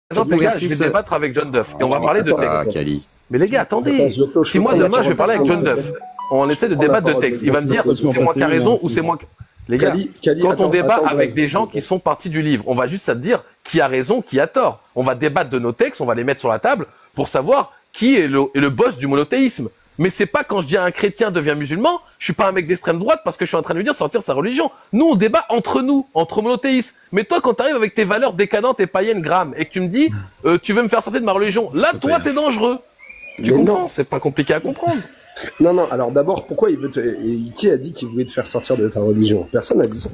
Par exemple, les gars, je vais débattre avec John Duff et on va parler de texte. Mais les gars, attendez. Si moi demain je vais parler avec John Duff, on essaie de débattre de texte. Il va me dire c'est moi qui a raison ou c'est moi. Les gars, quand on débat avec des gens qui sont partis du livre, on va juste se dire qui a raison, qui a tort. On va débattre de nos textes, on va les mettre sur la table pour savoir qui est le boss du monothéisme. Mais c'est pas quand je dis à un chrétien devient musulman, je suis pas un mec d'extrême droite parce que je suis en train de lui dire sortir sa religion. Nous, on débat entre nous, entre monothéistes. Mais toi, quand t'arrives avec tes valeurs décadentes et païennes grammes et que tu me dis, tu veux me faire sortir de ma religion, là, toi, t'es dangereux. Tu comprends? C'est pas compliqué à comprendre. Non. Alors d'abord, pourquoi il veut qui a dit qu'il voulait te faire sortir de ta religion? Personne n'a dit ça.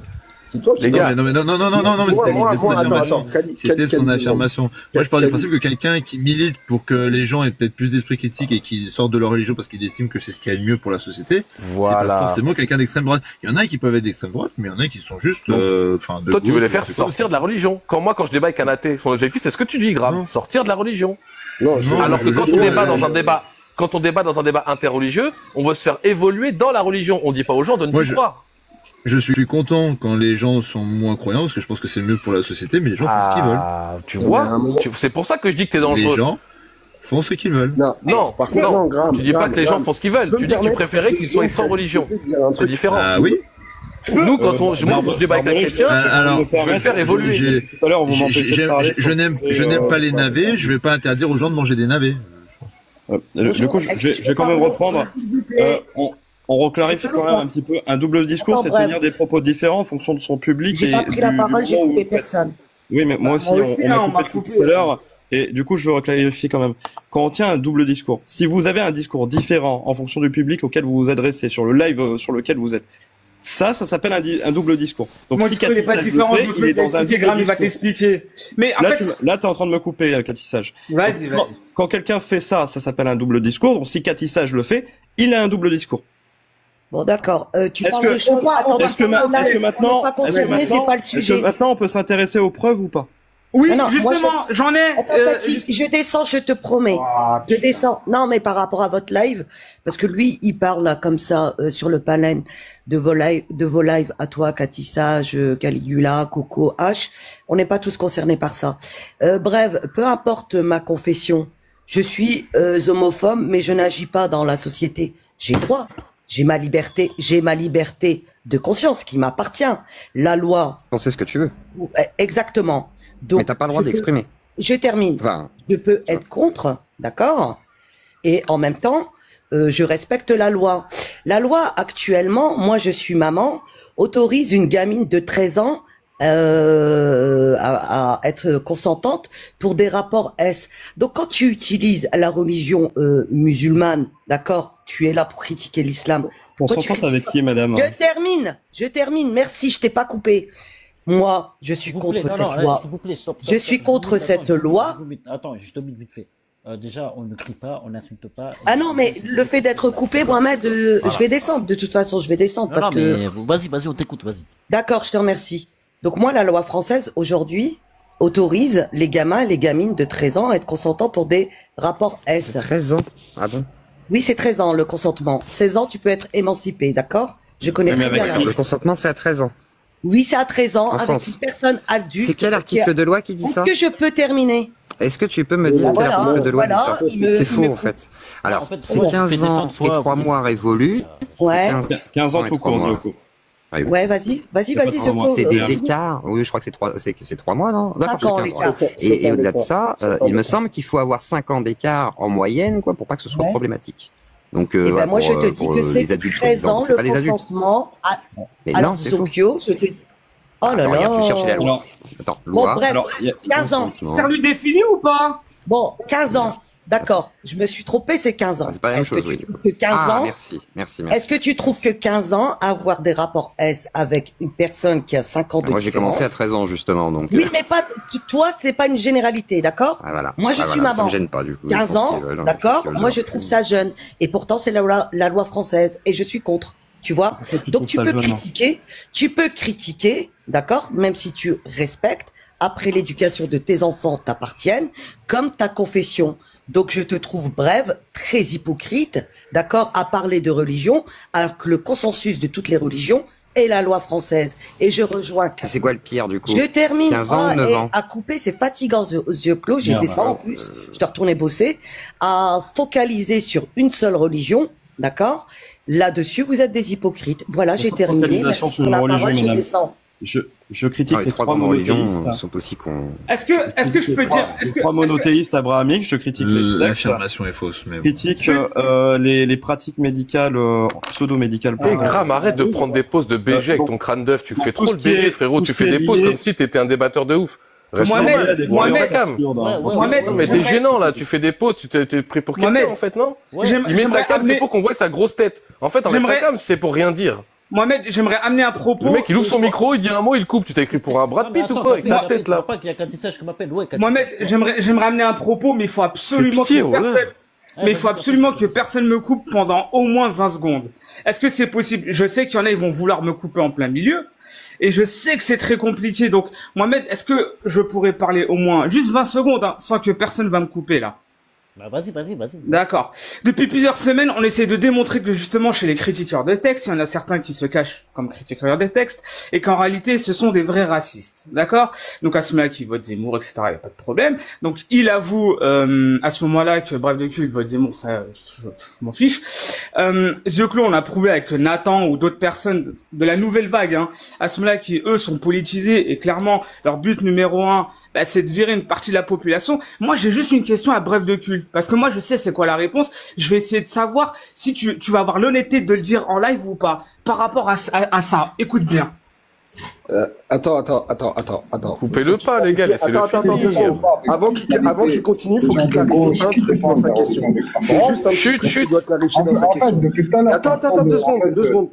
C'est toi qui... Les gars, non, mais c'était son affirmation. C'était son affirmation. Moi, je parle du principe que quelqu'un qui milite pour que les gens aient peut-être plus d'esprit critique et qui sortent de leur religion parce qu'ils estiment que c'est ce qui est le mieux pour la société, voilà. C'est pas forcément quelqu'un d'extrême droite. Il y en a qui peuvent être d'extrême droite, mais il y en a qui sont juste, toi, tu veux les faire sortir de la religion. Quand je débat avec un athée, son objectif, c'est ce que tu dis, grave. Sortir de la religion. Alors que quand on débat dans un débat, quand on débat dans un débat interreligieux, on veut se faire évoluer dans la religion. On dit pas aux gens de ne pas croire. Je suis content quand les gens sont moins croyants parce que je pense que c'est mieux pour la société, mais les gens font ce qu'ils veulent. Tu vois, c'est pour ça que je dis que t'es dangereux. Les gens font ce qu'ils veulent. Non, par contre, non. Tu dis pas que les gens font ce qu'ils veulent. Tu dis que tu préférais qu'ils soient sans religion. C'est différent. Ah oui. Nous, quand je débat avec un chrétien, je vais le faire évoluer. Je n'aime pas les navets. Je vais pas interdire aux gens de manger des navets. Du coup, je vais quand même reprendre. On reclarifie quand même un petit peu. Un double discours, c'est tenir des propos différents en fonction de son public. J'ai pas pris la parole, j'ai coupé personne. Oui, mais moi aussi, on m'a coupé tout à l'heure. Et du coup, je veux reclarifier quand même. Quand on tient un double discours, si vous avez un discours différent en fonction du public auquel vous vous adressez, sur le live sur lequel vous êtes, ça s'appelle un double discours. Donc, moi, si je connais pas de différence, je peux t'expliquer, Graham, il va te l'expliquer. Mais en fait... Là, t'es en train de me couper, Cathy Sage. Vas-y. Quand quelqu'un fait ça, ça s'appelle un double discours. Donc, si Cathy Sage le fait, il a un double discours. Bon, d'accord. Tu parles de choses... Est-ce que maintenant, on peut s'intéresser aux preuves ou pas? Oui, non, justement, j'en ai... je descends, je te promets. Je descends. Non, mais par rapport à votre live, parce que lui, il parle là, comme ça, sur le panel de vos lives à toi, Cathy Sage, Caligula, Coco, H. On n'est pas tous concernés par ça. Bref, peu importe ma confession, je suis homophobe, mais je n'agis pas dans la société. J'ai droit. J'ai ma liberté de conscience qui m'appartient. La loi... Penser ce que tu veux. Exactement. Donc, mais t'as pas le droit d'exprimer. Je termine. Enfin, je peux être contre, d'accord? Et en même temps, je respecte la loi. La loi, actuellement, moi je suis maman, autorise une gamine de 13 ans à être consentante pour des rapports S. Donc quand tu utilises la religion musulmane, d'accord, tu es là pour critiquer l'islam. Consentante avec qui, madame? Je termine, merci, je t'ai pas coupé. Moi, je suis contre cette loi. Je suis contre cette loi. Attends, juste vite fait. Déjà, on ne crie pas, on n'insulte pas. Ah non, mais le fait d'être coupé, Mohamed, je vais descendre. De toute façon, je vais descendre parce que. Vas-y, on t'écoute, vas-y. D'accord, je te remercie. Donc moi, la loi française aujourd'hui autorise les gamins et les gamines de 13 ans à être consentants pour des rapports S. 13 ans? Ah bon? Oui, c'est 13 ans le consentement. 16 ans, tu peux être émancipé, d'accord? Je connais très bien la loi. Le consentement, c'est à 13 ans. Oui, c'est à 13 ans, en avec France. Une personne adulte. C'est quel article de loi qui dit ça? Est-ce que je peux terminer? Est-ce que tu peux me dire quel article de loi dit ça? C'est faux, en fait. Alors, c'est 15 ans et 3 mois révolus. Ouais. 15 ans tout court, Ouais, vas-y, Zoko. C'est des écarts. Oui, je crois que c'est 3 mois, non? D'accord, c'est 15 ans. Et au-delà de ça, il me semble qu'il faut avoir 5 ans d'écart en moyenne, quoi, pour pas que ce soit problématique. Donc, moi, je te dis que c'est 13 ans le consentement à l'Anzokyo. Je te dis. Oh là là. Regarde, tu cherches la loi. Attends, loi. Bon, bref, 15 ans. T'as lu défini ou pas? Bon, 15 ans. D'accord. Je me suis trompé, c'est 15 ans. C'est pas la même chose, oui. Que 15 ans. Merci. Est-ce que tu trouves que 15 ans, avoir des rapports S avec une personne qui a 5 ans de Moi, j'ai commencé à 13 ans, justement, donc. Oui, mais pas, toi, c'est pas une généralité, d'accord? Ah, voilà. Moi, je suis maman. Ça me gêne pas, du coup. 15 ans, d'accord? Moi, je trouve ça jeune. Et pourtant, c'est la loi française. Et je suis contre. Tu vois? Donc, tu peux critiquer, d'accord? Même si tu respectes, après l'éducation de tes enfants t'appartiennent, comme ta confession. Donc, je te trouve, bref, très hypocrite, d'accord, à parler de religion, alors que le consensus de toutes les religions et la loi française. Et je rejoins. C'est quoi le pire du coup? Je termine. 15 ans ou 9 ans? À couper, c'est fatigant aux yeux clos. J'ai descendu en plus. Je dois retourner bosser. À focaliser sur une seule religion, d'accord? Là-dessus, vous êtes des hypocrites. Voilà, j'ai terminé. Merci pour la parole. Je descends. Je critique les trois grandes religions sont aussi cons. Est-ce que je peux dire, les trois monothéistes abrahamiques, je critique les sectes. L'affirmation est fausse, mais. Je critique les pratiques médicales, pseudo-médicales. Graham, arrête de prendre des poses de BG avec ton crâne d'œuf. Tu fais trop le BG, frérot. Tu fais des poses comme si t'étais un débatteur de ouf. Mohamed, mais t'es gênant là, tu fais des poses, tu t'es pris pour quelqu'un en fait, non? Il met sa cam pour qu'on voit sa grosse tête. En fait, enlève ta cam, c'est pour rien dire. Mohamed, j'aimerais amener un propos. Le mec, il ouvre son micro, il dit un mot, il coupe. Tu t'as écrit pour un Brad Pitt ou quoi avec ta tête là? Mohamed, j'aimerais amener un propos, mais il faut absolument que personne me coupe pendant au moins 20 secondes. Est-ce que c'est possible? Je sais qu'il y en a, ils vont vouloir me couper en plein milieu. Et je sais que c'est très compliqué. Donc, Mohamed, est-ce que je pourrais parler au moins juste 20 secondes, hein, sans que personne va me couper là? Bah vas-y. D'accord. Depuis plusieurs semaines, on essaie de démontrer que justement chez les critiqueurs de texte, il y en a certains qui se cachent comme critiqueurs de texte et qu'en réalité, ce sont des vrais racistes. D'accord? Donc à ce moment-là, qui vote Zemmour, etc., il n'y a pas de problème. Donc il avoue à ce moment-là que bref de cul, il vote Zemmour, ça, je m'en fiche. The Clos, on a prouvé avec Nathan ou d'autres personnes de la nouvelle vague, hein, à ce moment-là, qui eux sont politisés et clairement leur but numéro 1, bah, c'est de virer une partie de la population. Moi, j'ai juste une question à bref de culte. Parce que moi, je sais c'est quoi la réponse. Je vais essayer de savoir si tu vas avoir l'honnêteté de le dire en live ou pas. Par rapport à ça. Écoute bien. Attends. Coupez-le pas, les gars, laissez-le finir. Avant qu'il continue, il faut qu'il clarifie un truc dans sa question. C'est juste un truc qu'il doit clarifier dans sa question. Attends, 2 secondes.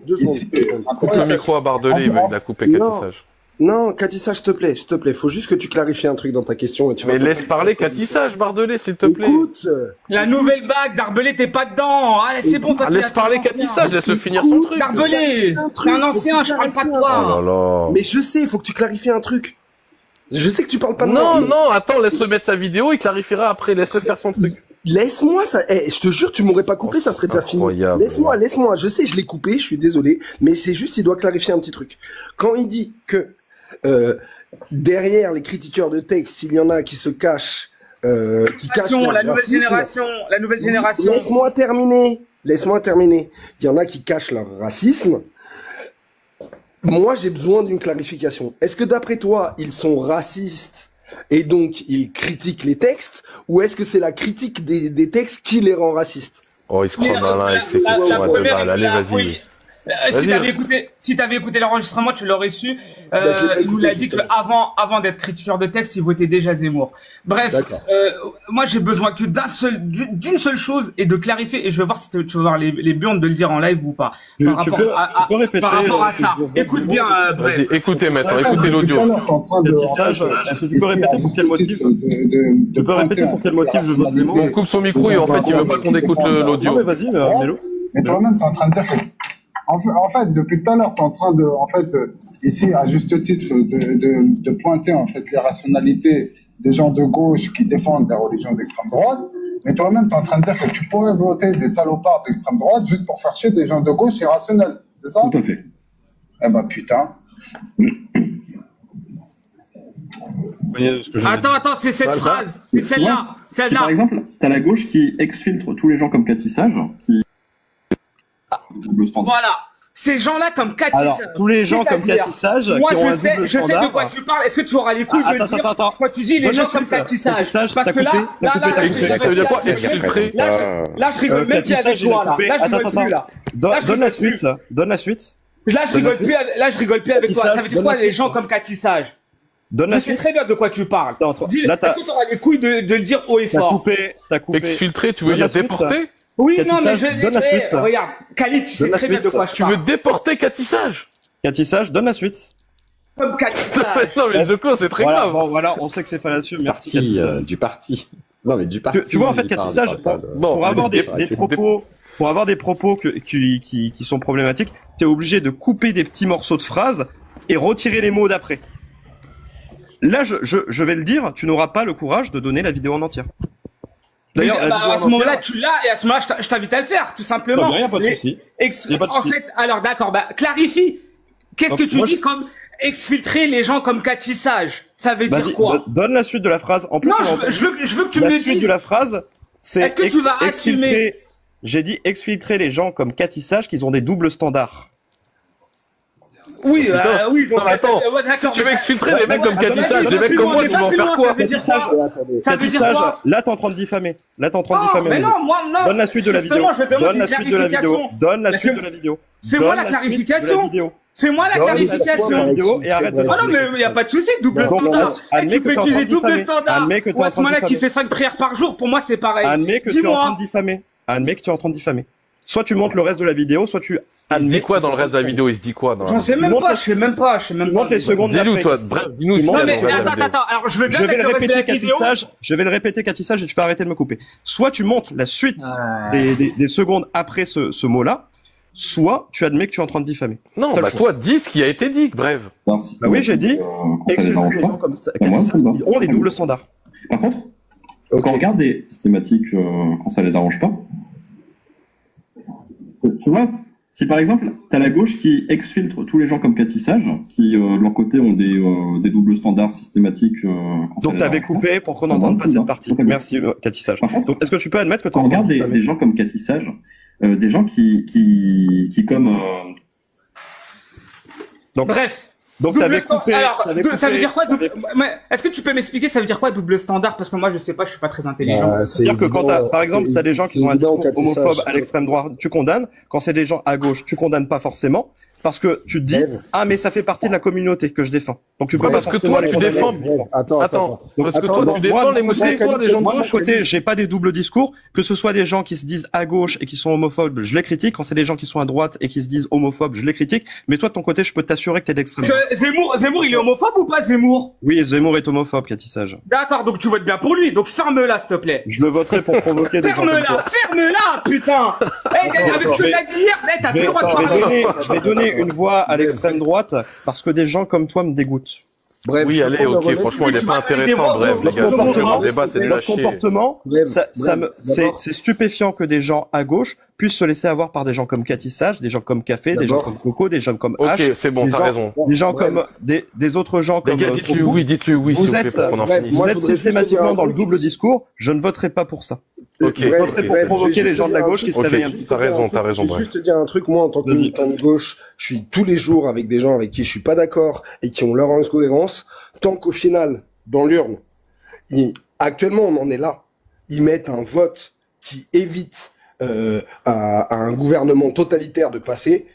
Coupe le micro à Bardelet, il a coupé Catissage. Non, Catissage, s'il te plaît. Faut juste que tu clarifies un truc dans ta question. Mais laisse parler Catissage, Bardelet, s'il te plaît. Écoute. La nouvelle vague, Darbelé, t'es pas dedans. Allez, c'est bon, toi. Laisse parler Catissage, laisse-le finir son truc. Darbelé, t'es un ancien, je parle pas de toi. Oh là là. Mais je sais, il faut que tu clarifies un truc. Je sais que tu parles pas de moi. Non, attends, laisse-le mettre sa vidéo, il clarifiera après, laisse-le faire son truc. Laisse-moi ça. Je te jure, tu m'aurais pas coupé, ça serait déjà fini. Laisse-moi. Je sais, je l'ai coupé, je suis désolé, mais c'est juste, il doit clarifier un petit truc. Quand il dit que derrière les critiqueurs de texte, il y en a qui se cachent, qui cachent la nouvelle génération. Laisse-moi terminer. Il y en a qui cachent leur racisme. Moi, j'ai besoin d'une clarification. Est-ce que d'après toi, ils sont racistes et donc ils critiquent les textes, ou est-ce que c'est la critique des textes qui les rend racistes? Oh, il se croit malin avec ses questions à 2 balles. Allez, vas-y. Si t'avais écouté l'enregistrement, tu l'aurais su. Il nous l'a dit que avant d'être critiqueur de texte, il votait déjà Zemmour. Bref, moi j'ai besoin que d'une seule chose et de clarifier. Et je vais voir si tu veux voir les burnes de le dire en live ou pas. Par rapport à ça. Écoute bien. Bref. Vas-y, écoutez maintenant, écoutez l'audio. Tu peux répéter pour quel motif? Tu peux répéter pour quel motif je vote Zemmour? On coupe son micro et en fait il veut pas qu'on écoute l'audio. Non mais vas-y, Mélo. Mais toi-même t'es en train de dire que en fait, depuis tout à l'heure, tu es en train de, ici, à juste titre, de pointer, en fait, les rationalités des gens de gauche qui défendent des religions d'extrême droite. Mais toi-même, tu es en train de dire que tu pourrais voter des salopards d'extrême droite juste pour faire chier des gens de gauche irrationnels. C'est ça? Tout à fait. Eh ben, putain. Attends, c'est cette phrase. C'est celle-là. Par exemple, tu as la gauche qui exfiltre tous les gens comme Catissage, qui... Voilà, ces gens-là comme Catissage. Tous les gens comme Catissage qui ont un double standard. Je sais de quoi tu parles. Est-ce que tu auras les couilles de dire quand tu dis les gens comme Catissage? Parce que là, ça veut dire quoi? Exfiltrer. Là, je rigole même plus avec toi là. Là, je rigole plus là. Donne la suite. Là, je rigole plus avec toi. Ça veut dire quoi les gens comme Catissage? Je sais très bien de quoi tu parles. Est-ce que tu auras les couilles de le dire haut et fort? Exfiltrer, tu veux dire déporter? Oui, non, mais donne la suite. Regarde, Khalid, tu sais très bien de quoi je parle. Tu veux déporter Catissage? Catissage, donne la suite. Comme Catissage. Non, mais The Clos, c'est très grave. Voilà, on sait que c'est fallacieux. Merci. Du parti. Non, mais du parti. Tu vois, en fait, Catissage, pour avoir des propos qui sont problématiques, t'es obligé de couper des petits morceaux de phrases et retirer les mots d'après. Là, je vais le dire, tu n'auras pas le courage de donner la vidéo en entière. D'ailleurs, à ce moment-là, tu l'as, et à ce moment-là, je t'invite à le faire, tout simplement. Il n'y a pas de souci. En fait, alors d'accord, clarifie Qu'est-ce que tu dis comme exfiltrer les gens comme Cathy Sage? Ça veut dire quoi? Donne la suite de la phrase. En plus, non, je veux que tu me le dises. La suite de la phrase, c'est est-ce que tu vas assumer? J'ai dit exfiltrer les gens comme Cathy Sage qui ont des doubles standards. Oui, oui. Non, attends. Si tu veux exfiltrer des mecs comme Cathy Sage, des mecs comme moi, tu vas en faire quoi? Cathy Sage, là t'es en train de diffamer. Mais non, moi, non. Donne la suite de la vidéo. Donne la suite de la vidéo. Donne la suite de la vidéo. Fais-moi la clarification. Fais-moi la clarification. Et arrête de. Ah non, mais il n'y a pas de souci, double standard. Tu peux utiliser double standard. Ou à ce moment-là qui fait 5 prières par jour, pour moi c'est pareil. Admets que tu es en train de diffamer. Admets que tu es en train de diffamer. Soit tu montes le reste de la vidéo, soit tu admets. Il se dit quoi dans le reste de la vidéo? Il se dit quoi? J'en sais même pas, je sais même pas. Tu montes les secondes. Dis-nous, toi. Bref, dis-nous. Non, mais attends. Alors, je veux bien mettre le reste de la vidéo. Je vais le répéter, Cathy Sage, et tu vas arrêter de me couper. Soit tu montes la suite des secondes après ce mot-là, soit tu admets que tu es en train de diffamer. Non, bah toi, dis ce qui a été dit, bref. Oui, j'ai dit, exfiltrer les gens comme ça. Ils ont des doubles standards. Par contre, quand on regarde des systématiques quand ça les arrange pas, tu vois, si par exemple, t'as la gauche qui exfiltre tous les gens comme Cathy Sage, qui de leur côté ont des doubles standards systématiques. Donc t'avais coupé pour qu'on n'entende pas cette partie. Merci Cathy Sage. Donc est-ce que tu peux admettre que quand on regarde des gens comme Cathy Sage, des gens qui comme donc bref. Donc t'avais coupé. Alors, ça veut dire quoi est-ce que tu peux m'expliquer ça veut dire quoi double standard? Parce que moi je sais pas, je suis pas très intelligent. C'est-à-dire que quand par exemple t'as des gens qui ont un discours homophobe à l'extrême droite, tu condamnes. Quand c'est des gens à gauche, tu condamnes pas forcément. Parce que tu te dis, mais ça fait partie de la communauté que je défends. Donc tu peux pas forcément les défends. Attends. Parce que toi, tu défends les homosexuels, les gens de gauche. Moi, de côté, j'ai pas des doubles discours. Que ce soit des gens qui se disent à gauche et qui sont homophobes, je les critique. Quand c'est des gens qui sont à droite et qui se disent homophobes, je les critique. Mais toi, de ton côté, je peux t'assurer que t'es d'extrême droite. Zemmour, il est homophobe ou pas, Zemmour? Oui, Zemmour est homophobe, Cathy Sage. D'accord, donc tu votes bien pour lui. Donc ferme-la, s'il te plaît. Je le voterai pour provoquer des gens. Ferme-la, putain! Avec ce que tu l'as dit hier, t'as plus le droit de parler. Je vais donner une voix à l'extrême droite parce que des gens comme toi me dégoûtent. Bref, oui, allez, ok, franchement, il est pas intéressant, bref, les gars. Le débat, c'est nul à chier. Comportement, c'est stupéfiant que des gens à gauche puissent se laisser avoir par des gens comme Cathy Sage, des gens comme Café, des gens comme Coco, des gens comme H. Ok, c'est bon, t'as raison. Des gens comme, des autres gens comme. Les gars, dites-lui oui, oui, vous êtes systématiquement dans le double discours, je ne voterai pas pour ça. Ok. Je voterai pour provoquer les gens de la gauche qui se réveillent un petit peu. T'as raison. Je vais juste te dire un truc, moi, en tant que militant de gauche, je suis tous les jours avec des gens avec qui je suis pas d'accord et qui ont leur incohérence, tant qu'au final, dans l'urne, actuellement, on en est là. Ils mettent un vote qui évite à un gouvernement totalitaire de passer.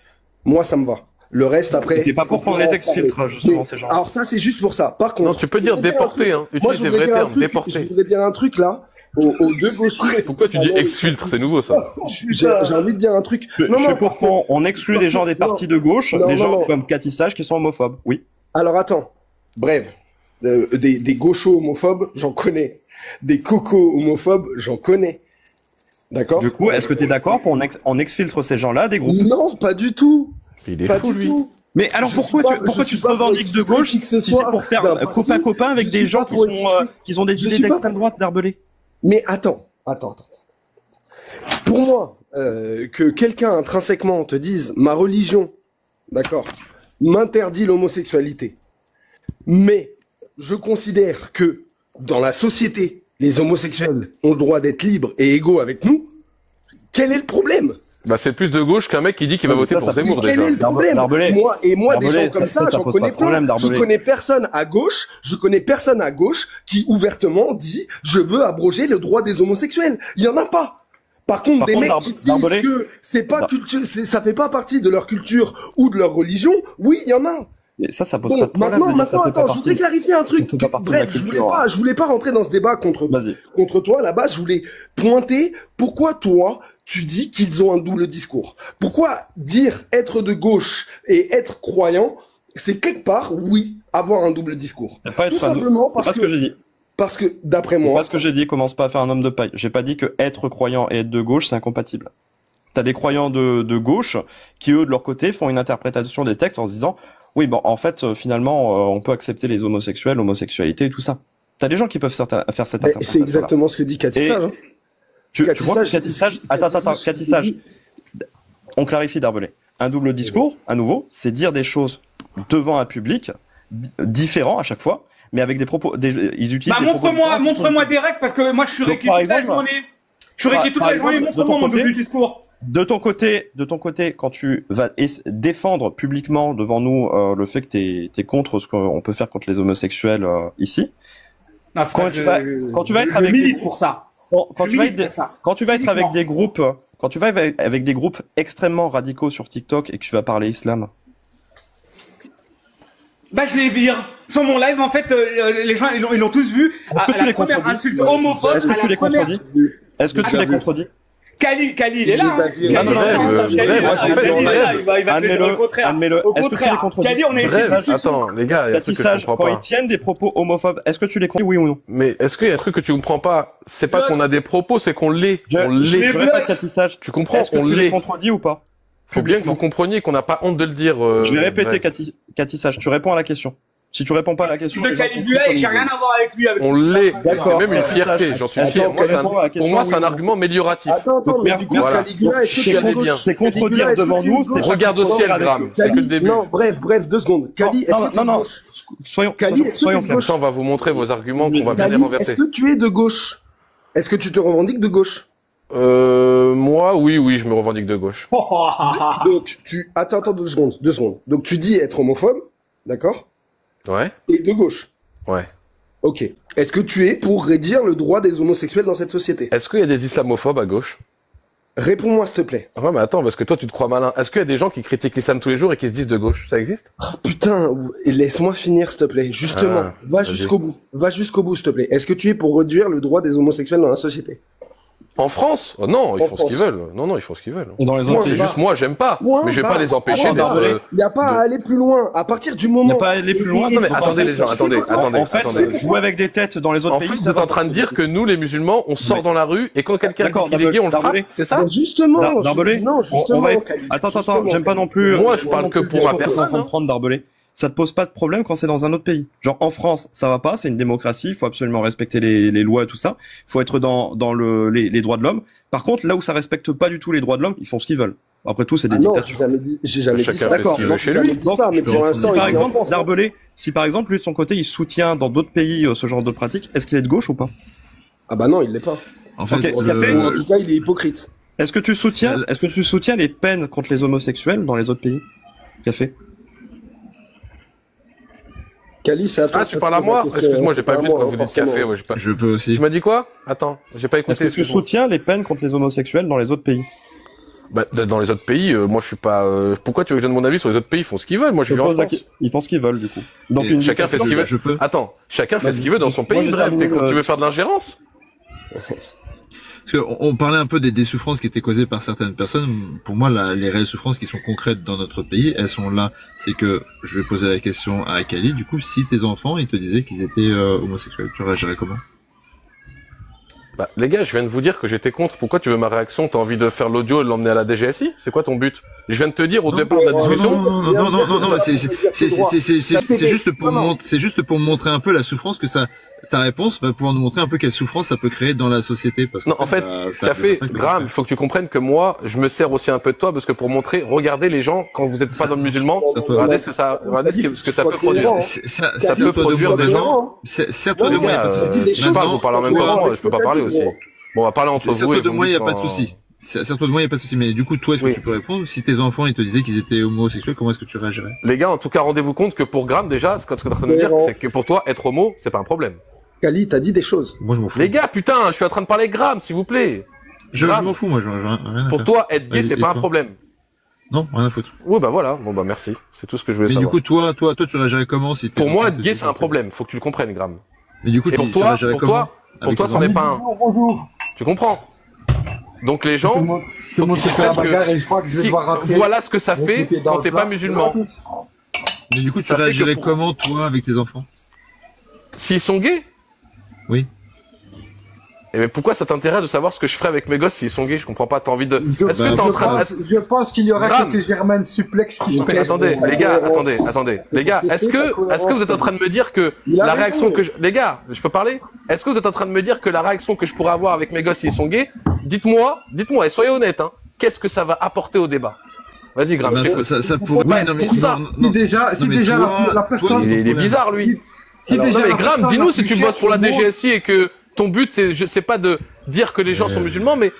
Moi, ça me va. Le reste, après... C'est pas pour qu'on les exfiltre, justement, ces gens. Alors ça, c'est juste pour ça. Par contre... Non, tu peux dire déporter, hein. Utilise des vrais termes, déporter. Je voudrais dire un truc, là. Aux deux gauchers. Pourquoi tu dis exfiltre? C'est nouveau, ça. J'ai envie de dire un truc. Je suis pour qu'on exclue les gens des partis de gauche, les gens comme Cathy Sage qui sont homophobes. Oui. Alors attends. Bref. Des gauchos homophobes, j'en connais. Des cocos homophobes, j'en connais. D'accord? Du coup, est-ce que t'es d'accord pour on exfiltre ces gens-là des groupes? Non, pas du tout. Il est fou, lui. Mais alors pourquoi tu te revendiques de gauche si c'est pour faire copain-copain avec des gens qui ont des idées d'extrême droite d'Arbelé? Mais attends. Pour moi, que quelqu'un intrinsèquement te dise ma religion, d'accord, m'interdit l'homosexualité, mais je considère que dans la société, les homosexuels ont le droit d'être libres et égaux avec nous, quel est le problème? Bah, c'est plus de gauche qu'un mec qui dit qu'il va voter pour Zemmour, déjà. Quel est le problème? Moi, des gens comme ça, j'en connais plein. Je connais personne à gauche qui ouvertement dit, je veux abroger le droit des homosexuels. Il y en a pas. Par contre, des mecs qui disent que c'est pas ça fait pas partie de leur culture ou de leur religion, oui, il y en a. Et ça pose pas de problème. Maintenant, attends, je voudrais clarifier un truc. Bref, je voulais pas rentrer dans ce débat contre toi. Là-bas, je voulais pointer pourquoi toi, tu dis qu'ils ont un double discours. Pourquoi dire être de gauche et être croyant, c'est quelque part, oui, avoir un double discours. Tout simplement parce que j'ai dit. Parce que, d'après moi... C'est pas ce que j'ai dit, commence pas à faire un homme de paille. J'ai pas dit que être croyant et être de gauche, c'est incompatible. T'as des croyants de gauche qui, eux, de leur côté, font une interprétation des textes en se disant oui, bon, en fait, finalement, on peut accepter les homosexuels, l'homosexualité et tout ça. T'as des gens qui peuvent faire cette interprétation. C'est exactement ce que dit Cathy Sage. Tu vois que Cathy Sage... Attends, Cathy Sage, on clarifie d'Arbelé. un double discours, à nouveau, c'est dire des choses devant un public différent à chaque fois, mais avec des propos, ils utilisent. Bah, montre-moi des règles, parce que moi, je suis réqué toute la journée. Je suis réqué toute la journée, montre-moi mon double discours. De ton côté, quand tu vas défendre publiquement devant nous le fait que t'es contre ce qu'on peut faire contre les homosexuels ici, non, quand tu vas être avec des pour ça. Quand tu vas être avec des groupes, quand tu vas avec des groupes extrêmement radicaux sur TikTok et que tu vas parler islam. Bah, je les vire. Sur mon live, en fait, les gens, ils l'ont tous vu. Est-ce que tu les contredis? Insulte homophobe. Est-ce que tu les contredis? Est-ce que tu les contredis? Kali, il est là. Il va te dire le contraire. Au contraire. Kali, on est ici. Attends, les gars, il y a un truc que je comprends pas. Quand ils tiennent des propos homophobes, est-ce que tu les contredis, oui ou non? Mais est-ce qu'il y a un truc que tu comprends pas? C'est pas qu'on a des propos, c'est qu'on l'est. Je répète, Catissage. Tu comprends? Est-ce que tu les contredis ou pas? Faut bien que vous compreniez qu'on n'a pas honte de le dire. Je vais répéter, Catissage. Tu réponds à la question. Si tu réponds pas à la question, de Caligula et j'ai rien à voir avec lui. On l'est. C'est même une fierté. J'en suis fier. Pour moi, c'est un argument amélioratif. Attends, mais du coup, Caligula, c'est contredire devant nous. Regarde au ciel, Graham. C'est que le début. Non, bref, 2 secondes. Kali, est-ce que tu es de gauche? Soyons clairs. On va vous montrer vos arguments qu'on va bien les renverser. Est-ce que tu es de gauche? Est-ce que tu te revendiques de gauche? Moi, oui, je me revendique de gauche. Donc, attends, 2 secondes. Donc, tu dis être homophobe, d'accord? Ouais. Et de gauche. Ouais. Ok. Est-ce que tu es pour réduire le droit des homosexuels dans cette société? Est-ce qu'il y a des islamophobes à gauche? Réponds-moi, s'il te plaît. Ouais, mais attends, parce que toi, tu te crois malin. Est-ce qu'il y a des gens qui critiquent l'islam tous les jours et qui se disent de gauche? Ça existe? Oh, putain, laisse-moi finir, s'il te plaît. Justement, va jusqu'au bout. Va jusqu'au bout, s'il te plaît. Est-ce que tu es pour réduire le droit des homosexuels dans la société? En France? Oh non, ils font ce qu'ils veulent. Non, ils font ce qu'ils veulent. Dans les autres, c'est juste moi, j'aime pas. Mais je vais pas les empêcher d'être. Il n'y a pas à aller plus loin. À partir du moment. Il n'y a pas à aller plus loin. Non, mais attendez les gens, attendez. En fait, jouer avec des têtes dans les autres pays. En fait, vous êtes en train de dire que nous, les musulmans, on sort dans la rue et quand quelqu'un dit qu'il est gay, on le frappe. C'est ça? Justement. Darbelé. Non, justement. Attends, j'aime pas non plus. Moi, je parle que pour ma personne. Comprendre Darbelé. Ça te pose pas de problème quand c'est dans un autre pays. Genre en France, ça va pas, c'est une démocratie, il faut absolument respecter les lois et tout ça. Il faut être dans les droits de l'homme. Par contre, là où ça respecte pas du tout les droits de l'homme, ils font ce qu'ils veulent. Après tout, c'est des dictatures. J'ai jamais dit ça. D'accord. Chez lui. Si par exemple, lui de son côté, il soutient dans d'autres pays ce genre de pratique, est-ce qu'il est de gauche ou pas? Ah bah non, il l'est pas. En fait, en tout cas, il est hypocrite. Est-ce que tu soutiens les peines contre les homosexuels dans les autres pays? Café. Kali, c'est à toi. Ah, tu parles à moi? Excuse-moi, j'ai pas vu quand vous dites café. Ouais, Je peux aussi. Tu m'as dit quoi? Attends, j'ai pas écouté. Est-ce que tu soutiens les peines contre les homosexuels dans les autres pays? Bah, dans les autres pays, moi je suis pas. Pourquoi tu veux que je donne mon avis sur les autres pays? Ils font ce qu'ils veulent. Moi je vis en France. Ils font ce qu'ils veulent du coup. Donc chacun fait ce qu'il veut. Attends, chacun fait ce qu'il veut dans son pays. Bref, tu veux faire de l'ingérence? Parce qu'on parlait un peu des souffrances qui étaient causées par certaines personnes. Pour moi, les réelles souffrances qui sont concrètes dans notre pays, elles sont là. C'est que, je vais poser la question à Kali, du coup, si tes enfants, ils te disaient qu'ils étaient homosexuels, tu réagirais comment? Bah, les gars, je viens de vous dire que j'étais contre. Pourquoi tu veux ma réaction? T'as envie de faire l'audio et de l'emmener à la DGSI? C'est quoi ton but? Je viens de te dire au départ de la discussion. Non, c'est juste pour montrer un peu la souffrance que ça, ta réponse va pouvoir nous montrer un peu quelle souffrance ça peut créer dans la société. Parce que non, en fait, Café, Graham, il faut que tu comprennes que moi, je me sers aussi un peu de toi parce que pour montrer, regardez les gens, quand vous êtes pas dans le musulman, regardez ce que ça peut produire. Ça peut produire des gens. Certes-toi de moi, il n'y a pas de souci. Je parle, vous parlez en même temps, moi, je peux pas parler aussi. Bon, on va parler entre vous. Certes-toi de moi, il n'y a pas de souci. Certes-toi de moi, il n'y a pas de souci. Mais du coup, toi, est-ce que tu peux répondre? Si tes enfants, ils te disaient qu'ils étaient homosexuels, comment est-ce que tu réagirais? Les gars, en tout cas, rendez-vous compte que pour Graham, déjà, ce que tu es en train de me dire, c'est que pour toi, être homo, c'est pas un problème. Kali, t'as dit des choses. Moi, je m'en fous. Les gars, putain, je suis en train de parler Graham, s'il vous plaît. Je m'en fous, moi, rien pour toi, être gay, c'est pas un problème. Non, rien à foutre. Oui, bah voilà. Bon, bah merci. C'est tout ce que je voulais savoir. Mais du coup, toi, tu réagirais comment si pour moi, être gay, c'est un problème. Faut que tu le comprennes, Graham. Mais du coup, pour toi, c'en est pas un. Bonjour. Tu comprends? Donc les gens, tout le monde se fait la bagarre et je crois que je vais devoir rappeler. Voilà ce que ça fait quand t'es pas musulman. Mais du coup, tu réagirais comment, toi, avec tes enfants? S'ils sont gays? Oui. Et mais pourquoi ça t'intéresse de savoir ce que je ferais avec mes gosses s'ils sont gays? Je comprends pas. T'as envie de. Est-ce que t'es en train de... Je pense qu'il y aurait quelques germaines suplex qui sont. Attendez, les gars, attendez. Les gars, est-ce que vous êtes en train de me dire que la réaction que les gars, je peux parler? Est-ce que vous êtes en train de me dire que la réaction que je pourrais avoir avec mes gosses s'ils sont gays, dites-moi, et soyez honnête, hein, qu'est-ce que ça va apporter au débat? Vas-y, Graham. Ça pourrait. Ouais, non, mais pour ça. Si déjà la personne. Il est bizarre, lui. Non, mais Graham, dis-nous si tu bosses pour la DGSI et que ton but, c'est pas de dire que les gens sont musulmans, mais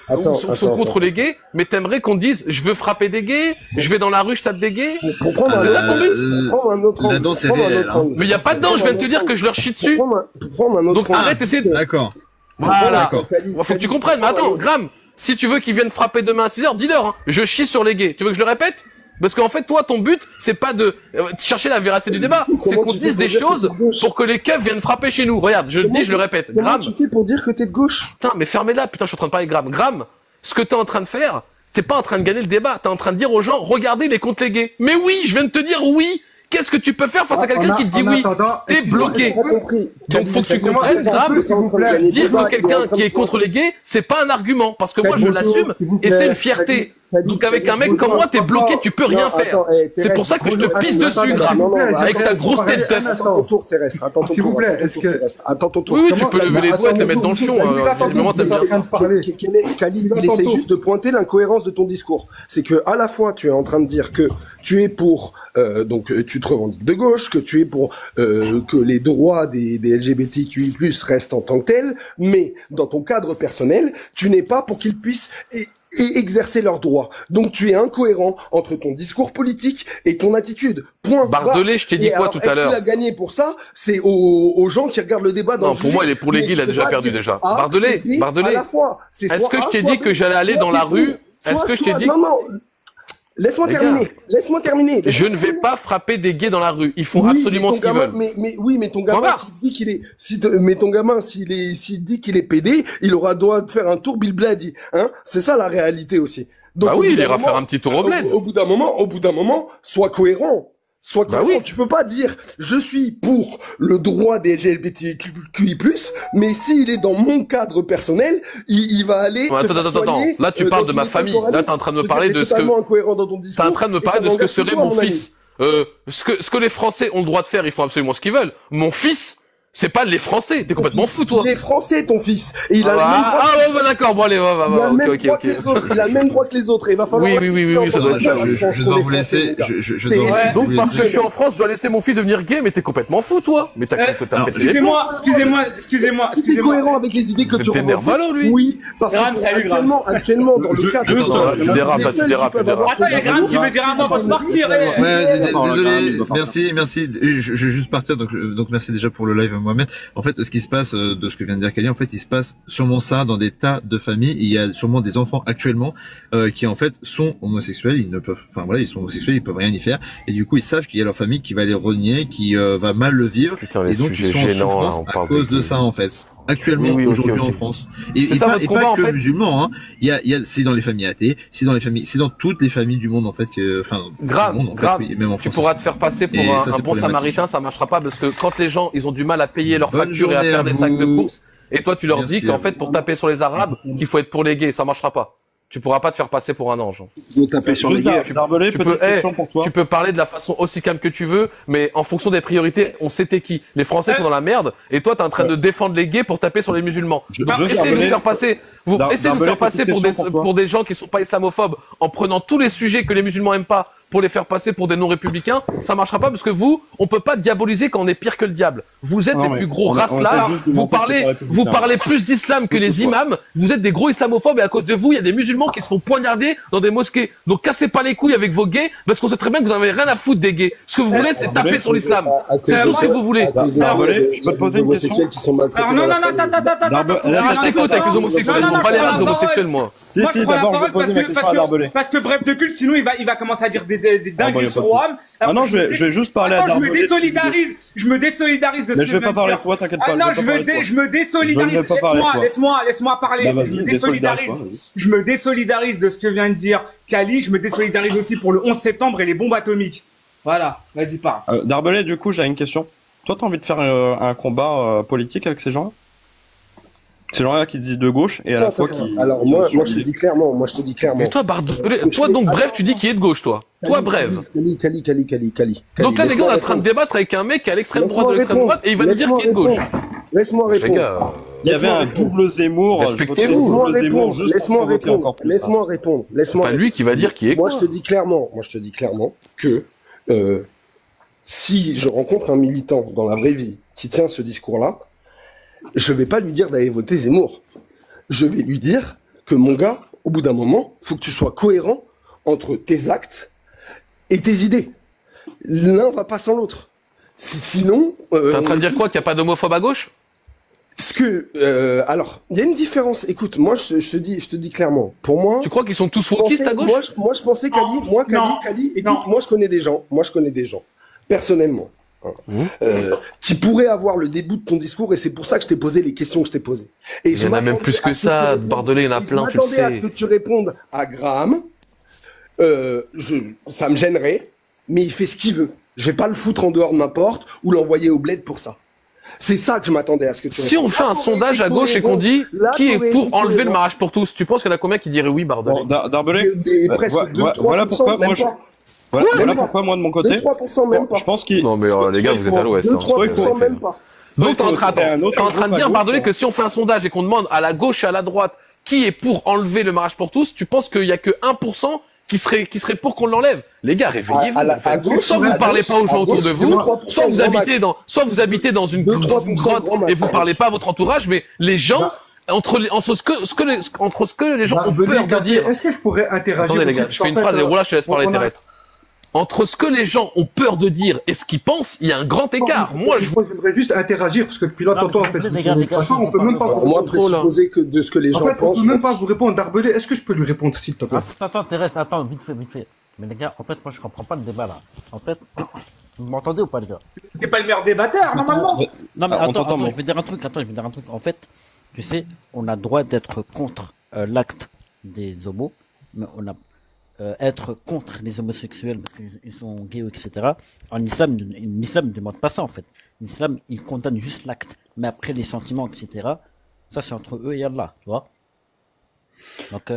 sont contre les gays, mais t'aimerais qu'on dise, je veux frapper des gays, je vais dans la rue, je tape des gays. Pour prendre un autre angle. Mais y a pas de dents, je viens de te dire que je leur chie dessus. Donc arrête, essaie de... D'accord. Voilà. Faut que tu comprennes, mais attends, Graham, si tu veux qu'ils viennent frapper demain à 6h, dis-leur, hein, je chie sur les gays. Tu veux que je le répète? Parce qu'en fait, toi, ton but, c'est pas de chercher la véracité du débat, c'est qu'on dise des choses pour que les keufs viennent frapper chez nous. Regarde, je le dis, je le répète. Graham. Comment tu fais pour dire que t'es de gauche? Putain, mais fermez-la, putain, je suis en train de parler Graham. Graham, ce que t'es en train de faire, t'es pas en train de gagner le débat, t'es en train de dire aux gens, regardez les contre les gays. Mais oui, je viens de te dire oui. Qu'est-ce que tu peux faire face à quelqu'un qui te dit oui? T'es bloqué. Donc faut que tu comprennes, Graham, dire que quelqu'un qui est contre les gays, c'est pas un argument, parce que moi je l'assume et c'est une fierté. Donc avec un mec comme moi, t'es bloqué, tu peux rien faire. C'est pour ça que je te pisse dessus, Graham, avec ta grosse tête d'œuf. S'il vous plaît, est-ce que... Attends ton tour. Oui, tu peux lever les doigts et te les mettre dans le fion. Kali, il essaie juste de pointer l'incohérence de ton discours. C'est que à la fois tu es en train de dire que tu es pour, donc tu te revendiques de gauche, que tu es pour que les droits des LGBTQI+ restent en tant que tels, mais dans ton cadre personnel, tu n'es pas pour qu'ils puissent et exercer leurs droits. Donc tu es incohérent entre ton discours politique et ton attitude. Point. Bardelet, je t'ai dit quoi tout à l'heure? Est-ce qu'il a gagné pour ça? C'est aux gens qui regardent le débat dans Non, pour moi, il est pour les gays, il a déjà perdu déjà. Bardelet, est-ce que je t'ai dit que j'allais aller dans la rue? Est-ce que je t'ai dit... Non, laisse-moi terminer. Je ne vais pas frapper des gays dans la rue. Ils font absolument ce qu'ils veulent. Mais ton gamin, s'il dit qu'il est, ton gamin, s'il dit qu'il est pédé, il doit faire un tour Bill Blady, hein. C'est ça la réalité aussi. Donc, bah oui, il ira faire un petit tour au bled. Au bout d'un moment, sois cohérent. Tu peux pas dire je suis pour le droit des LGBTQI+, mais s'il est dans mon cadre personnel, il va aller. Attends. Là, tu parles de ma famille. Là, t'es en train de me parler de ce que. T'es en train de me parler de ce que serait mon fils. Ce que les Français ont le droit de faire, ils font absolument ce qu'ils veulent. Mon fils. C'est pas les Français, t'es complètement fou, toi. Les Français, ton fils. Et il a d'accord, bon, allez, va. Il a le même droit que les autres. Il va falloir. Oui, ça doit être ça. Je dois vous laisser, Donc, parce que je suis en France, je dois laisser mon fils devenir gay, mais t'es complètement fou, toi. Mais t'as excusez-moi. C'est cohérent avec les idées que tu t'énerves pas, lui. Oui, parce que actuellement, dans le cadre. Tu dérapes. Attends, il y a Graham qui veut dire un mot avant de partir. Désolé, merci. Je vais juste partir, donc merci déjà pour le live. Mohamed. En fait, ce qui se passe de ce que vient de dire Kali, en fait, il se passe sûrement ça dans des tas de familles. Il y a sûrement des enfants actuellement qui en fait sont homosexuels. Ils ne peuvent, ils sont homosexuels, ils peuvent rien y faire. Et du coup, ils savent qu'il y a leur famille qui va les renier, qui va mal le vivre. Putain, et donc, ils sont en souffrance à cause de ça, en fait. Actuellement, aujourd'hui en France. Et pas que le musulman, hein. C'est dans les familles athées, c'est dans toutes les familles du monde, en fait. Grave. Tu pourras te faire passer pour un bon samaritain, ça marchera pas parce que quand les gens, ils ont du mal à payer leurs factures et à faire des sacs de courses, et toi, tu leur dis qu'en fait, pour taper sur les Arabes, qu'il faut être pour les gays, ça marchera pas. Tu pourras pas te faire passer pour un ange. Tu peux parler de la façon aussi calme que tu veux, mais en fonction des priorités, on sait t'es qui. Les Français sont dans la merde, et toi, t'es en train de défendre les gays pour taper sur les musulmans. Essayez de nous faire passer, pour des gens qui sont pas islamophobes, en prenant tous les sujets que les musulmans aiment pas, pour les faire passer pour des non-républicains, ça marchera pas parce que on peut pas diaboliser quand on est pire que le diable. Vous êtes les plus gros racelats, vous parlez plus d'islam que les imams, vous êtes des gros islamophobes et à cause de vous, il y a des musulmans qui se font poignarder dans des mosquées. Donc cassez pas les couilles avec vos gays parce qu'on sait très bien que vous avez rien à foutre des gays. Ce que vous voulez, c'est taper sur l'islam. C'est tout ce que vous voulez. Je peux te poser une question? Non, attends. Je t'écoute avec les homosexuels, je pas les homosexuels, moi. Si, d'abord, je vais poser ma question à Darbelet. Parce que bref de culte, sinon il va commencer à dire des dingueries sur Wam. Ah non, je vais juste parler à Darbelet. Je me désolidarise de ce que je vais pas parler de toi, t'inquiète pas. Ah non, je me désolidarise. Laisse-moi parler. Je me désolidarise de ce que vient de dire Kali. Je me désolidarise aussi pour le 11 septembre et les bombes atomiques. Voilà, vas-y, parle. Darbelet, du coup, j'ai une question. Toi, t'as envie de faire un combat politique avec ces gens-là? Ces gens-là qui disent de gauche et à la fois qui... Alors moi je te dis clairement. Et toi, toi donc bref, tu dis qu'il est de gauche, toi. Toi, bref. Kali. Donc là, les gars, on est en train de débattre avec un mec qui est à l'extrême droite de l'extrême droite et il va nous dire qu'il est de gauche. Laisse-moi répondre. Les gars, qu'il y avait un double Zemmour. Respectez-vous. Laisse-moi répondre. C'est pas lui qui va dire qui est quoi. Moi, je te dis clairement que si je rencontre un militant dans la vraie vie qui tient ce discours-là, je vais pas lui dire d'aller voter Zemmour. Je vais lui dire que mon gars, au bout d'un moment, faut que tu sois cohérent entre tes actes et tes idées. L'un va pas sans l'autre. Sinon... T'es en train de dire quoi? Qu'il n'y a pas d'homophobe à gauche? Parce que, alors, il y a une différence. Écoute, moi, je te dis clairement. Pour moi... Tu crois qu'ils sont tous wokistes à gauche? Moi, je pensais Kali, écoute, moi, je connais des gens, personnellement, qui pourraient avoir le début de ton discours, et c'est pour ça que je t'ai posé les questions que je t'ai posées. Et il y en a même plus que ça, Bardelet, il y en a plein, tu le sais. Je m'attendais à ce que tu répondes à Graham, ça me gênerait, mais il fait ce qu'il veut. Je vais pas le foutre en dehors de ma porte ou l'envoyer au bled pour ça. C'est ça que je m'attendais à ce que tu répondes. Si on fait un sondage à gauche et qu'on dit qui est pour enlever le mariage pour tous, tu penses qu'il y en a combien qui diraient oui, Bardelet? Darbelet, voilà pourquoi moi voilà pourquoi moi de mon côté, 2-3% même pas. Je pense qu'il... Non mais les gars, vous êtes à l'ouest. 2-3% même pas. Donc t'es en train de dire, Bardelet, que si on fait un sondage et qu'on demande à la gauche et à la droite qui est pour enlever le mariage pour tous, tu penses qu'il y a que 1% qui serait pour qu'on l'enlève? Les gars, réveillez-vous. Soit vous parlez pas aux gens autour de vous, soit vous habitez dans une grotte et vous parlez pas à votre entourage, mais les gens, entre ce que les gens ont peur de dire. Est-ce que je pourrais interagir? Attendez les gars, je fais une phrase et voilà, je te laisse parler terrestre. Entre ce que les gens ont peur de dire et ce qu'ils pensent, il y a un grand écart. Moi, j'aimerais juste interagir parce que depuis là, tantôt, en fait, franchement, on peut même pas vous présupposer que de ce que les gens pensent. On peut même pas vous répondre. Darbelet, est-ce que je peux lui répondre, s'il te plaît? Attends, Thérèse, attends, vite fait. Mais les gars, en fait, moi, je comprends pas le débat, là. En fait, vous m'entendez ou pas, les gars? T'es pas le meilleur débatteur, normalement. Non, mais attends, je vais dire un truc. En fait, tu sais, on a droit d'être contre l'acte des homos, mais on a être contre les homosexuels parce qu'ils sont gays, etc. En islam, l'islam ne demande pas ça, en fait. L'islam, il condamne juste l'acte. Mais après, les sentiments, etc., ça, c'est entre eux et Allah, tu vois. Donc,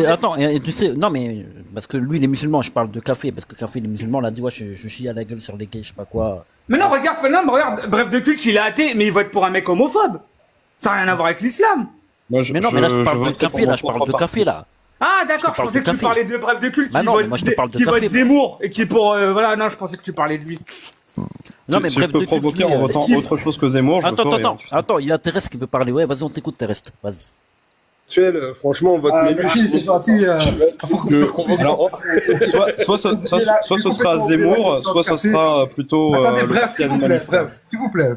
attends, tu sais, non, mais, parce que lui, les musulmans, je parle de Café, parce que Café, les musulmans, là, dit, ouais, je chie à la gueule sur les gays, je sais pas quoi. Mais non, regarde, bref de culte, il est athée, mais il vote pour un mec homophobe. Ça n'a rien à voir avec l'islam. Mais là, je parle de Café, là. Ah d'accord, je pensais que tu parlais de Bref de Culte qui vote Zemmour et qui est pour voilà, non, je pensais que tu parlais de lui. Non mais bref, je peux provoquer en votant autre chose que Zemmour. Attends, il y a Thérèse qui veut parler. Ouais, vas-y, on t'écoute, Thérèse. Vas-y. Franchement, on vote c'est gentil. Soit ce sera Zemmour, soit ce sera plutôt. Attendez, bref, s'il vous plaît.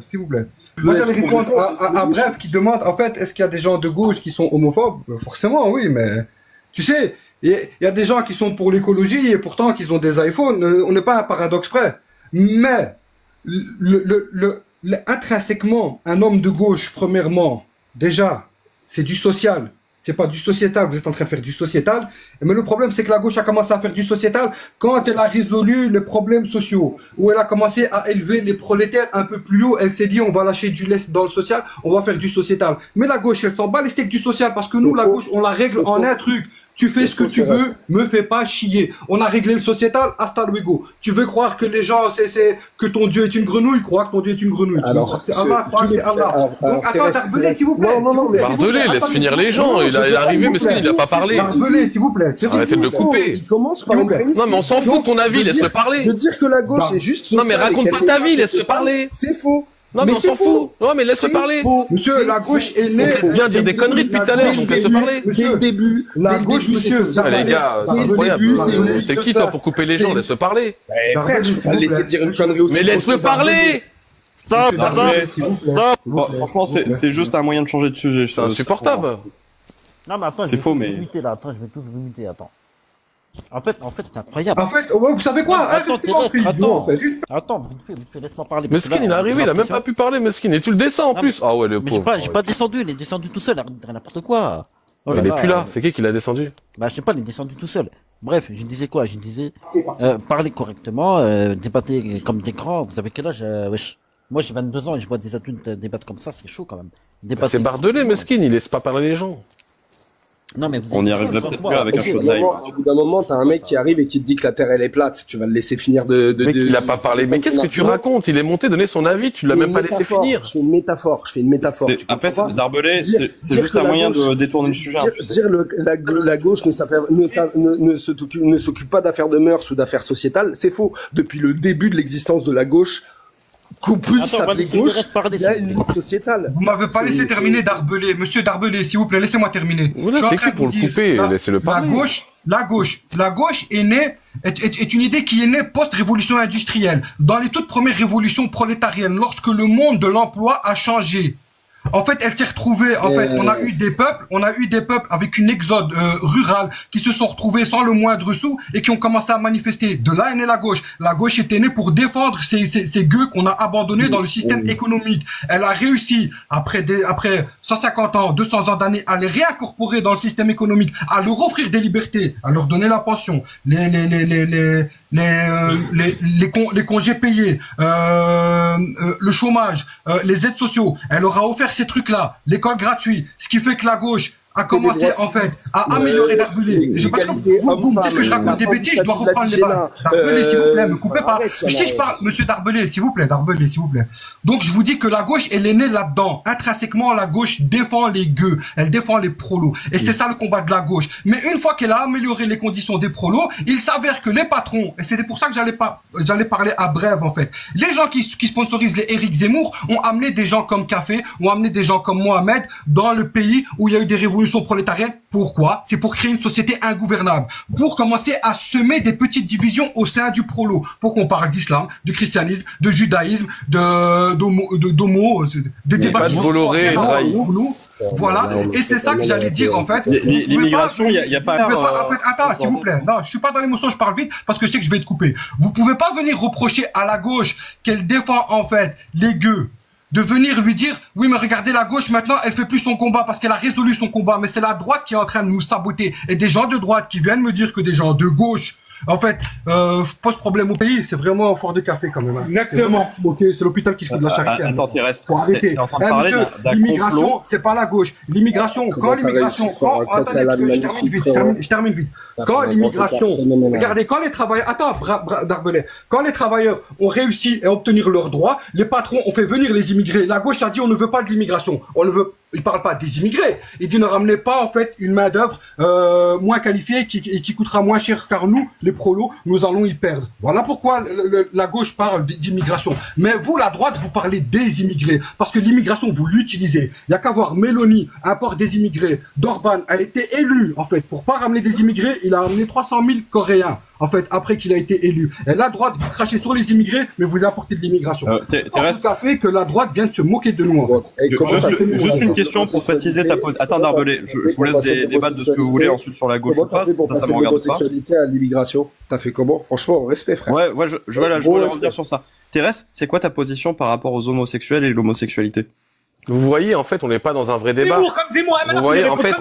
Moi, j'allais répondre à Bref qui demande, en fait, est-ce qu'il y a des gens de gauche qui sont homophobes? Forcément, oui, mais tu sais, il y a des gens qui sont pour l'écologie et pourtant qu'ils ont des iPhones. On n'est pas un paradoxe près. Mais intrinsèquement, un homme de gauche, premièrement, déjà, c'est du social. C'est pas du sociétal, vous êtes en train de faire du sociétal. Mais le problème, c'est que la gauche a commencé à faire du sociétal quand elle a résolu les problèmes sociaux, où elle a commencé à élever les prolétaires un peu plus haut. Elle s'est dit, on va lâcher du lest dans le social, on va faire du sociétal. Mais la gauche, elle s'en bat les steaks du social, parce que nous, la gauche, on la règle en un truc. Tu fais ce que tu veux, me fais pas chier. On a réglé le sociétal, hasta luego. Tu veux croire que les gens, que ton Dieu est une grenouille, crois que ton Dieu est une grenouille. Alors, c'est Allah, crois que c'est Allah. Donc, attends, Darbelet, s'il vous plaît. Bardelet, laisse finir les gens. Il est arrivé, mais il n'a pas parlé. Darbelet, s'il vous plaît. Arrêtez de le couper. Il commence par une prémisse. Non, mais on s'en fout de ton avis, laisse-le parler. De dire que la gauche est juste. Non, mais raconte pas ta vie, laisse-le parler. C'est faux. Non, mais on s'en fout. Non, mais laisse-le parler. Monsieur, la gauche est née. On vient dire des conneries depuis tout à l'heure, donc laisse-le parler. Dès le début, la gauche, monsieur. Les gars, c'est incroyable. T'es qui, toi, pour couper les gens? Laisse-le parler. Frère, je vais pas laisser dire une connerie aussi. Mais laisse-le parler! Stop! Franchement, c'est juste un moyen de changer de sujet. C'est insupportable. Non, mais attends, c'est faux, mais. Je vais tous vous imiter, attends. En fait, c'est incroyable. En fait, vous savez quoi? Attends, vite fait, laisse-moi parler. Meskin, il est arrivé, il a même pas pu parler, Meskin, et tu le descends en plus. Ah ouais, le pauvre. J'ai pas descendu, il est descendu tout seul, n'importe quoi. Il est plus là, c'est qui l'a descendu? Bah, je sais pas, il est descendu tout seul. Bref, je disais quoi? Je disais, parler correctement, débattre comme des grands. Vous avez quel âge? Wesh. Moi, j'ai 22 ans et je vois des adultes débattre comme ça, c'est chaud quand même. C'est Bardelet, Meskin, il laisse pas parler les gens. Non, mais on y arriverait peut-être plus avec un show de live. Au bout d'un moment, t'as un mec qui arrive et qui te dit que la Terre elle est plate. Tu vas le laisser finir mec, il a pas parlé. Mais qu'est-ce que tu racontes? Il est monté donner son avis. Tu l'as même pas laissé finir. Je fais une métaphore. Après, Darbelé, c'est juste un moyen de détourner le sujet. Dire la gauche ne s'occupe pas d'affaires de mœurs ou d'affaires sociétales, c'est faux. Depuis le début de l'existence de la gauche, qu'on puisse s'appeler gauche, il y a une lutte sociétale. Vous m'avez pas laissé terminer, Darbelé. Monsieur Darbelé, s'il vous plaît, laissez-moi terminer. Vous êtes qui pour le couper? Laissez-le parler. La gauche est une idée qui est née post-révolution industrielle. Dans les toutes premières révolutions prolétariennes, lorsque le monde de l'emploi a changé. En fait, elle s'est retrouvée. En fait, on a eu des peuples avec une exode rurale qui se sont retrouvés sans le moindre sou et qui ont commencé à manifester. De là est née la gauche. La gauche était née pour défendre ces gueux qu'on a abandonnés dans le système économique. Elle a réussi après 150 ans, 200 ans d'années à les réincorporer dans le système économique, à leur offrir des libertés, à leur donner la pension, les congés payés, le chômage, les aides sociaux. Elle leur a offert ces trucs-là, l'école gratuite, ce qui fait que la gauche a commencé en fait à améliorer Darbelé. Parce que vous me dites que je raconte des bêtises, je dois reprendre les bases. Darbelé, s'il vous plaît, me coupez pas. Si je parle, monsieur Darbelé, s'il vous plaît, Darbelé, s'il vous plaît. Donc je vous dis que la gauche, elle est née là-dedans. Intrinsèquement, la gauche défend les gueux, elle défend les prolos. Et c'est ça le combat de la gauche. Mais une fois qu'elle a amélioré les conditions des prolos, il s'avère que les patrons, et c'était pour ça que j'allais parler à brève en fait, les gens qui sponsorisent les Éric Zemmour ont amené des gens comme Café, ont amené des gens comme Mohamed dans le pays où il y a eu des révolutions prolétarienne. Pourquoi? C'est pour créer une société ingouvernable, pour commencer à semer des petites divisions au sein du prolo, pour qu'on parle d'islam, de christianisme, de judaïsme, d'homo, de débats. Voilà, et c'est ça que j'allais dire en fait. L'immigration, il y a pas. En fait, attends, s'il vous plaît. Non, je suis pas dans l'émotion, je parle vite parce que je sais que je vais te couper. Vous pouvez pas venir reprocher à la gauche qu'elle défend en fait les gueux, de venir lui dire oui mais regardez la gauche maintenant elle fait plus son combat parce qu'elle a résolu son combat, mais c'est la droite qui est en train de nous saboter et des gens de droite qui viennent me dire que des gens de gauche en fait posent problème au pays. C'est vraiment un fort de café quand même hein. Exactement. C'est l'hôpital qui se fout de la charité. Attends, faut arrêter. L'immigration c'est pas la gauche. L'immigration, je termine vite. Quand l'immigration, regardez, quand les travailleurs, Darbelé, quand les travailleurs ont réussi à obtenir leurs droits, les patrons ont fait venir les immigrés. La gauche a dit on ne veut pas de l'immigration, on ne veut. Il parle pas des immigrés. Il dit ne ramenez pas en fait une main d'œuvre moins qualifiée qui coûtera moins cher car nous, les prolos, nous allons y perdre. Voilà pourquoi la gauche parle d'immigration. Mais vous, la droite, vous parlez des immigrés parce que l'immigration vous l'utilisez. Il y a qu'à voir Mélanie importe des immigrés. D'Orban a été élu en fait pour pas ramener des immigrés. Il a amené 300 000 Coréens. En fait, après qu'il a été élu. Et la droite, vous crachez sur les immigrés, mais vous apportez de l'immigration. Ça fait que la droite vient de se moquer de nous. En fait. Juste une question pour préciser ta pose. Attends, Darbelé, je vous laisse débattre de ce que vous voulez ensuite sur la gauche ou pas. Ça me regarde pas. L'homosexualité à l'immigration, t'as fait comment? Franchement, respect, frère. Ouais, je voulais revenir sur ça. Thérèse, c'est quoi ta position par rapport aux homosexuels et l'homosexualité? Vous voyez, en fait, on n'est pas dans un vrai débat. Zemmour, comme Zemmour, vous voyez, en fait,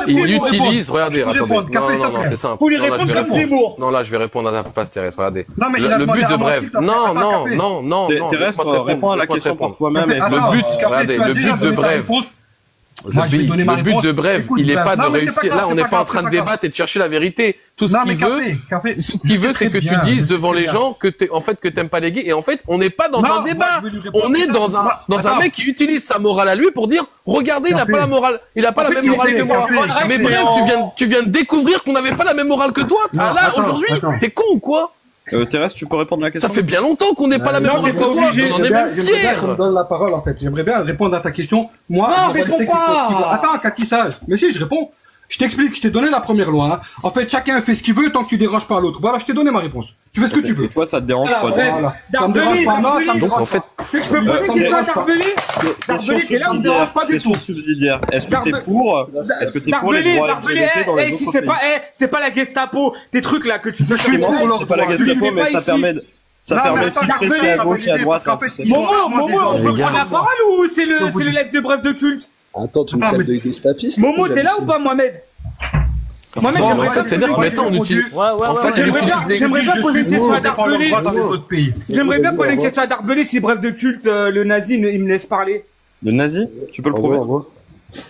il utilise, regardez, attendez. Non, c'est simple. Vous lui répondre comme Zemmour. Non, là, je vais répondre à ta place, Thérèse, regardez. Le but de brève. Non. Thérèse, réponds à la question pour toi-même. Le but de brève. Le but de brève, il n'est pas de réussir. Là, on n'est pas en train de débattre et de chercher la vérité. Tout ce qu'il veut, c'est que tu dises devant les gens que t'aimes pas les gays. Et en fait, on n'est pas dans un débat. On est dans un mec qui utilise sa morale à lui pour dire, regardez, il n'a pas la morale, il n'a pas la même morale que moi. Mais bref, tu viens de découvrir qu'on n'avait pas la même morale que toi. Là, aujourd'hui, t'es con ou quoi? Thérèse, tu peux répondre à la question? Ça fait bien longtemps qu'on n'est pas la même morale que toi. On en est même fiers. Je me donne la parole en fait. J'aimerais bien répondre à ta question. Moi, non, réponds pas. Attends, Cathy Sage. Mais si, je réponds. Je t'explique, je t'ai donné la première loi. Hein. En fait, chacun fait ce qu'il veut tant que tu déranges pas l'autre. Voilà, je t'ai donné ma réponse. Tu fais ce que tu veux. Et toi, ça te dérange pas? Voilà. Ça me dérange pas. Non, ça me dérange pas. Je peux poser une question à Darbelé? Darbelé, t'es là? Ça me dérange pas du tout. Est-ce que t'es pour les droits LGBT dans les autres pays? C'est pas la Gestapo, tes trucs là que tu fais. C'est pas la Gestapo, mais ça permet de filtrer à gauche et à droite. Momo, on peut prendre la parole ou c'est le live de bref de culte? Attends, tu me traites de gestapiste? Momo, t'es là ou pas, Mohamed? Mohamed, j'aimerais bien. C'est-à-dire que maintenant on utilise. J'aimerais bien poser une question à Darbelé. J'aimerais bien poser une question à Darbelé si bref de culte, le nazi, il me laisse parler. Le nazi? Tu peux le prouver?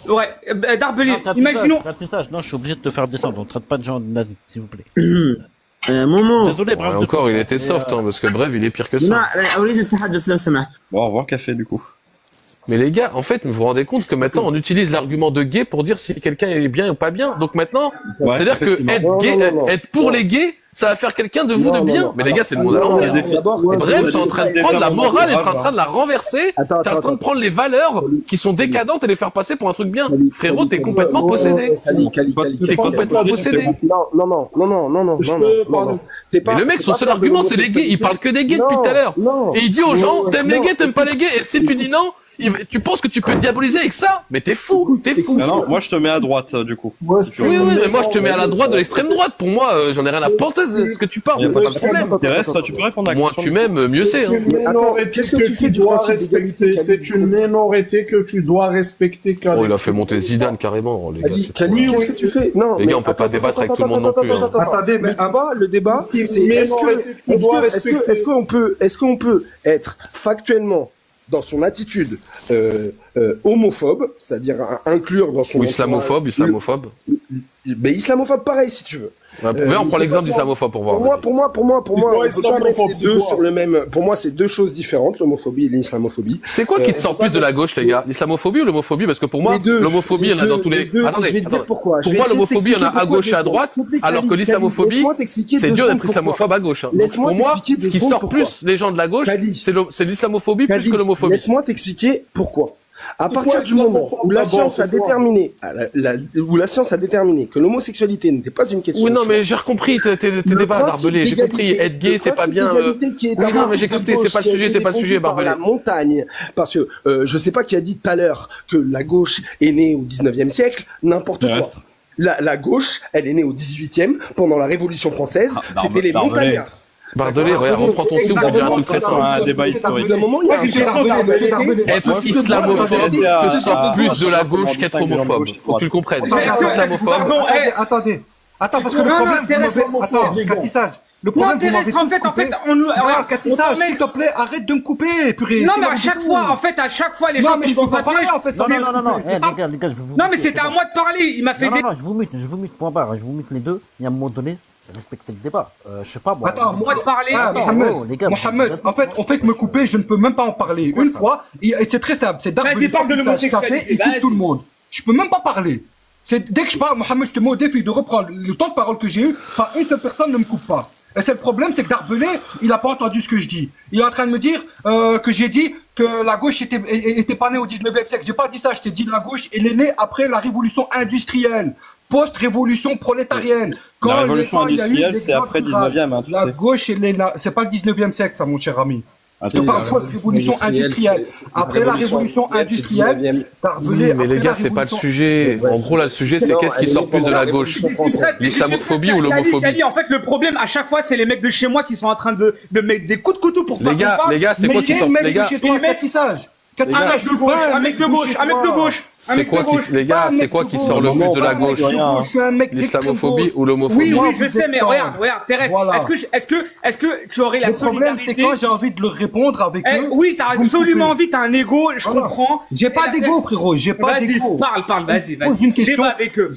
Ouais, Darbelé, imaginons. Non, je suis obligé de te faire descendre. On traite pas de gens nazis, s'il vous plaît. Momo. Désolé, Bref. Encore, il était soft, parce que bref, il est pire que ça. Bon, au revoir, café, du coup. Mais les gars, en fait, vous vous rendez compte que maintenant, on utilise l'argument de gay pour dire si quelqu'un est bien ou pas bien. Donc maintenant, c'est-à-dire que être gay, être pour les gays, ça va faire quelqu'un de vous de bien. Mais les gars, c'est le monde à l'envers. Bref, t'es en train de prendre la morale et t'es en train de la renverser. T'es en train de prendre les valeurs qui sont décadentes et les faire passer pour un truc bien. Frérot, t'es complètement possédé. T'es complètement possédé. Non. Mais le mec, son seul argument, c'est les gays. Il parle que des gays depuis tout à l'heure. Et il dit aux gens, t'aimes les gays, t'aimes pas les gays. Et si tu dis non, tu penses que tu peux te diaboliser avec ça? Mais t'es fou. Non, moi je te mets à droite du coup. Oui, mais moi je te mets à la droite de l'extrême droite. Pour moi, j'en ai rien à panter ce que tu parles. C'est pas de problème. Terrestre, tu peux répondre à moi tu m'aimes, mieux c'est. Qu'est-ce que tu dois respecter? C'est une minorité que tu dois respecter. Oh, il a fait monter Zidane carrément, les gars. Qu'est-ce que tu fais? Non, les gars, on peut pas débattre avec tout le monde non plus. Attendez, mais le débat, c'est est-ce qu'on peut être factuellement dans son attitude homophobe, c'est-à-dire inclure dans son... Ou islamophobe. Mais islamophobe pareil, si tu veux. On prend l'exemple d'islamophobe pour voir. Pour moi, on peut pas mettre les deux sur le même... Pour moi, c'est deux choses différentes, l'homophobie et l'islamophobie. C'est quoi qui te sort plus de la gauche, les gars? L'islamophobie ou l'homophobie? Parce que pour moi, l'homophobie, il y en a dans tous les... Attendez, je vais te dire pourquoi. Pour moi, l'homophobie, il y en a à gauche et à droite, alors que l'islamophobie, c'est dur d'être islamophobe à gauche. Pour moi, ce qui sort plus les gens de la gauche, c'est l'islamophobie plus que l'homophobie. Laisse-moi t'expliquer pourquoi. À partir du moment où la science a déterminé, que l'homosexualité n'était pas une question. Oui, non, mais j'ai compris tes débats, Barbelé. J'ai compris. Être gay, c'est pas bien. Oui, non, mais j'ai capté. C'est pas le sujet, Barbelé. La montagne. Parce que, je sais pas qui a dit tout à l'heure que la gauche est née au 19e siècle. N'importe quoi. La gauche, elle est née au 18e, pendant la Révolution française. C'était les montagnards. Bardelé, reprends ton souffle pour dire un truc très simple. Un débat historique. Être islamophobe te sort plus de la gauche qu'être homophobe. Faut que tu le comprennes. Islamophobe. Attendez, parce que le problème, Catissage. Le problème, en fait, Catissage, s'il te plaît, arrête de me couper, purée. Non, mais à chaque fois, les gens qui vont parler, en fait. Non, les gars, je vous... Non, mais c'était à moi de parler. Il m'a fait des... Non, je vous mute, point barre. Je vous mute les deux. Il y a un moment donné, respectez le débat. Je sais pas, moi. Attends, moi de parler. Mohamed, en fait, on fait me couper, je ne peux même pas en parler une fois. Et c'est très simple, c'est Darbelé. Vas-y, parle de l'homosexualité. Tout le monde. Je peux même pas parler. Dès que je parle, Mohamed, je te mets au défi de reprendre le temps de parole que j'ai eu. Enfin, une seule personne ne me coupe pas. Et c'est le problème, c'est que Darbelé, il a pas entendu ce que je dis. Il est en train de me dire que j'ai dit que la gauche était pas née au 19e siècle. J'ai pas dit ça, je t'ai dit la gauche, elle est née après la révolution industrielle, post-révolution prolétarienne. La révolution industrielle, c'est après 19e. Hein, la gauche, elle est là, c'est pas le 19e siècle, ça, mon cher ami. Je parle post-révolution industrielle. Après la révolution industrielle, Darbelé. Mais les gars, c'est pas le sujet. En gros, là, le sujet, c'est qu'est-ce qui sort plus de la gauche? L'islamophobie ou l'homophobie? En fait, le problème, à chaque fois, c'est les mecs de chez moi qui sont en train de mettre des coups de couteau pour pas qu'on parle. Les gars, c'est quoi qui sort? Les gars, un mec de gauche. Les gars, c'est quoi qui sort le plus de la gauche? L'islamophobie ou l'homophobie? Oui, je sais, mais regarde, Thérèse, est-ce que tu aurais la solidarité? Le problème, c'est quand j'ai envie de leur répondre avec eux. Oui, t'as absolument envie, t'as un ego, je comprends. J'ai pas d'ego, frérot, j'ai pas d'ego. Vas-y, parle, vas-y. Pose une question. Débat avec eux.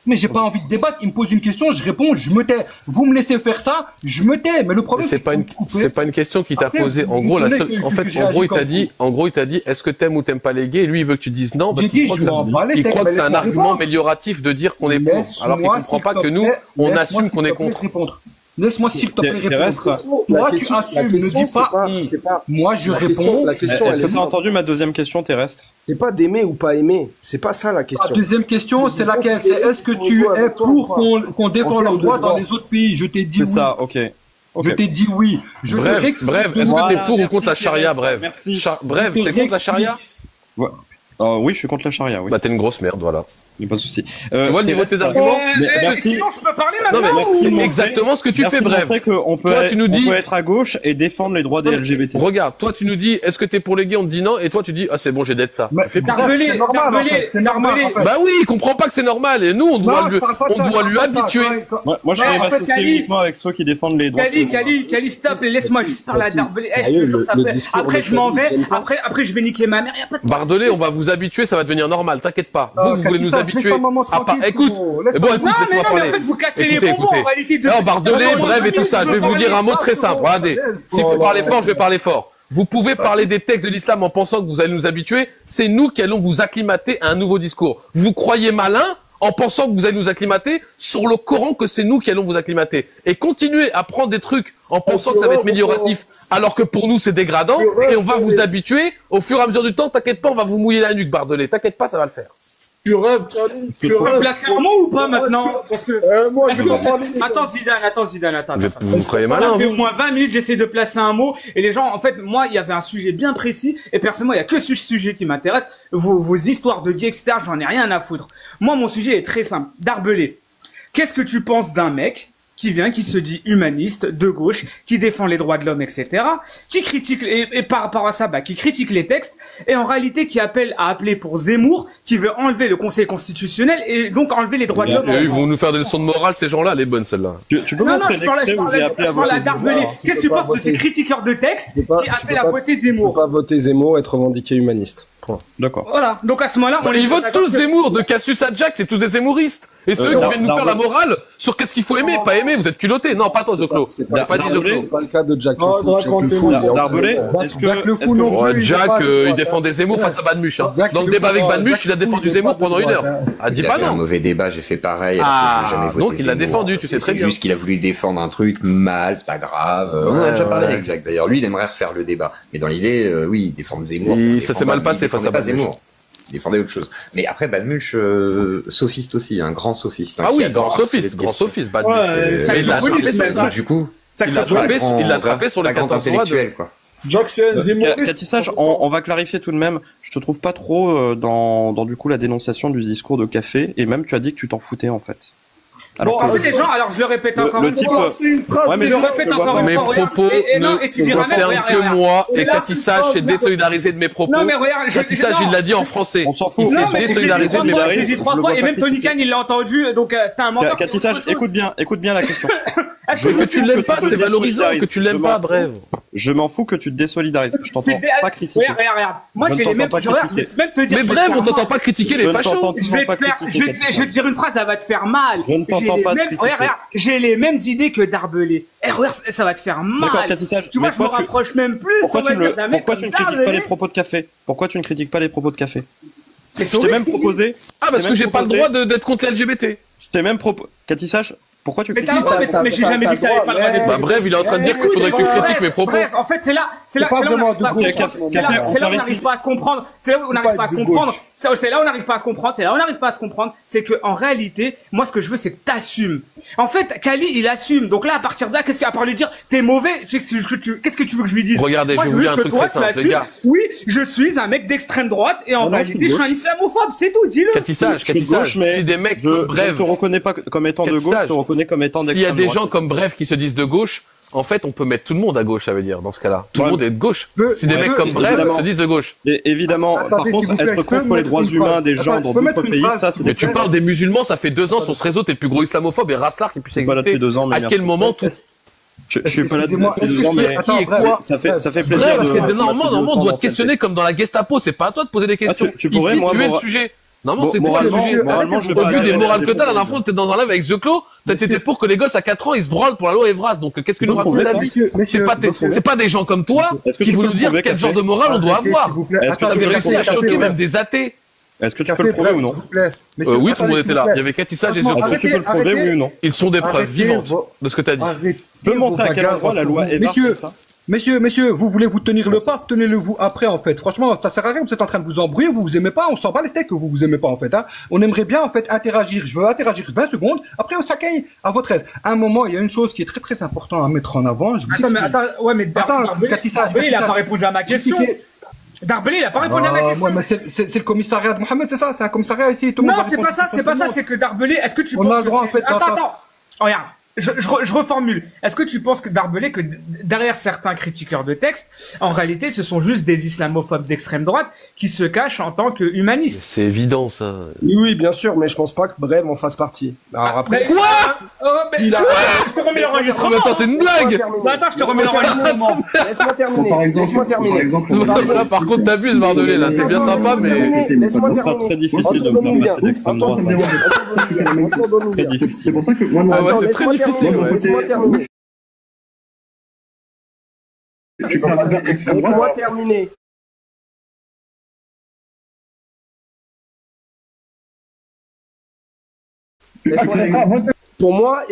Mais j'ai pas envie de débattre, il me pose une question, je réponds, je me tais. Vous me laissez faire ça, je me tais. Mais le problème, c'est pas une question qu'il t'a posée. En gros, il t'a dit, est-ce que t'aimes ou t'aimes pas les gays? Lui, il veut que tu dises non, parce qu'il croit que c'est un argument amélioratif de dire qu'on est pour. Alors qu'il comprend pas que nous, on assume qu'on est contre. Laisse-moi s'il te plaît répondre. Moi, tu assumes, ne dis pas. Moi, je réponds. Est-ce que tu as entendu ma deuxième question, Terrestre? C'est pas d'aimer ou pas aimer. C'est pas ça la question. La deuxième question, c'est laquelle? C'est est-ce que tu es pour qu'on défende leurs droits dans les autres pays? Je t'ai dit oui. C'est ça, ok. Je t'ai dit oui. Bref, est-ce que t'es pour ou contre la charia? Bref, t'es contre la charia? Oui, je suis contre la charia, oui. Bah, t'es une grosse merde, voilà. Il n'y a pas de souci. Tu vois le niveau de tes arguments? Merci. Sinon, je peux parler maintenant. Non, mais c'est exactement ce que tu fais, bref. On peut être à gauche et défendre les droits des LGBT. Regarde, toi, tu nous dis, est-ce que t'es pour les gays? On te dit non, et toi, tu dis, ah, c'est bon, j'ai d'être ça. Darbelé. Bah oui, il comprend pas que c'est normal, et nous, on doit lui habituer. Moi, je vais m'associer uniquement avec ceux qui défendent les droits. Kali, stop, laisse-moi juste parler à Darbelé. Après, je m'en vais. Après, je vais niquer ma mère. Bardelé, on va vous habituer, ça va devenir normal, t'inquiète pas. Vous voulez nous habituer à pas. Écoute, laisse-moi parler. En fait, vous cassez les bonbons en réalité. Non, Bardelé, bref et tout ça. Je vais vous dire un mot très simple. Regardez, s'il faut parler fort, je vais parler fort. Vous pouvez parler des textes de l'islam en pensant que vous allez nous habituer. C'est nous qui allons vous acclimater à un nouveau discours. Vous croyez malin en pensant que vous allez nous acclimater sur le Coran, que c'est nous qui allons vous acclimater. Et continuez à prendre des trucs en pensant que ça va être amélioratif, alors que pour nous c'est dégradant, et on va vous habituer. Au fur et à mesure du temps, t'inquiète pas, on va vous mouiller la nuque, Bardelé. T'inquiète pas, ça va le faire. Tu rêves, Kali. Tu peux placer un mot ou pas maintenant? Parce que. Moi, je vais parler. Attends, Zidane. Vous croyez malin, ça fait au moins 20 minutes, j'essaie de placer un mot, et les gens, en fait, moi, il y avait un sujet bien précis, et personnellement, il y a que ce sujet qui m'intéresse. Vos histoires de gays, etc., j'en ai rien à foutre. Moi, mon sujet est très simple. Darbelé. Qu'est-ce que tu penses d'un mec qui se dit humaniste, de gauche, qui défend les droits de l'homme, etc., qui critique, et par rapport à ça, qui critique les textes, et en réalité qui appelle à appeler pour Zemmour, qui veut enlever le Conseil constitutionnel, et donc enlever les droits de l'homme. Ils vont nous faire des leçons de morale, ces gens-là, les bonnes, celles-là. Tu peux montrer l'extrait où j'ai appelé à voter Darbelé. Qu'est-ce que tu penses de ces critiqueurs de textes qui appellent à voter Zemmour? Tu peux pas voter Zemmour, être revendiqué humaniste. D'accord. Voilà. Donc à ce moment-là, ils votent tous Zemmour, de Cassius à Jack, c'est tous des zémouristes. Et ceux qui viennent nous faire la morale sur qu'est-ce qu'il faut aimer, pas aimer, vous êtes culottés. Non, pas toi, Zoclo. C'est pas le cas de Jack Darbelé. Jack, il défendait Zemmour face à Badmuche. Dans le débat avec Badmuche, il a défendu Zemmour pendant 1 heure. Ah, dis pas non. Un mauvais débat, j'ai fait pareil. Donc il l'a défendu, tu sais très bien. C'est juste qu'il a voulu défendre un truc mal, c'est pas grave. On a déjà parlé avec Jack. D'ailleurs, lui, il aimerait refaire le débat. Mais dans l'idée, oui, défendre Zemmour. Ça s'est mal passé face à Zemmour. Il défendait autre chose. Mais après, Badmuche, sophiste aussi, un grand sophiste. Ah oui, grand sophiste, Badmuche. Du coup, il l'a attrapé sur les grand intellectuel, quoi. Catissage, on va clarifier tout de même. Je te trouve pas trop dans du coup la dénonciation du discours de Café, et même tu as dit que tu t'en foutais en fait. Alors, en fait, les gens, alors je le répète encore une fois. Ouais, mais je le répète encore une fois. Mes propos ne concernent que moi, et Catissage s'est désolidarisé de mes propos. Non, mais regarde, Catissage, il l'a dit en français. On s'en fout. Il s'est désolidarisé de mes propos. J'ai dit 3 fois, et même Tony Khan, il l'a entendu, donc t'as un menteur. Catissage, écoute bien la question. Que tu l'aimes pas, c'est valorisant, que tu l'aimes pas, bref. Je m'en fous que tu te désolidarises. Je t'entends pas critiquer. Regarde. Moi, j'ai les mêmes, je vais même te dire. Mais bref, on t'entend pas critiquer les fachos. Je vais te dire une phrase, ça va te faire mal. Je ne t'entends pas regarde, j'ai les mêmes idées que Darbelé. Regarde, ça va te faire mal. Catissage. Tu vois, je me rapproche même plus. Pourquoi tu ne critiques pas les propos de Café? Pourquoi tu ne critiques pas les propos de Café? Je t'ai même proposé. Ah, parce que j'ai pas le droit d'être contre les LGBT. Je t'ai même proposé. Catissage. Pourquoi tu critiques mais j'ai jamais dit que t'avais pas le droit d'être. Bah bref, il est en train de dire qu'il faudrait que tu critiques mes propos. Bref, en fait, c'est là où on n'arrive pas à se comprendre. C'est là où on n'arrive pas à se comprendre. C'est là où on n'arrive pas à se comprendre. C'est que, en réalité, moi, ce que je veux, c'est que t'assumes. En fait, Kali, il assume. Donc là, à partir de là, qu'est-ce qu'il a à part lui dire, t'es mauvais, qu'est-ce que tu veux que je lui dise? Regardez, je vais vous dire un truc très simple, les gars. Oui, je suis un mec d'extrême droite, et en réalité, je suis un islamophobe, c'est tout, dis-le. Catissage, si des mecs, bref. Je te reconnais pas comme étant de gauche, je te reconnais comme étant d'extrême droite. S'il y a des gens comme Bref qui se disent de gauche, en fait, on peut mettre tout le monde à gauche, ça veut dire, dans ce cas-là. Tout le monde est de gauche. Si des mecs comme Bref se disent de gauche. Et évidemment, par contre, être contre les droits humains des gens dans d'autres pays, ça, c'est... Mais tu parles des musulmans, ça fait 2 ans sur ce réseau, t'es le plus gros islamophobe et Raslar qui puisse exister. À quel moment tout... Je suis pas là depuis 2 ans, mais qui est quoi? Ça fait plaisir de... Normalement, on doit te questionner comme dans la Gestapo, c'est pas à toi de poser des questions. Tu pourrais, moi... Tu es le sujet. Non, c'est toi le sujet. Au vu des morales que t'as, la dernière fois, t'étais dans un live avec The Clos, t'étais pour que les gosses à 4 ans, ils se branlent pour la loi Evras. Donc, qu'est-ce que nous raconte la vie? C'est pas des gens comme toi qui vont nous dire quel genre de morale on doit avoir. Est-ce que t'avais réussi à choquer même des athées? Est-ce que tu peux le prouver ou non? Oui, tout le monde était là. Il y avait Catissage et The Clos. Est-ce que tu peux le prouver, oui ou non? Ils sont des preuves vivantes de ce que t'as dit. Tu peux montrer à quel endroit la loi Evras? Messieurs, vous voulez vous tenir le pas, tenez-le vous après en fait. Franchement, ça sert à rien, vous êtes en train de vous embrouiller, vous aimez pas, on s'en bat les steaks que vous aimez pas en fait. Hein. On aimerait bien en fait interagir, je veux interagir 20 secondes, après on s'accueille à votre aise. À un moment, il y a une chose qui est très très importante à mettre en avant. Darbelé, il a pas répondu à ma question. Darbelé, il a pas répondu à ma question. Ouais, mais c'est le commissariat de Mohamed, c'est ça? C'est un commissariat ici, tout le monde. Non, c'est pas ça, c'est que Darbelé, est-ce que tu penses que Attends. regarde, je reformule. Est-ce que tu penses que Barbelé, que derrière certains critiqueurs de texte, en réalité, ce sont juste des islamophobes d'extrême droite qui se cachent en tant que humanistes? C'est évident, ça. Oui, bien sûr, mais je pense pas que Brève en fasse partie. Alors après. Quoi? Je te remets l'enregistrement. Attends, c'est une blague. Attends, je te remets l'enregistrement. Laisse-moi terminer. Laisse-moi terminer. Là, par contre, t'abuses, Barbelé, là. T'es bien sympa, mais. Laisse-moi Ça sera très difficile de faire passer d'extrême droite. Très difficile. C'est pour ça que moi, Ah ouais, c'est très difficile, ouais. Laisse-moi terminer. tu peux pas dire extrême droite. Laisse-moi terminer. Pour moi,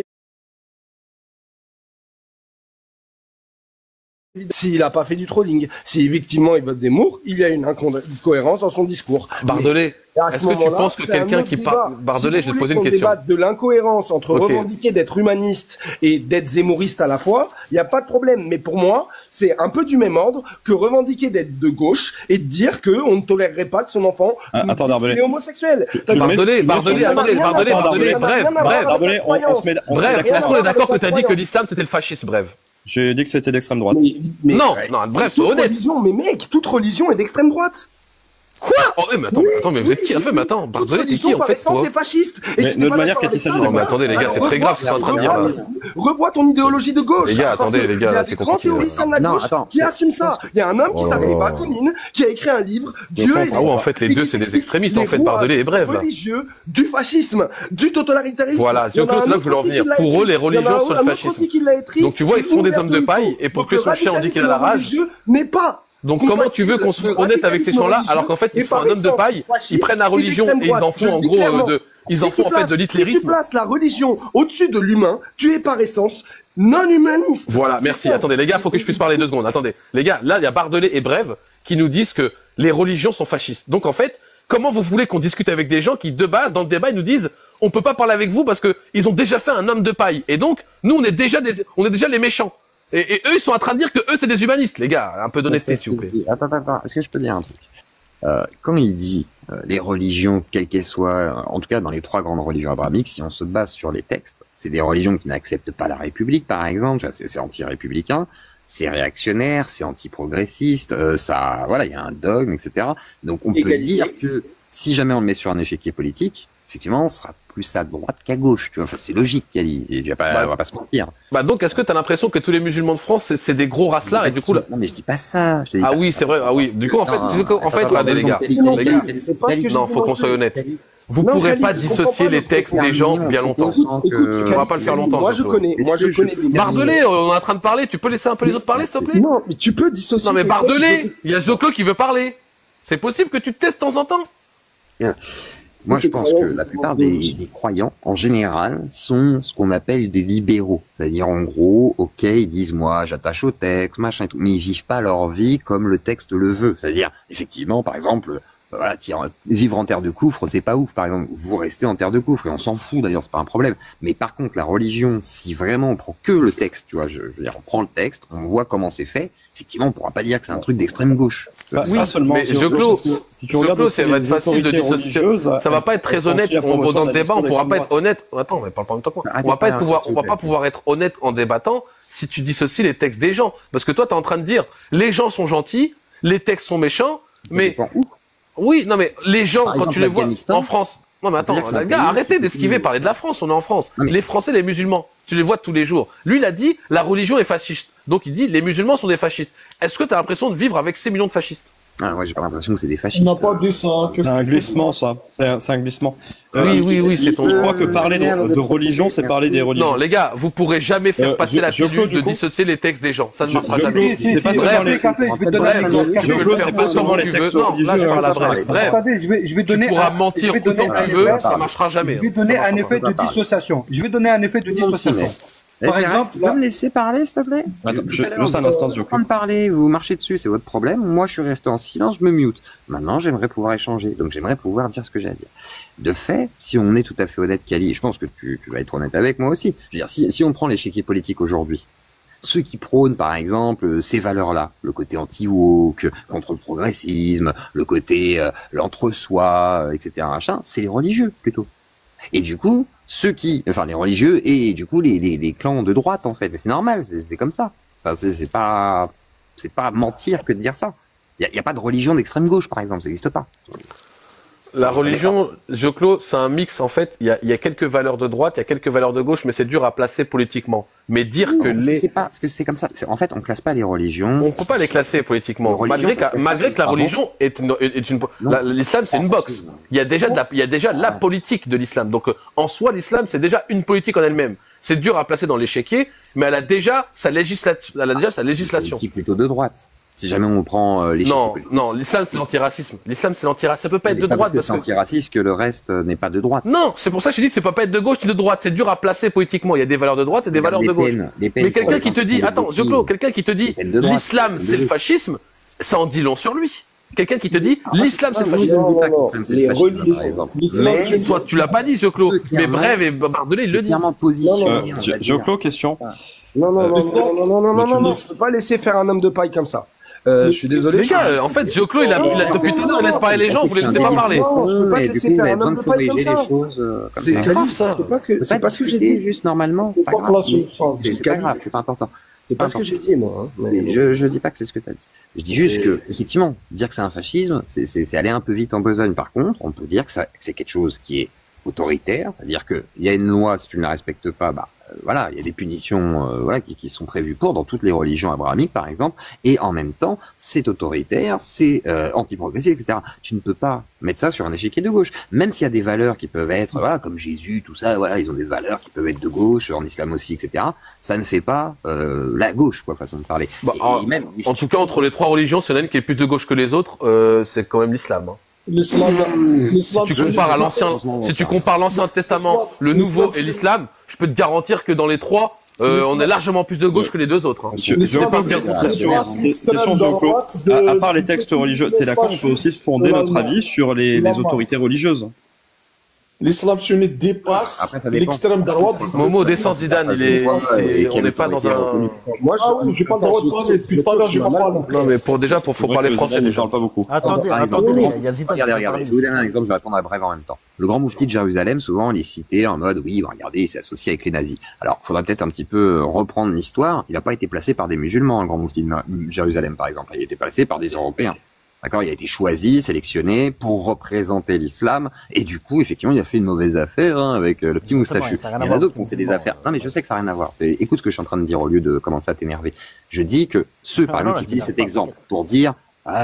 s'il a pas fait du trolling, si effectivement il vote des mours, il y a une incohérence dans son discours. Bardelé, est-ce que tu penses que quelqu'un qui parle... Bardelé, je vais te poser une question. Débat de l'incohérence entre revendiquer d'être humaniste et d'être zémouriste à la fois, il n'y a pas de problème. Mais pour moi, c'est un peu du même ordre que revendiquer d'être de gauche et de dire qu'on ne tolérerait pas que son enfant est homosexuel. Bardelé, bref, est-ce qu'on est d'accord que tu as dit que l'islam c'était le fascisme, bref? J'ai dit que c'était d'extrême droite. Non, bref, sois honnête. Mais mec, toute religion est d'extrême droite. Quoi? Oh, mais attends, mais vous êtes qui? Mais attends, Bardelé, t'es qui en fait? C'est fasciste. Mais de toute manière, qu'est-ce que ça dit? Non, mais attendez, les gars, c'est très grave ce qu'ils sont en train de dire là. Revois ton idéologie de gauche. Les gars, attendez, les gars, là, c'est compliqué. Il y a des grands théoriciens de la gauche qui assument ça. Il y a un homme qui s'appelle Bakounine qui a écrit un livre, Dieu et ah ouais, en fait, les deux, c'est des extrémistes, en fait, Bardelé et Brève, là. Religieux, du fascisme, du totalitarisme. Voilà, c'est là que je voulais en venir. Pour eux, les religions sont le fascisme. Donc tu vois, ils sont des hommes de paille, et pour que son chien en dit qu'il a la rage. N'est pas. Donc comment tu veux qu'on soit honnête avec ces gens-là alors qu'en fait ils sont un homme de paille, ils prennent la religion et ils en font en gros ils en font en fait de l'hitlérisme. Si tu places la religion au-dessus de l'humain, tu es par essence non humaniste. Voilà, merci. Attendez les gars, faut que je puisse parler 2 secondes. Attendez, les gars, là il y a Bardelé et Brève qui nous disent que les religions sont fascistes. Donc en fait, comment vous voulez qu'on discute avec des gens qui de base dans le débat ils nous disent on peut pas parler avec vous parce que ils ont déjà fait un homme de paille et donc nous on est déjà les méchants. Et eux, ils sont en train de dire que eux, c'est des humanistes, les gars. Un peu d'honnêteté, s'il vous plaît. Attends. Est-ce que je peux dire un truc? Quand il dit les religions, quelles qu'elles soient, en tout cas dans les 3 grandes religions abrahamiques, si on se base sur les textes, c'est des religions qui n'acceptent pas la République, par exemple. C'est anti-républicain, c'est réactionnaire, c'est anti-progressiste. Ça, voilà, il y a un dogme, etc. Donc on peut dire que si jamais on le met sur un échiquier politique, effectivement, on sera plus à droite qu'à gauche, tu vois. Enfin, c'est logique, Kali. On va pas se mentir. Bah donc, est-ce que t'as l'impression que tous les musulmans de France, c'est des gros racelards et du coup là... Non, mais je dis pas ça. Ah oui, c'est vrai. Ah oui. Du coup, en fait, regardez les gars. Non, faut qu'on soit honnête. Vous pourrez pas dissocier les textes des gens bien longtemps. On va pas le faire longtemps. Moi, je connais. Bardelé, on est en train de parler. Tu peux laisser un peu les autres parler, s'il te plaît? Non, mais tu peux dissocier. Non, mais Bardelé, il y a Zoclo qui veut parler. C'est possible que tu te testes de temps en temps. Moi, je pense que la plupart des croyants, en général, sont ce qu'on appelle des libéraux. C'est-à-dire, en gros, ok, ils disent, moi, j'attache au texte, machin et tout, mais ils vivent pas leur vie comme le texte le veut. C'est-à-dire, effectivement, par exemple, voilà, vivre en terre de Koufre, c'est pas ouf, par exemple. Vous restez en terre de Koufre, et on s'en fout, d'ailleurs, c'est pas un problème. Mais par contre, la religion, si vraiment on prend que le texte, tu vois, je veux dire, on prend le texte, on voit comment c'est fait, effectivement, on pourra pas dire que c'est un truc d'extrême gauche. Oui, seulement. Mais si tu regardes, ça va être facile de dissocier. Ça va pas être très honnête. Dans le débat, on pourra pas être honnête. Attends, mais parle pas en même temps que moi. On va pas pouvoir être honnête en débattant si tu dissocies les textes des gens. Parce que toi, t'es en train de dire, les gens sont gentils, les textes sont méchants, mais... Oui, non, mais les gens, quand tu les vois en France... Non mais attends, les gars, arrêtez d'esquiver, parler de la France, on est en France. Les Français, les musulmans, tu les vois tous les jours. Lui, il a dit, la religion est fasciste. Donc il dit, les musulmans sont des fascistes. Est-ce que tu as l'impression de vivre avec 6 millions de fascistes? Ah ouais, j'ai pas l'impression que c'est des fascistes. On n'a pas dit ça. C'est un glissement, ça. C'est un glissement. Oui, c'est ton... Je crois que parler de religion, c'est parler des religions. Non, les gars, vous pourrez jamais faire passer la pilule de dissocier les textes des gens. Ça ne marchera jamais. C'est pas seulement les... C'est pas seulement les textes religieux. Non, là, je parle à Bref. Je vais donner... Tu pourras mentir autant que tu veux, ça marchera jamais. Je vais donner un effet de dissociation. Par exemple, tu peux me laisser parler, s'il te plaît? Attends, juste un instant, s'il vous plaît. Parler, vous marchez dessus, c'est votre problème. Moi, je suis resté en silence, je me mute. Maintenant, j'aimerais pouvoir échanger. Donc, j'aimerais pouvoir dire ce que j'ai à dire. De fait, si on est tout à fait honnête, Kali, je pense que tu vas être honnête avec moi aussi. Je veux dire, si on prend l'échiquier politique aujourd'hui, ceux qui prônent, par exemple, ces valeurs-là, le côté anti-woke, contre le progressisme, le côté l'entre-soi, etc., machin, c'est les religieux, plutôt. Et du coup, les religieux et du coup les clans de droite en fait. C'est normal, c'est comme ça. Enfin, c'est pas mentir que de dire ça. Il y a pas de religion d'extrême gauche par exemple, ça n'existe pas. La religion, Joclo, c'est un mix en fait. Il y a quelques valeurs de droite, il y a quelques valeurs de gauche, mais c'est dur à placer politiquement. Mais dire que parce que c'est comme ça. En fait, on classe pas les religions. On peut pas les classer politiquement. Malgré que la religion est une l'islam c'est une boxe. Il y a déjà la politique de l'islam. Donc en soi, l'islam c'est déjà une politique en elle-même. C'est dur à placer dans l'échiquier, mais elle a déjà sa législation. C'est plutôt de droite. Si jamais on prend les non, l'islam c'est l'antiracisme. L'islam c'est l'antiracisme. Ça peut pas être de droite parce que c'est antiraciste que le reste n'est pas de droite. Non, c'est pour ça que j'ai dit que c'est pas être de gauche ni de droite. C'est dur à placer politiquement. Il y a des valeurs de droite et des valeurs de gauche. Mais quelqu'un qui te dit, attends, Joclo, quelqu'un qui te dit l'islam c'est le fascisme, ça en dit long sur lui. Quelqu'un qui te dit l'islam c'est le fascisme. Les religions, par exemple. Mais toi tu l'as pas dit, Joclo. Mais bref, et Bardelet il le dit. Joclo, question. Non, je peux pas laisser faire un homme de paille comme ça. Je suis désolé. Les gars, en fait, Joclo, il a depuis tout à l'heure, il laisse parler les gens, vous les laissez pas parler. Non, je peux pas te laisser faire un homme de paille comme ça. C'est grave, ça. C'est pas ce que j'ai dit, juste normalement. C'est pas grave. C'est pas grave, c'est pas important. C'est pas ce que j'ai dit, moi. Je dis pas que c'est ce que t'as dit. Je dis juste que, effectivement, dire que c'est un fascisme, c'est aller un peu vite en besogne. Par contre, on peut dire que c'est quelque chose qui est autoritaire, c'est-à-dire que il y a une loi, si tu ne la respectes pas, voilà, il y a des punitions qui sont prévues dans toutes les religions abrahamiques par exemple, et en même temps c'est autoritaire, c'est anti-progressiste, etc. Tu ne peux pas mettre ça sur un échiquier de gauche, même s'il y a des valeurs qui peuvent être comme Jésus, tout ça, ils ont des valeurs qui peuvent être de gauche, en islam aussi, etc. Ça ne fait pas la gauche, façon de parler. En tout cas, entre les trois religions, s'il y en a une qui est plus de gauche que les autres, c'est quand même l'islam. Si tu compares l'Ancien Testament, le Nouveau et l'islam, je peux te garantir que dans les trois, on est largement plus de gauche que les deux autres. À part les textes religieux, t'es d'accord, on peut aussi fonder notre avis sur les autorités religieuses. L'islam sunnite dépasse l'extrême droite. Momo, descend Zidane, on n'est pas dans un... Moi, j'ai pas le droit de parler. Depuis tout à l'heure, j'ai pas parlé. Non, mais faut parler français, je parle pas beaucoup. Attendez, il y a Zidane. Regardez, je vais vous donner un exemple, je vais répondre à brève en même temps. Le grand moufti de Jérusalem, souvent, il est cité en mode, oui, regardez, il s'est associé avec les nazis. Alors, faudrait peut-être un petit peu reprendre l'histoire. Il n'a pas été placé par des musulmans, le grand moufti de Jérusalem, par exemple. Il a été placé par des Européens. D'accord, il a été choisi, sélectionné pour représenter l'islam, et du coup, effectivement, il a fait une mauvaise affaire avec le petit moustachu. Il y en a d'autres qui ont fait des affaires. Non, mais je sais que ça n'a rien à voir. Écoute ce que je suis en train de dire au lieu de commencer à t'énerver. Je dis que ceux, par exemple, qui utilisent cet exemple pour dire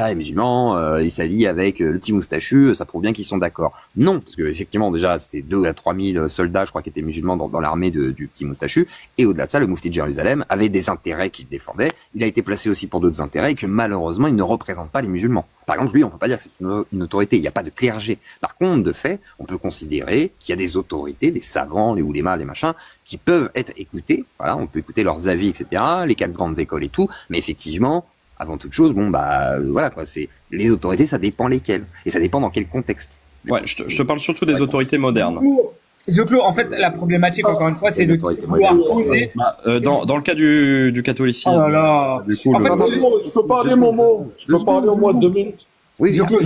les musulmans, ils s'allient avec le petit moustachu, ça prouve bien qu'ils sont d'accord. Non, parce que effectivement, déjà, c'était 2 à 3 000 soldats, je crois, qui étaient musulmans dans l'armée du petit moustachu. Et au-delà de ça, le moufti de Jérusalem avait des intérêts qu'il défendait. Il a été placé aussi pour d'autres intérêts et que malheureusement, il ne représente pas les musulmans. Par exemple, lui, on peut pas dire que c'est une autorité. Il n'y a pas de clergé. Par contre, de fait, on peut considérer qu'il y a des autorités, des savants, les oulémas, les machins, qui peuvent être écoutés. Voilà, on peut écouter leurs avis, etc. Les 4 grandes écoles et tout. Mais effectivement, avant toute chose, voilà quoi, c'est les autorités, ça dépend lesquelles et ça dépend dans quel contexte. Ouais, je te parle surtout des autorités modernes. Zoclo, en fait, la problématique encore une fois, c'est de pouvoir poser. Dans le cas du catholicisme. Oh là là. Du coup, en fait, je peux parler je peux parler au moins 2 minutes. Oui, Zoclo.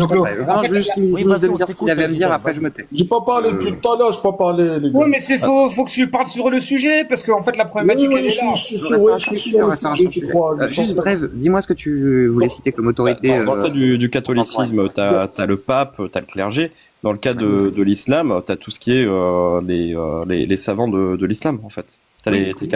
Juste me dire ce qu'il avait à me dire, après je me tais. J'ai pas parlé depuis tout à l'heure, je peux pas parler, les gars. Oui, mais faut que tu parles sur le sujet, parce qu'en fait, la problématique, elle est là. Je suis sur le sujet, tu crois. Juste bref, dis-moi ce que tu voulais citer comme autorité. Dans le cas du catholicisme, t'as le pape, t'as le clergé. Dans le cas de l'islam, t'as tout ce qui est les savants de l'islam, en fait. Tu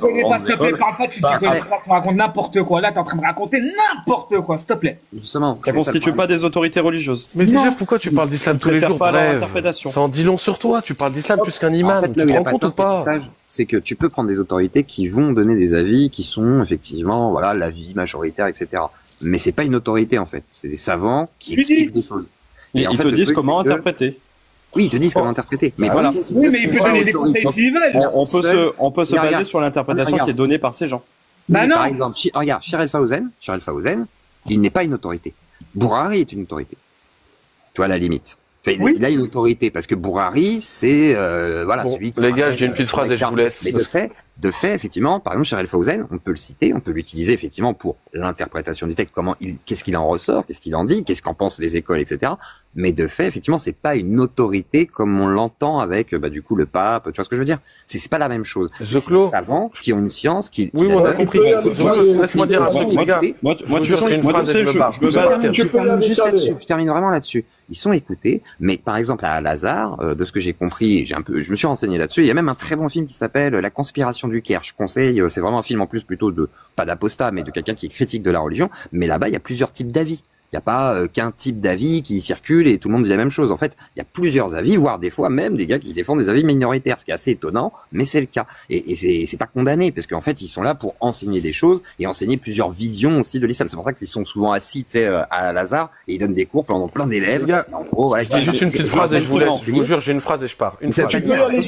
connais pas, s'il te plaît, parle pas, tu connais pas, tu racontes n'importe quoi. Là, t'es en train de raconter n'importe quoi, s'il te plaît. Justement. Ça constitue pas des autorités religieuses. Mais déjà, pourquoi tu parles d'islam tous les jours? Ça en dit long sur toi, tu parles d'islam plus qu'un imam. En fait, tu te rends compte ou pas? C'est que tu peux prendre des autorités qui vont donner des avis qui sont, effectivement, voilà, l'avis majoritaire, etc. Mais c'est pas une autorité, en fait. C'est des savants qui expliquent des choses. Et ils te disent comment interpréter. Oui, ils te disent comment interpréter. Mais voilà. Oui, mais il peut donner des conseils s'ils veulent. On peut se baser sur l'interprétation qui est donnée par ces gens. Bah non. Par exemple, regarde, Sherel Fauzen, il n'est pas une autorité. Bourari est une autorité. Tu vois, à la limite. Enfin, il a une autorité parce que Bourari, c'est voilà bon, celui qui. Les gars, j'ai une petite phrase et je vous laisse. Mais de fait, effectivement, par exemple, Charles Fauzen, on peut le citer, on peut l'utiliser effectivement pour l'interprétation du texte, qu'est-ce qu'il en ressort, qu'est-ce qu'il en dit, qu'est-ce qu'en pensent les écoles, etc. Mais de fait, effectivement, c'est pas une autorité comme on l'entend avec, du coup, le pape. Tu vois ce que je veux dire? C'est pas la même chose. Je clôt. Des savants qui ont une science qui. Oui, on a compris. Laisse-moi dire un truc, les gars. Moi, tu sais, je termine vraiment là-dessus. Ils sont écoutés, mais par exemple à Al-Azhar, de ce que j'ai compris, je me suis renseigné là-dessus. Il y a même un très bon film qui s'appelle La conspiration du Caire. Je conseille, c'est vraiment un film en plus plutôt pas d'apostat, mais de quelqu'un qui est critique de la religion. Mais là-bas, il y a plusieurs types d'avis. Il n'y a pas qu'un type d'avis qui circule et tout le monde dit la même chose. En fait, il y a plusieurs avis, voire des fois même des gars qui défendent des avis minoritaires, ce qui est assez étonnant, mais c'est le cas. Et c'est pas condamné, parce qu'en fait, ils sont là pour enseigner des choses et enseigner plusieurs visions aussi de l'islam. C'est pour ça qu'ils sont souvent assis, tu sais, à Al-Azhar, et ils donnent des cours pendant plein d'élèves. En gros, voilà, je dis juste une petite phrase et je vous laisse. Je vous jure, j'ai une phrase et je pars. Une phrase. Tu peux y aller.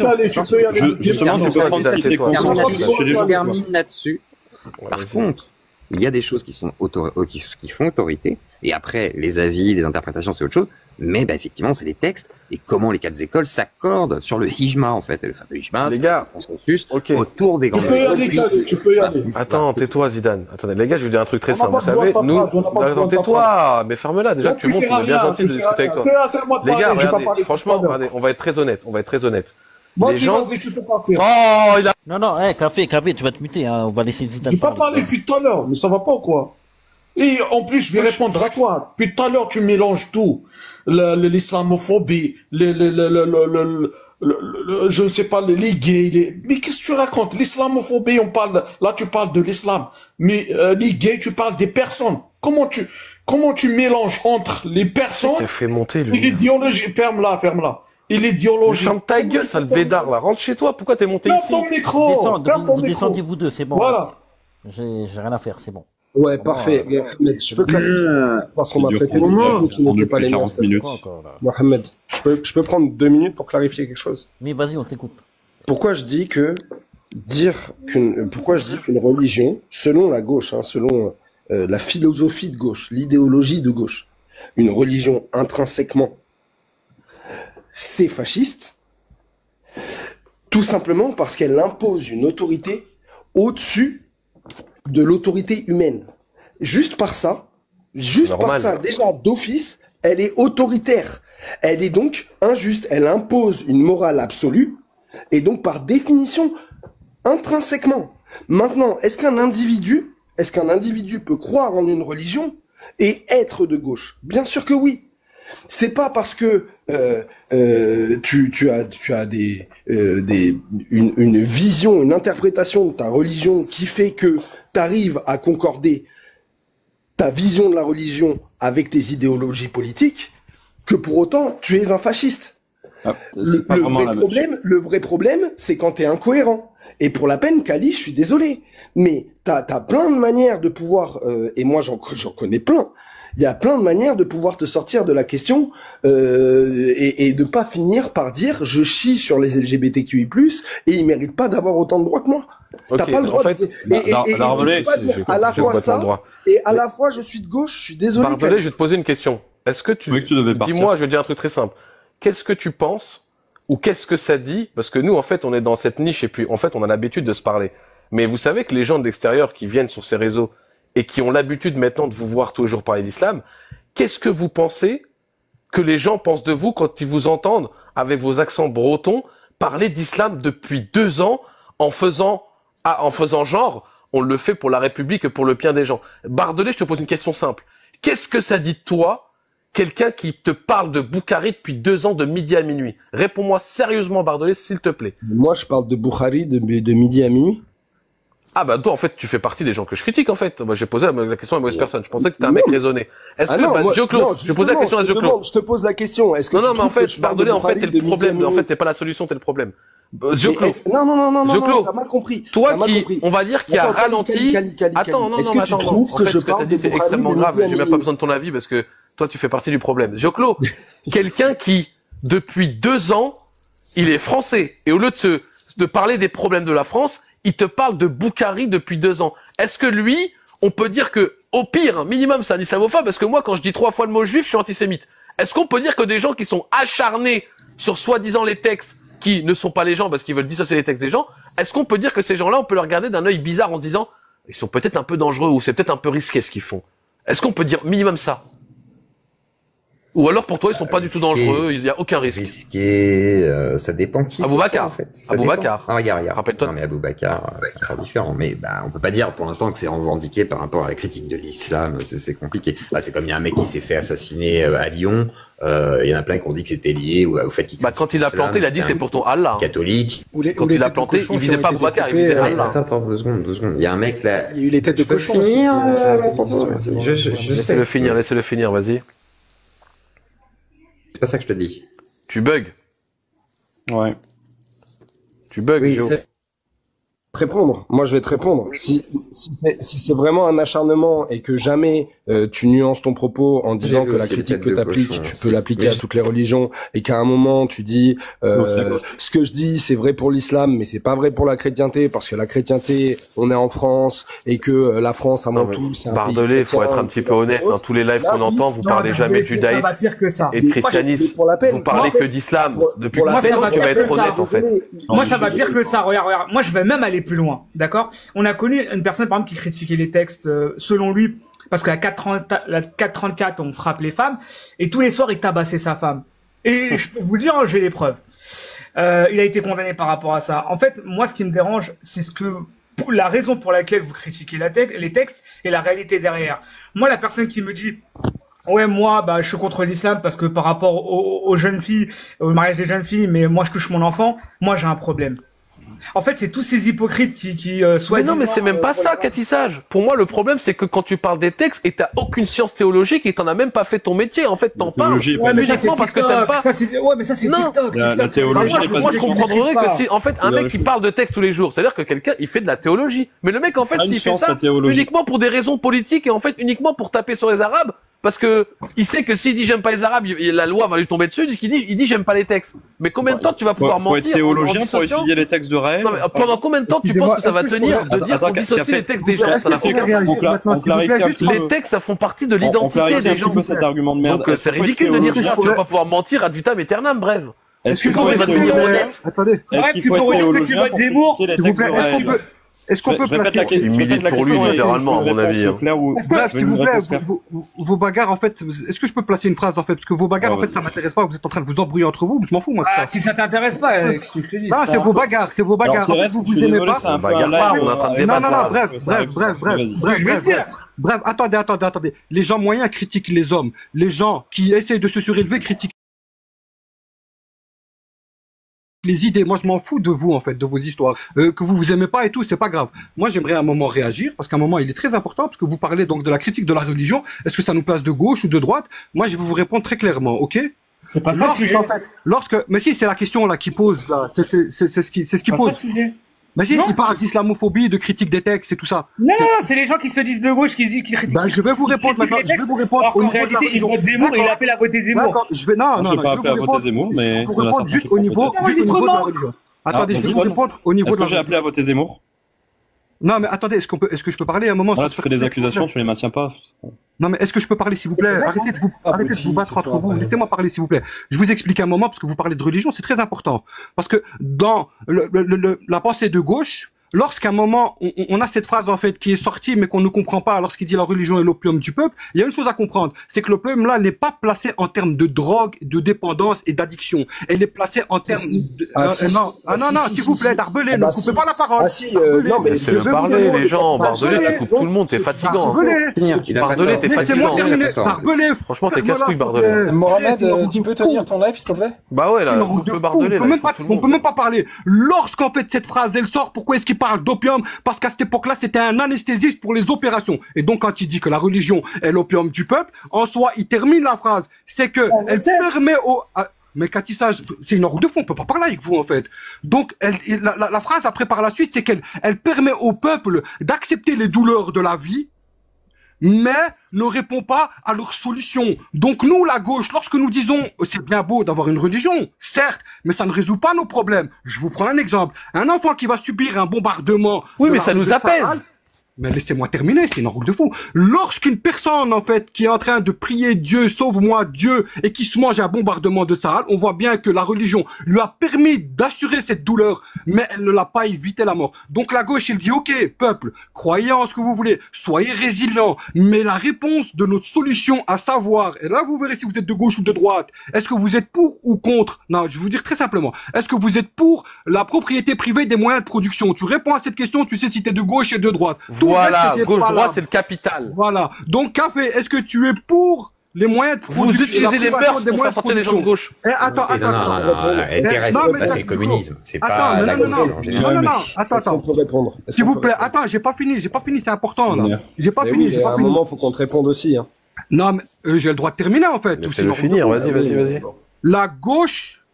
Justement, tu peux prendre cette séquence. Je termine là-dessus. Par contre, il y a des choses qui sont qui font autorité, et après, les avis, les interprétations, c'est autre chose, mais effectivement, c'est les textes, et comment les quatre écoles s'accordent sur le hijma, en fait. Et le fameux hijma, les c'est gars, un consensus autour des grandes écoles. Tu peux y aller. Attends, tais-toi, Zidane. Attendez, les gars, je vais vous dire un truc très simple. Vous savez, nous, attends, tais-toi, mais ferme-la, déjà que tu montes, on est bien gentil de discuter avec toi. Les gars, regardez, franchement, regardez, on va être très honnête, Moi, les gens... vas-y, tu peux partir. Oh, il a... Non, café, tu vas te muter, hein. On va laisser Zidane. J'ai pas parlé depuis tout à l'heure, mais ça va pas ou quoi? Et en plus, je vais répondre à toi. Depuis tout à l'heure, tu mélanges tout. L'islamophobie, je ne sais pas, les gays, mais qu'est-ce que tu racontes? L'islamophobie, là tu parles de l'islam. Mais, les gays, tu parles des personnes. Comment tu mélanges entre les personnes? T'as fait monter, lui. Et l'idéologie, ferme-la. Et l'idéologie. Ferme ta gueule, sale bédard, là. Rentre chez toi. Pourquoi t'es monté ici? Ferme ton micro. Vous descendez vous deux, c'est bon. Voilà. J'ai rien à faire, c'est bon. Ouais, parfait. Mais je peux clarifier parce qu'on m'a prêté des mots qui n'étaient pas les miens. Mohamed, je peux prendre 2 minutes pour clarifier quelque chose. Mais vas-y, on t'écoute. Pourquoi je dis qu'une religion, selon la gauche, selon la philosophie de gauche, l'idéologie de gauche, une religion intrinsèquement, c'est fasciste, tout simplement parce qu'elle impose une autorité au-dessus de l'autorité humaine. Juste par ça, déjà d'office, elle est autoritaire. Elle est donc injuste. Elle impose une morale absolue et donc par définition, intrinsèquement. Maintenant, est-ce qu'un individu peut croire en une religion et être de gauche? Bien sûr que oui. C'est pas parce que tu as une vision, une interprétation de ta religion qui fait que t'arrives à concorder ta vision de la religion avec tes idéologies politiques, que pour autant tu es un fasciste. Le vrai problème, c'est quand t'es incohérent. Et pour la peine, Kali, je suis désolé, mais t'as plein de manières de pouvoir, et moi j'en connais plein. Il y a plein de manières de pouvoir te sortir de la question et de pas finir par dire je chie sur les LGBTQI+, et ils méritent pas d'avoir autant de droits que moi. T'as pas le droit de dire à la fois ça et à la fois je suis de gauche, je suis désolé. Barthollet, je vais te poser une question. Est-ce que dis-moi, je vais dire un truc très simple. Qu'est-ce que tu penses ou qu'est-ce que ça dit? Parce que nous, en fait, on est dans cette niche et puis en fait, on a l'habitude de se parler. Mais vous savez que les gens de l'extérieur qui viennent sur ces réseaux et qui ont l'habitude maintenant de vous voir toujours parler d'islam, qu'est-ce que vous pensez que les gens pensent de vous quand ils vous entendent, avec vos accents bretons, parler d'islam depuis 2 ans en faisant genre, on le fait pour la République et pour le bien des gens. Barthollet, je te pose une question simple. Qu'est-ce que ça dit de toi, quelqu'un qui te parle de Boukhari depuis 2 ans de midi à minuit? Réponds-moi sérieusement, Barthollet, s'il te plaît. Moi, je parle de Boukhari de midi à minuit. Ah bah toi en fait tu fais partie des gens que je critique en fait. Moi j'ai posé la question à mauvaise personne. Je pensais que t'étais un mec raisonné. Est-ce que Dioclo, je posais la question à Dioclo. Je te pose la question. Est-ce que non mais en fait Barthollet en fait t'es le problème. En fait t'es pas la solution, t'es le problème. Dioclo. Non, t'as mal compris. Toi qui, on va dire qui a ralenti. Attends, non, attends. En fait ce que t'as dit c'est extrêmement grave. J'ai même pas besoin de ton avis parce que toi tu fais partie du problème. Dioclo, quelqu'un qui depuis 2 ans il est français et au lieu de parler des problèmes de la France, il te parle de Boukhari depuis 2 ans. Est-ce que lui, on peut dire que, au pire, minimum, c'est un islamophobe? Parce que moi, quand je dis 3 fois le mot juif, je suis antisémite. Est-ce qu'on peut dire que des gens qui sont acharnés sur soi-disant les textes, qui ne sont pas les gens parce qu'ils veulent dissocier les textes des gens, est-ce qu'on peut dire que ces gens-là, on peut les regarder d'un œil bizarre en se disant, ils sont peut-être un peu dangereux ou c'est peut-être un peu risqué ce qu'ils font? Est-ce qu'on peut dire minimum ça? Ou alors pour toi ils sont pas du tout dangereux, il y a aucun risque. Risqué, ça dépend qui. Aboubacar, en fait. Aboubacar. Ah, regarde. Rappelle-toi. Non mais Aboubacar, c'est encore différent. Mais on peut pas dire pour l'instant que c'est revendiqué par rapport à la critique de l'islam. C'est compliqué. Là, c'est comme il y a un mec qui s'est fait assassiner à Lyon. Il y en a plein qui ont dit que c'était lié au fait qu'il. Quand il a planté, il a dit c'est pour ton Allah. Catholique. Quand il a planté, il visait pas Aboubacar, il visait Allah. Attends, 2 secondes. Il y a un mec là. Il y a eu les têtes de cochon. Laissez-le finir, vas-y. C'est pas ça que je te dis. Tu bugs. Ouais. Tu bugs, oui, Joe. Te répondre. Moi, je vais te répondre. Si c'est vraiment un acharnement et que jamais tu nuances ton propos en disant que la critique que t'appliques, tu peux l'appliquer à toutes les religions et qu'à un moment tu dis ce que je dis c'est vrai pour l'islam mais c'est pas vrai pour la chrétienté parce que la chrétienté on est en France et que la France avant tout c'est un pays chrétien. Bardelet, faut être un petit peu honnête. Dans tous les lives qu'on entend, vous parlez jamais de judaïsme et de christianisme. Vous parlez que d'islam. Depuis moi, ça va tu vas être honnête en fait. Moi ça va pire que ça. Regarde. Moi je vais même aller plus loin, d'accord? On a connu une personne par exemple qui critiquait les textes selon lui parce que la 434 on frappe les femmes et tous les soirs il tabassait sa femme. Et je peux vous le dire, j'ai les preuves. Il a été condamné par rapport à ça. En fait, moi ce qui me dérange, c'est la raison pour laquelle vous critiquez les textes et la réalité derrière. Moi la personne qui me dit ouais, moi, je suis contre l'islam parce que par rapport aux jeunes filles, au mariage des jeunes filles, mais moi je touche mon enfant, moi j'ai un problème. En fait, c'est tous ces hypocrites qui mais non, mais c'est même pas ça, Catissage. Pour moi, le problème, c'est que quand tu parles des textes et t'as aucune science théologique et t'en as même pas fait ton métier, en fait, t'en parles. Ouais, mais ça, c'est parce que t'aimes pas. Ouais, mais ça, c'est TikTok. La théologie. Moi, je comprendrais que si, en fait, un mec qui parle de texte tous les jours, c'est-à-dire que quelqu'un, il fait de la théologie. Mais le mec, en fait, s'il fait ça uniquement pour des raisons politiques et en fait, uniquement pour taper sur les Arabes, parce que il sait que s'il dit j'aime pas les Arabes, la loi va lui tomber dessus, il dit j'aime pas les textes. Mais combien de temps tu vas pouvoir mentir? Faut être théologien pour étudier les textes de Raël. Non, mais pendant combien de temps tu penses que ça va tenir de dire qu'on dissocie les textes des gens? Ça n'a aucun sens. Les textes, ça font partie de l'identité des gens. Cet argument de merde. Donc c'est ridicule de dire ça. Tu vas pas pouvoir mentir ad vitam aeternam, bref. Est-ce qu'il faut être honnête? Attendez. Est-ce qu'il faut être théologien pour critiquer les textes de Raël? Est-ce qu'on peut placer... Il milite pour lui, littéralement, à mon avis. S'il vous plaît, vos bagarres, en fait, est-ce que je peux placer une phrase, en fait? Parce que vos bagarres, en fait, ça m'intéresse pas, vous êtes en train de vous embrouiller entre vous, je m'en fous, moi, de ça. Si ça t'intéresse pas, qu'est-ce que je te dis? Non, c'est vos bagarres. En fait, vous aimez pas. On bagarre pas, on est en train de débattre. Bref, attendez. Les gens moyens critiquent les hommes. Les gens qui essayent de se surélever critiquent les idées. Moi je m'en fous de vous en fait, de vos histoires, que vous aimez pas et tout, c'est pas grave. Moi j'aimerais un moment réagir parce qu'un moment il est très important parce que vous parlez donc de la critique de la religion. Est-ce que ça nous place de gauche ou de droite? Moi je vais vous répondre très clairement, ok? C'est pas ça le sujet. Mais si c'est la question là qui pose là, c'est ce qui pose. Mais si, il parle d'islamophobie, de critique des textes et tout ça. Non, c'est les gens qui se disent de gauche, qui critiquent. Je vais vous répondre maintenant. Je vais vous répondre. Alors qu'en réalité, il vote Zemmour et il appelle à voter Zemmour. D'accord, je vais pas appeler à voter Zemmour, mais. Je vais vous répondre juste au niveau de la religion. Attendez, je vais vous répondre au niveau de la religion. Est-ce que j'ai appelé à voter Zemmour? Non, mais attendez, est-ce que je peux parler un moment? Voilà, tu fais des accusations, tu les maintiens pas. Non, mais est-ce que je peux parler, s'il vous plaît? Arrêtez de vous battre entre vous. Laissez-moi parler, s'il vous plaît. Je vous explique un moment, parce que vous parlez de religion, c'est très important. Parce que dans la pensée de gauche, lorsqu'à un moment, on a cette phrase, en fait, qui est sortie, mais qu'on ne comprend pas lorsqu'il dit la religion est l'opium du peuple, il y a une chose à comprendre. C'est que l'opium, là, n'est pas placé en termes de drogue, de dépendance et d'addiction. Elle est placée en termes de... non, s'il vous plaît, Barbelé, ne coupez pas la parole. Non, mais je veux parler, les gens. Barbelé, tu coupes tout le monde, t'es fatigant. Barbelé, t'es fatigant. Barbelé, franchement, t'es casse-couille, Barbelé. Mohamed, tu peux tenir ton live, s'il te plaît? Bah ouais, là, coupe Barbelé. On peut même pas parler. Lorsqu'en fait, cette phrase, elle sort, pourquoi est-ce qu'il parle d'opium? Parce qu'à cette époque-là, c'était un anesthésiste pour les opérations. Et donc, quand il dit que la religion est l'opium du peuple, en soi, il termine la phrase. C'est que elle permet au... Mais Catissage, c'est une ordre de fond, on peut pas parler avec vous, en fait. Donc, la phrase après, par la suite, c'est qu'elle permet au peuple d'accepter les douleurs de la vie, mais ne répond pas à leurs solutions. Donc nous, la gauche, lorsque nous disons c'est bien beau d'avoir une religion, certes, mais ça ne résout pas nos problèmes. Je vous prends un exemple. Un enfant qui va subir un bombardement... Oui, mais ça nous apaise. Mais laissez-moi terminer, c'est une roule de fou. Lorsqu'une personne, en fait, qui est en train de prier Dieu, sauve-moi Dieu, et qui se mange un bombardement de Sahel, on voit bien que la religion lui a permis d'assurer cette douleur, mais elle ne l'a pas évité la mort. Donc la gauche, il dit, ok, peuple, croyez en ce que vous voulez, soyez résilients, mais la réponse de notre solution, à savoir, et là vous verrez si vous êtes de gauche ou de droite, est-ce que vous êtes pour ou contre? Non, je vais vous dire très simplement, est-ce que vous êtes pour la propriété privée des moyens de production? Tu réponds à cette question, tu sais si t'es de gauche et de droite. Voilà, gauche-droite, c'est le capital. Voilà. Donc, Café, est-ce que tu es pour les moyens de production? Vous utilisez les mœurs pour faire sortir les gens de gauche. Attends. C'est le communisme. C'est pas la gauche en général. Non. Attends. S'il vous plaît. Attends, j'ai pas fini, c'est important, là. J'ai pas fini. À un moment, faut qu'on te réponde aussi, hein. Non, mais j'ai le droit de terminer, en fait. Laissez-le finir, vas-y. La gauche,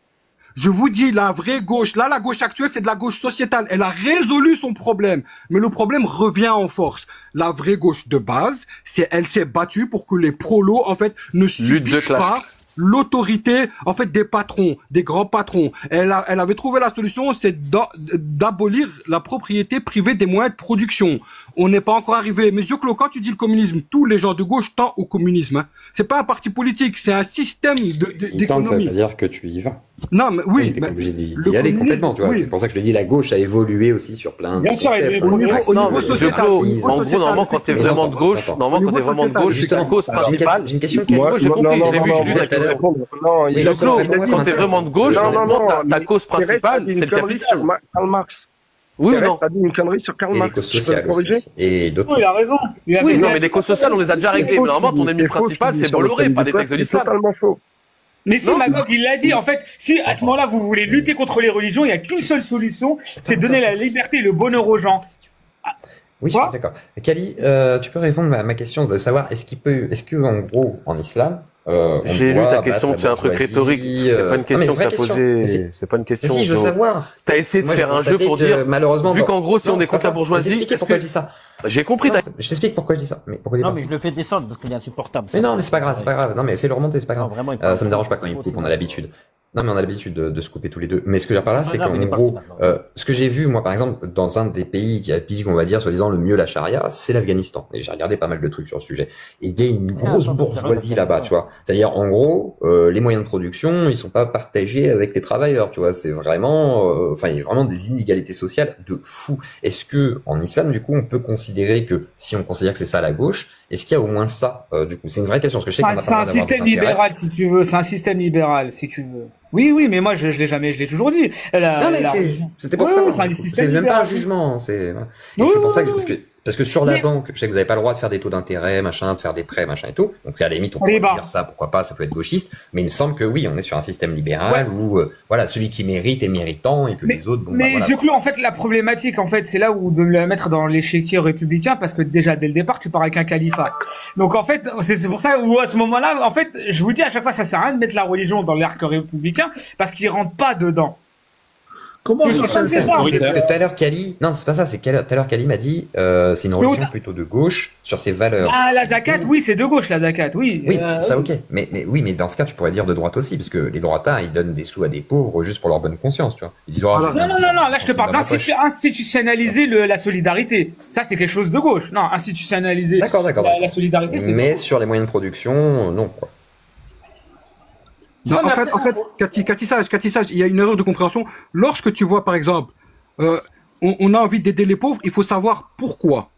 je vous dis, la vraie gauche, là, la gauche actuelle, c'est de la gauche sociétale. Elle a résolu son problème. Mais le problème revient en force. La vraie gauche de base, elle s'est battue pour que les prolos, en fait, ne subissent pas l'autorité, en fait, des patrons, des grands patrons. Elle avait trouvé la solution, c'est d'abolir la propriété privée des moyens de production. On n'est pas encore arrivé. Mais Yoclo, quand tu dis le communisme, tous les gens de gauche tendent au communisme. Hein. C'est pas un parti politique, c'est un système d'économie. Ça veut dire que tu y vas. Non, mais oui. T'es pas obligé d'y aller complètement, tu vois. Oui. C'est pour ça que je te dis, la gauche a évolué aussi sur plein de concepts. Non, mais Yoclo, en gros, normalement, quand t'es vraiment de gauche, c'est ta cause principale. J'ai une question qui moi, j'ai compris, je l'ai vu, j'ai vu ta question. Yoclo, quand t'es vraiment de gauche, normalement, ta cause principale, c'est le capital. Karl Marx. Oui ou non? T'as dit une connerie sur Karl Marx. Et d'autres. Oui, il a raison. Oui, non, mais les causes sociales, on les a déjà réglées. Mais normalement, ton ennemi principal, c'est Bolloré, pas les textes de l'islam. C'est totalement faux. Mais si Magog, il l'a dit, en fait, si à ce moment-là, vous voulez lutter contre les religions, il n'y a qu'une seule solution, c'est donner la liberté et le bonheur aux gens. Oui, d'accord. Kali, tu peux répondre à ma question de savoir, est-ce que, en gros, en islam, j'ai lu ta question, c'est un truc rhétorique. C'est pas une question que t'as posée. C'est pas une question. Si, je veux savoir. T'as essayé de faire un jeu pour dire, malheureusement, vu qu'en gros, si on est contre la bourgeoisie. Je t'explique pourquoi je dis ça. J'ai compris. Je t'explique pourquoi je dis ça. Mais pourquoi non, mais je le fais descendre parce qu'il est insupportable. Mais non, mais c'est pas grave, Non, mais fais-le remonter, c'est pas grave. Ça me dérange pas quand il coupe, on a l'habitude. Non, mais on a l'habitude de se couper tous les deux. Mais ce que je veux dire par là, c'est qu'en gros, ce que j'ai vu, moi, par exemple, dans un des pays qui applique, on va dire, soi-disant, le mieux la charia, c'est l'Afghanistan. Et j'ai regardé pas mal de trucs sur le sujet. Et il y a une grosse bourgeoisie là-bas, tu vois. C'est-à-dire, en gros, les moyens de production, ils sont pas partagés avec les travailleurs, tu vois. C'est vraiment, il y a vraiment des inégalités sociales de fou. Est-ce que, en islam, du coup, on peut considérer que, si on considère que c'est ça la gauche, est-ce qu'il y a au moins ça, du coup? C'est une vraie question, parce que je sais qu'on a c'est un système libéral, si tu veux. C'est un système libéral, si tu veux. Oui, mais moi, je l'ai jamais, je l'ai toujours dit. Non, mais c'était pour ça. C'est même pas un jugement, c'est pour ça que, parce que sur la banque, je sais que vous n'avez pas le droit de faire des taux d'intérêt, machin, de faire des prêts, machin et tout. Donc, à la limite, on peut dire ça, pourquoi pas, ça peut être gauchiste. Mais il me semble que oui, on est sur un système libéral où, voilà, celui qui mérite est méritant et que les autres, bon, mais Yoclo, en fait, la problématique, en fait, c'est là où de la mettre dans l'échiquier républicain, parce que déjà, dès le départ, tu pars avec un califat. Donc, en fait, c'est pour ça où, à ce moment-là, en fait, je vous dis à chaque fois, ça sert à rien de mettre la religion dans l'arc républicain, parce qu'il rentre pas dedans. Comment ça le fait? Parce que tout à l'heure, Kali, non, c'est pas ça, c'est tout à l'heure, Kali m'a dit, c'est une religion plutôt de gauche sur ses valeurs. Ah, la zakat, oui, c'est de gauche, la zakat, oui. Oui, ça, ok. Mais dans ce cas, tu pourrais dire de droite aussi, parce que les droitards, ils donnent des sous à des pauvres juste pour leur bonne conscience, tu vois. Ils disent, non, là, je te parle d'institutionnaliser la solidarité. Ça, c'est quelque chose de gauche. Non, institutionnaliser la solidarité, c'est mais sur les moyens de production, non, quoi. Non, en fait, Cathy Sage, il y a une erreur de compréhension. Lorsque tu vois, par exemple, on a envie d'aider les pauvres, il faut savoir pourquoi.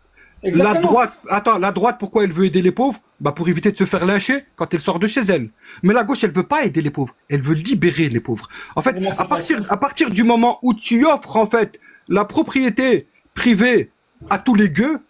Exactement. La droite, pourquoi elle veut aider les pauvres? Bah, pour éviter de se faire lyncher quand elle sort de chez elle. Mais la gauche, elle veut pas aider les pauvres. Elle veut libérer les pauvres. En fait, à partir du moment où tu offres, en fait, la propriété privée à tous les gueux,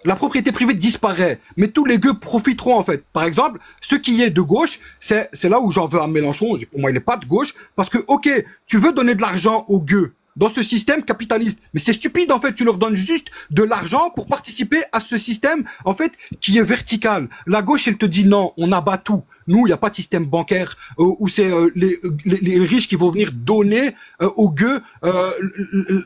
la propriété privée disparaît, mais tous les gueux profiteront en fait. Par exemple, ce qui est de gauche, c'est là où j'en veux à Mélenchon, pour moi il n'est pas de gauche, parce que ok, tu veux donner de l'argent aux gueux dans ce système capitaliste, mais c'est stupide en fait, tu leur donnes juste de l'argent pour participer à ce système en fait qui est vertical. La gauche elle te dit non, on abat tout. Nous, il n'y a pas de système bancaire où c'est les riches qui vont venir donner aux gueux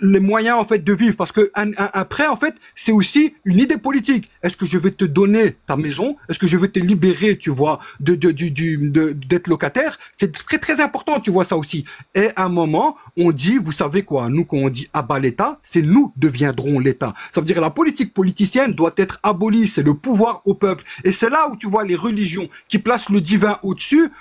les moyens en fait de vivre. Parce que un prêt, en fait, c'est aussi une idée politique. Est-ce que je vais te donner ta maison? Est-ce que je vais te libérer, tu vois, d'être locataire? C'est très très important, tu vois ça aussi. Et à un moment, on dit, vous savez quoi? Nous, quand on dit abat l'État, c'est nous deviendrons l'État. Ça veut dire la politique politicienne doit être abolie. C'est le pouvoir au peuple. Et c'est là où tu vois les religions qui placent le divin au-dessus.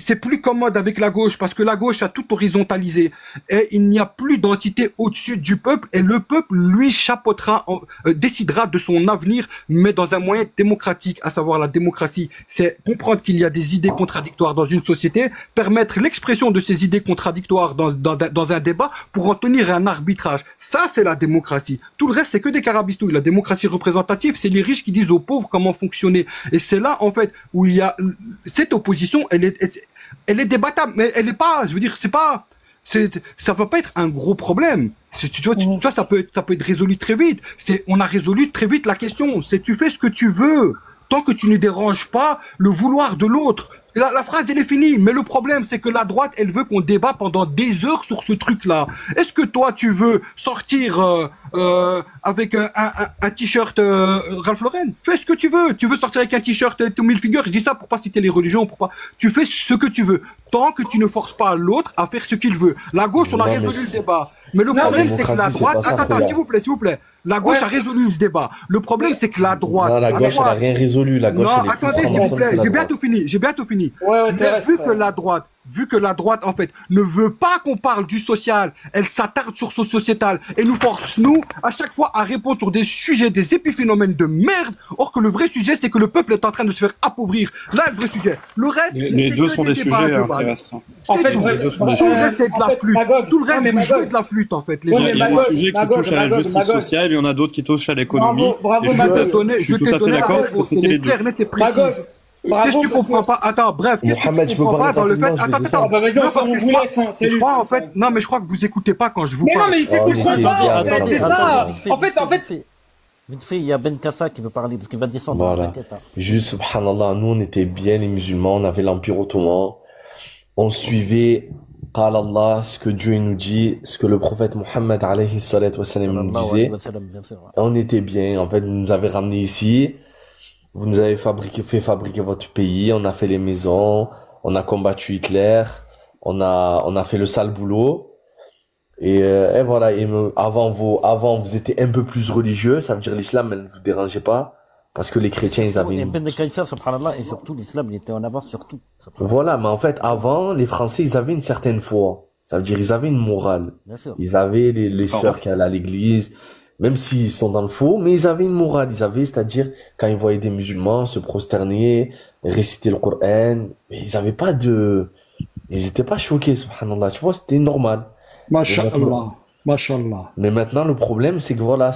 C'est plus commode avec la gauche parce que la gauche a tout horizontalisé et il n'y a plus d'entité au-dessus du peuple et le peuple lui chapeautera, décidera de son avenir, mais dans un moyen démocratique, à savoir la démocratie. C'est comprendre qu'il y a des idées contradictoires dans une société, permettre l'expression de ces idées contradictoires dans un débat pour en tenir un arbitrage. Ça, c'est la démocratie. Tout le reste, c'est que des carabistouilles. La démocratie représentative, c'est les riches qui disent aux pauvres comment fonctionner. Et c'est là, en fait, où il y a cette opposition, elle est débattable, mais elle est pas, je veux dire, ça va pas être un gros problème. Tu vois, ça peut être résolu très vite. On a résolu très vite la question. C'est tu fais ce que tu veux, tant que tu ne déranges pas le vouloir de l'autre. La phrase, elle est finie. Mais le problème, c'est que la droite, elle veut qu'on débat pendant des heures sur ce truc-là. Est-ce que toi, tu veux sortir avec un t-shirt Ralph Lauren? Fais ce que tu veux. Tu veux sortir avec un t-shirt Tommy Hilfiger? Je dis ça pour pas citer les religions, pour pas. Tu fais ce que tu veux, tant que tu ne forces pas l'autre à faire ce qu'il veut. La gauche, on a résolu le débat. Mais le problème, c'est que la droite. Attends, s'il vous plaît. La gauche a résolu ce débat. Le problème, c'est que la droite. Non, la gauche n'a rien résolu. La gauche. Non, attendez, s'il vous plaît. J'ai bientôt fini. Vu que la droite, en fait, ne veut pas qu'on parle du social, elle s'attarde sur ce sociétal et nous force, nous, à chaque fois, à répondre sur des sujets, des épiphénomènes de merde, or que le vrai sujet, c'est que le peuple est en train de se faire appauvrir. Là, le vrai sujet. Le reste, les deux sont des sujets intéressants. En fait, tout le reste, c'est de la flûte. Tout le reste, vous jouez de la flûte, en fait. Il y a des sujets qui touchent à la justice sociale, il y en a d'autres qui touchent à l'économie. Je suis tout à fait d'accord, il faut traiter les deux. Qu'est-ce que tu comprends pas? Attends, bref, qu'est-ce que tu comprends pas dans le fait? Attends, je crois en fait, non mais je crois que vous écoutez pas quand je vous parle. Mais non mais ils t'écouteront pas, c'est ça. En fait. Vite fait, il y a Ben Kassa qui veut parler parce qu'il va descendre. Voilà. Juste, subhanallah, nous on était bien les musulmans, on avait l'Empire ottoman, on suivait Qal Allah, ce que Dieu nous dit, ce que le prophète Mohammed alayhi salatu wa salam nous disait. Et on était bien, en fait, vous nous avez ramenés ici. Vous nous avez fait fabriquer votre pays, on a fait les maisons, on a combattu Hitler, on a fait le sale boulot. Et voilà, avant vous étiez un peu plus religieux, ça veut dire l'islam, elle ne vous dérangeait pas, parce que les chrétiens, ils avaient une... Et surtout, l'islam, il était en avance sur tout. Voilà, mais en fait, avant, les Français, ils avaient une certaine foi. Ça veut dire, ils avaient une morale. Ils avaient les sœurs qui allaient à l'église, même s'ils sont dans le faux, mais ils avaient une morale. C'est-à-dire, quand ils voyaient des musulmans se prosterner, réciter le Coran, mais ils avaient pas ils étaient pas choqués, subhanallah. Tu vois, c'était normal. Masha'Allah. Masha'Allah. Mais maintenant, le problème, c'est que voilà,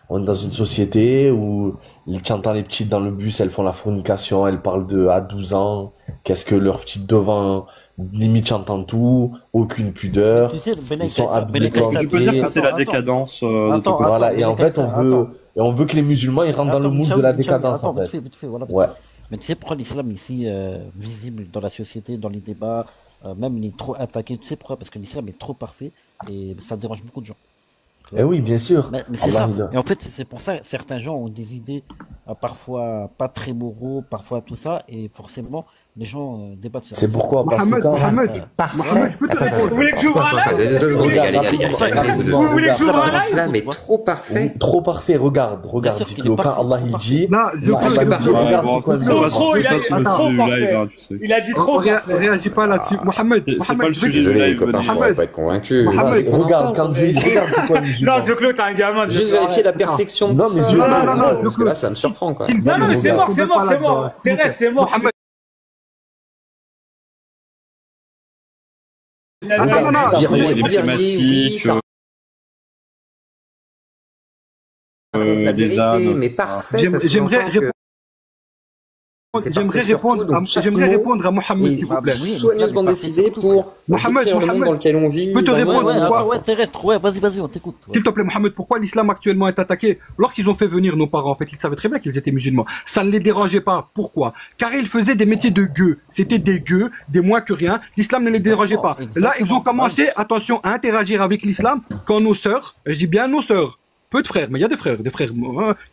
on est dans une société où, tu entends les petites dans le bus, elles font la fornication, elles parlent à 12 ans, qu'est-ce que leurs petites devant, limite j'entends tout, aucune pudeur, ils sont habillés comme tu peux dire que c'est la décadence. Voilà, et en fait, on veut que les musulmans, ils rentrent dans le moule de la décadence, en fait. Vite fait, voilà. Ouais. Mais tu sais pourquoi l'islam ici, visible dans la société, dans les débats, même il est trop attaqué, tu sais pourquoi? Parce que l'islam est trop parfait et ça dérange beaucoup de gens. Eh oui, bien sûr. Mais c'est ça. Et en fait, c'est pour ça que certains gens ont des idées parfois pas très moraux, parfois tout ça, et forcément, les gens débattent sur ça. C'est pourquoi? Parce que quand... Mohamed, je peux te répondre. Vous voulez que j'ouvre un live? Vous voulez que j'ouvre un live? L'islam est trop parfait. Trop parfait, regarde, Diplôme, quand Allah il dit... Non, il a dit trop. Réagis pas là-dessus. Mohamed, c'est pas le sujet du live. On va pas être convaincu. Regarde, quand Dieu dit, regarde c'est quoi musulman. Non, Zoclo, t'es un gamin. Juste vérifier la perfection. Non, mais parce que là, ça me surprend, quoi. Non, mais c'est mort. Thérèse, c'est mort. Diplomatique, des âmes. Mais parfait, j'aimerais J'aimerais répondre à Mohamed, s'il vous plaît. Soigneuse bande dessinée pour décrire le monde dans lequel on vit. Je peux te répondre pourquoi. Ouais, terrestre, ouais, vas-y, on t'écoute. S'il te plaît, Mohamed, pourquoi l'islam actuellement est attaqué? Lorsqu'ils ont fait venir nos parents, en fait, ils savaient très bien qu'ils étaient musulmans. Ça ne les dérangeait pas. Pourquoi? Car ils faisaient des métiers de gueux. C'était des gueux, des moins que rien. L'islam ne les dérangeait pas. Là, ils ont commencé, attention, à interagir avec l'islam quand nos sœurs, je dis bien nos sœurs, peu de frères, mais il y a des frères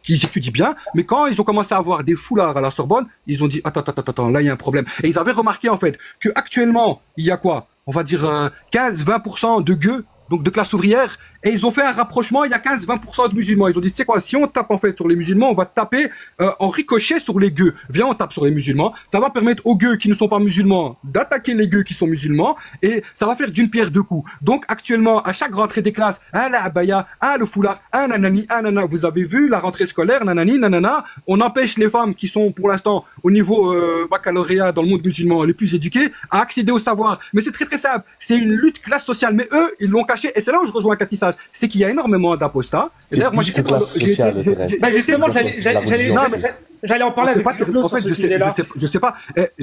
qui étudient bien, mais quand ils ont commencé à avoir des foulards à la Sorbonne, ils ont dit attends, là il y a un problème. Et ils avaient remarqué en fait que actuellement il y a quoi? On va dire 15-20% de gueux, donc de classe ouvrière, et ils ont fait un rapprochement, il y a 15-20% de musulmans. Ils ont dit, tu sais quoi, si on tape en fait sur les musulmans, on va taper en ricochet sur les gueux. Viens, on tape sur les musulmans. Ça va permettre aux gueux qui ne sont pas musulmans d'attaquer les gueux qui sont musulmans, et ça va faire d'une pierre deux coups. Donc actuellement, à chaque rentrée des classes, la abaya, le foulard, nanani, nana. Vous avez vu la rentrée scolaire, nanani, nanana. On empêche les femmes qui sont pour l'instant au niveau baccalauréat dans le monde musulman les plus éduquées à accéder au savoir. Mais c'est très très simple. C'est une lutte classe sociale. Mais eux, ils l'ont caché. Et c'est là où je rejoins Cathy Sage. C'est qu'il y a énormément d'apostats. Et d'ailleurs, moi, j'étais justement, j'allais en parler avec Zurlo sur ce sujet-là. Je sais pas.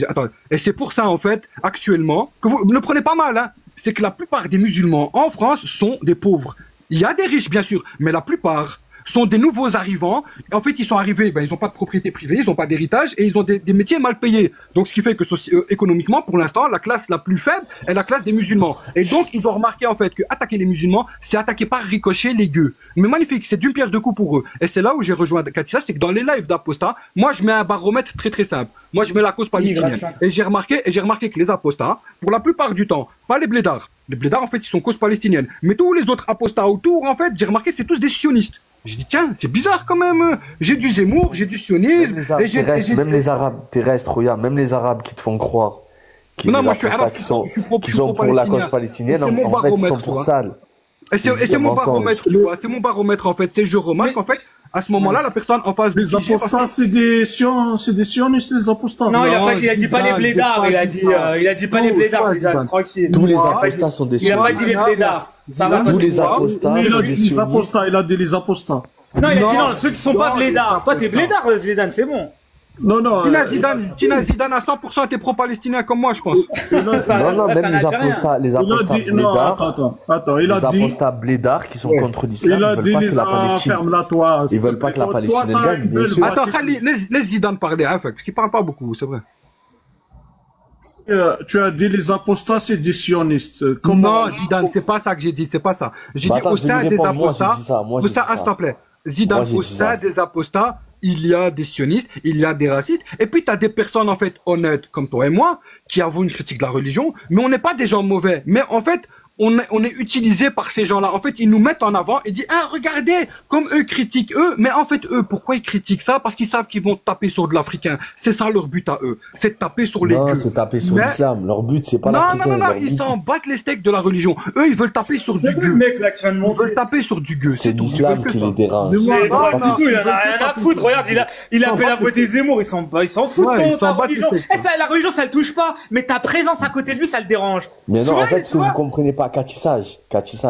Attends. Et c'est pour ça, en fait, actuellement, que vous ne prenez pas mal, hein. C'est que la plupart des musulmans en France sont des pauvres. Il y a des riches, bien sûr, mais la plupart sont des nouveaux arrivants. En fait, ils sont arrivés, ils n'ont pas de propriété privée, ils n'ont pas d'héritage et ils ont des métiers mal payés. Donc, ce qui fait que économiquement, pour l'instant, la classe la plus faible est la classe des musulmans. Et donc, ils ont remarqué en fait que attaquer les musulmans, c'est attaquer par ricochet les gueux. Mais magnifique, c'est d'une pierre deux coups pour eux. Et c'est là où j'ai rejoint Katia, c'est que dans les lives d'Apostat, moi, je mets un baromètre très très simple. Moi, je mets la cause palestinienne. Et j'ai remarqué que les apostats, pour la plupart du temps, pas les blédards. Les blédards, en fait, ils sont cause palestinienne. Mais tous les autres apostats autour, en fait, j'ai remarqué, c'est tous des sionistes. J'ai dit, tiens, c'est bizarre quand même. J'ai du Zemmour, j'ai du sionisme. Même les Arabes terrestres, regarde, même les Arabes qui te font croire. Non, moi je suis arabe, qui sont pour la cause palestinienne, en fait, ils sont pour ça. Et c'est mon baromètre, tu vois. C'est mon baromètre, en fait. C'est je remarque, en fait. À ce moment-là, la personne en face les apostats, c'est des sionistes, les apostats. Non, il a dit pas les blédards, il a dit pas les blédards, c'est tranquille. Tous les apostats sont des sionistes. Il a pas dit les blédards. Tous les apostats. Il a dit les apostats, il a dit les apostats. Non, il a dit non, ceux qui sont pas blédards. Toi, t'es blédard, Zidane, c'est bon. Non. Tina Zidane à 100% t'es pro-palestinien comme moi, je pense. Non, même les apostats blédards. Attends, il a dit. Les apostats blédards qui sont contre l'islam, ils veulent pas que la Palestine. Ils veulent pas que la Palestine gagne, bien sûr. Attends, laisse Zidane parler, hein, parce qu'il parle pas beaucoup, c'est vrai. Tu as dit les apostats, c'est des sionistes. Non, Zidane, c'est pas ça que j'ai dit, c'est pas ça. J'ai dit au sein des apostats, s'il te plaît. Zidane, au sein des apostats, il y a des sionistes, il y a des racistes, et puis tu as des personnes en fait honnêtes comme toi et moi qui avouent une critique de la religion, mais on n'est pas des gens mauvais. Mais en fait, on est utilisé par ces gens-là. En fait, ils nous mettent en avant et disent, regardez, comme eux critiquent eux. Mais en fait, eux, pourquoi ils critiquent ça? Parce qu'ils savent qu'ils vont taper sur de l'Africain. C'est ça leur but à eux. C'est de taper sur les gueux. Non, c'est taper sur l'islam. Leur but, c'est pas l'Africain. Non, ils s'en battent les steaks de la religion. Eux, ils veulent taper sur du gueux. Ils veulent taper sur du gueux. C'est l'islam qui les dérange. Il en a rien à foutre. Regarde, il appelle à voter Zemmour. Ils s'en foutent de ta religion. La religion, ça le touche pas. Mais ta présence à côté de lui, ça le dérange. Mais non, en fait, ce que vous comprenez pas, Cathy Sage.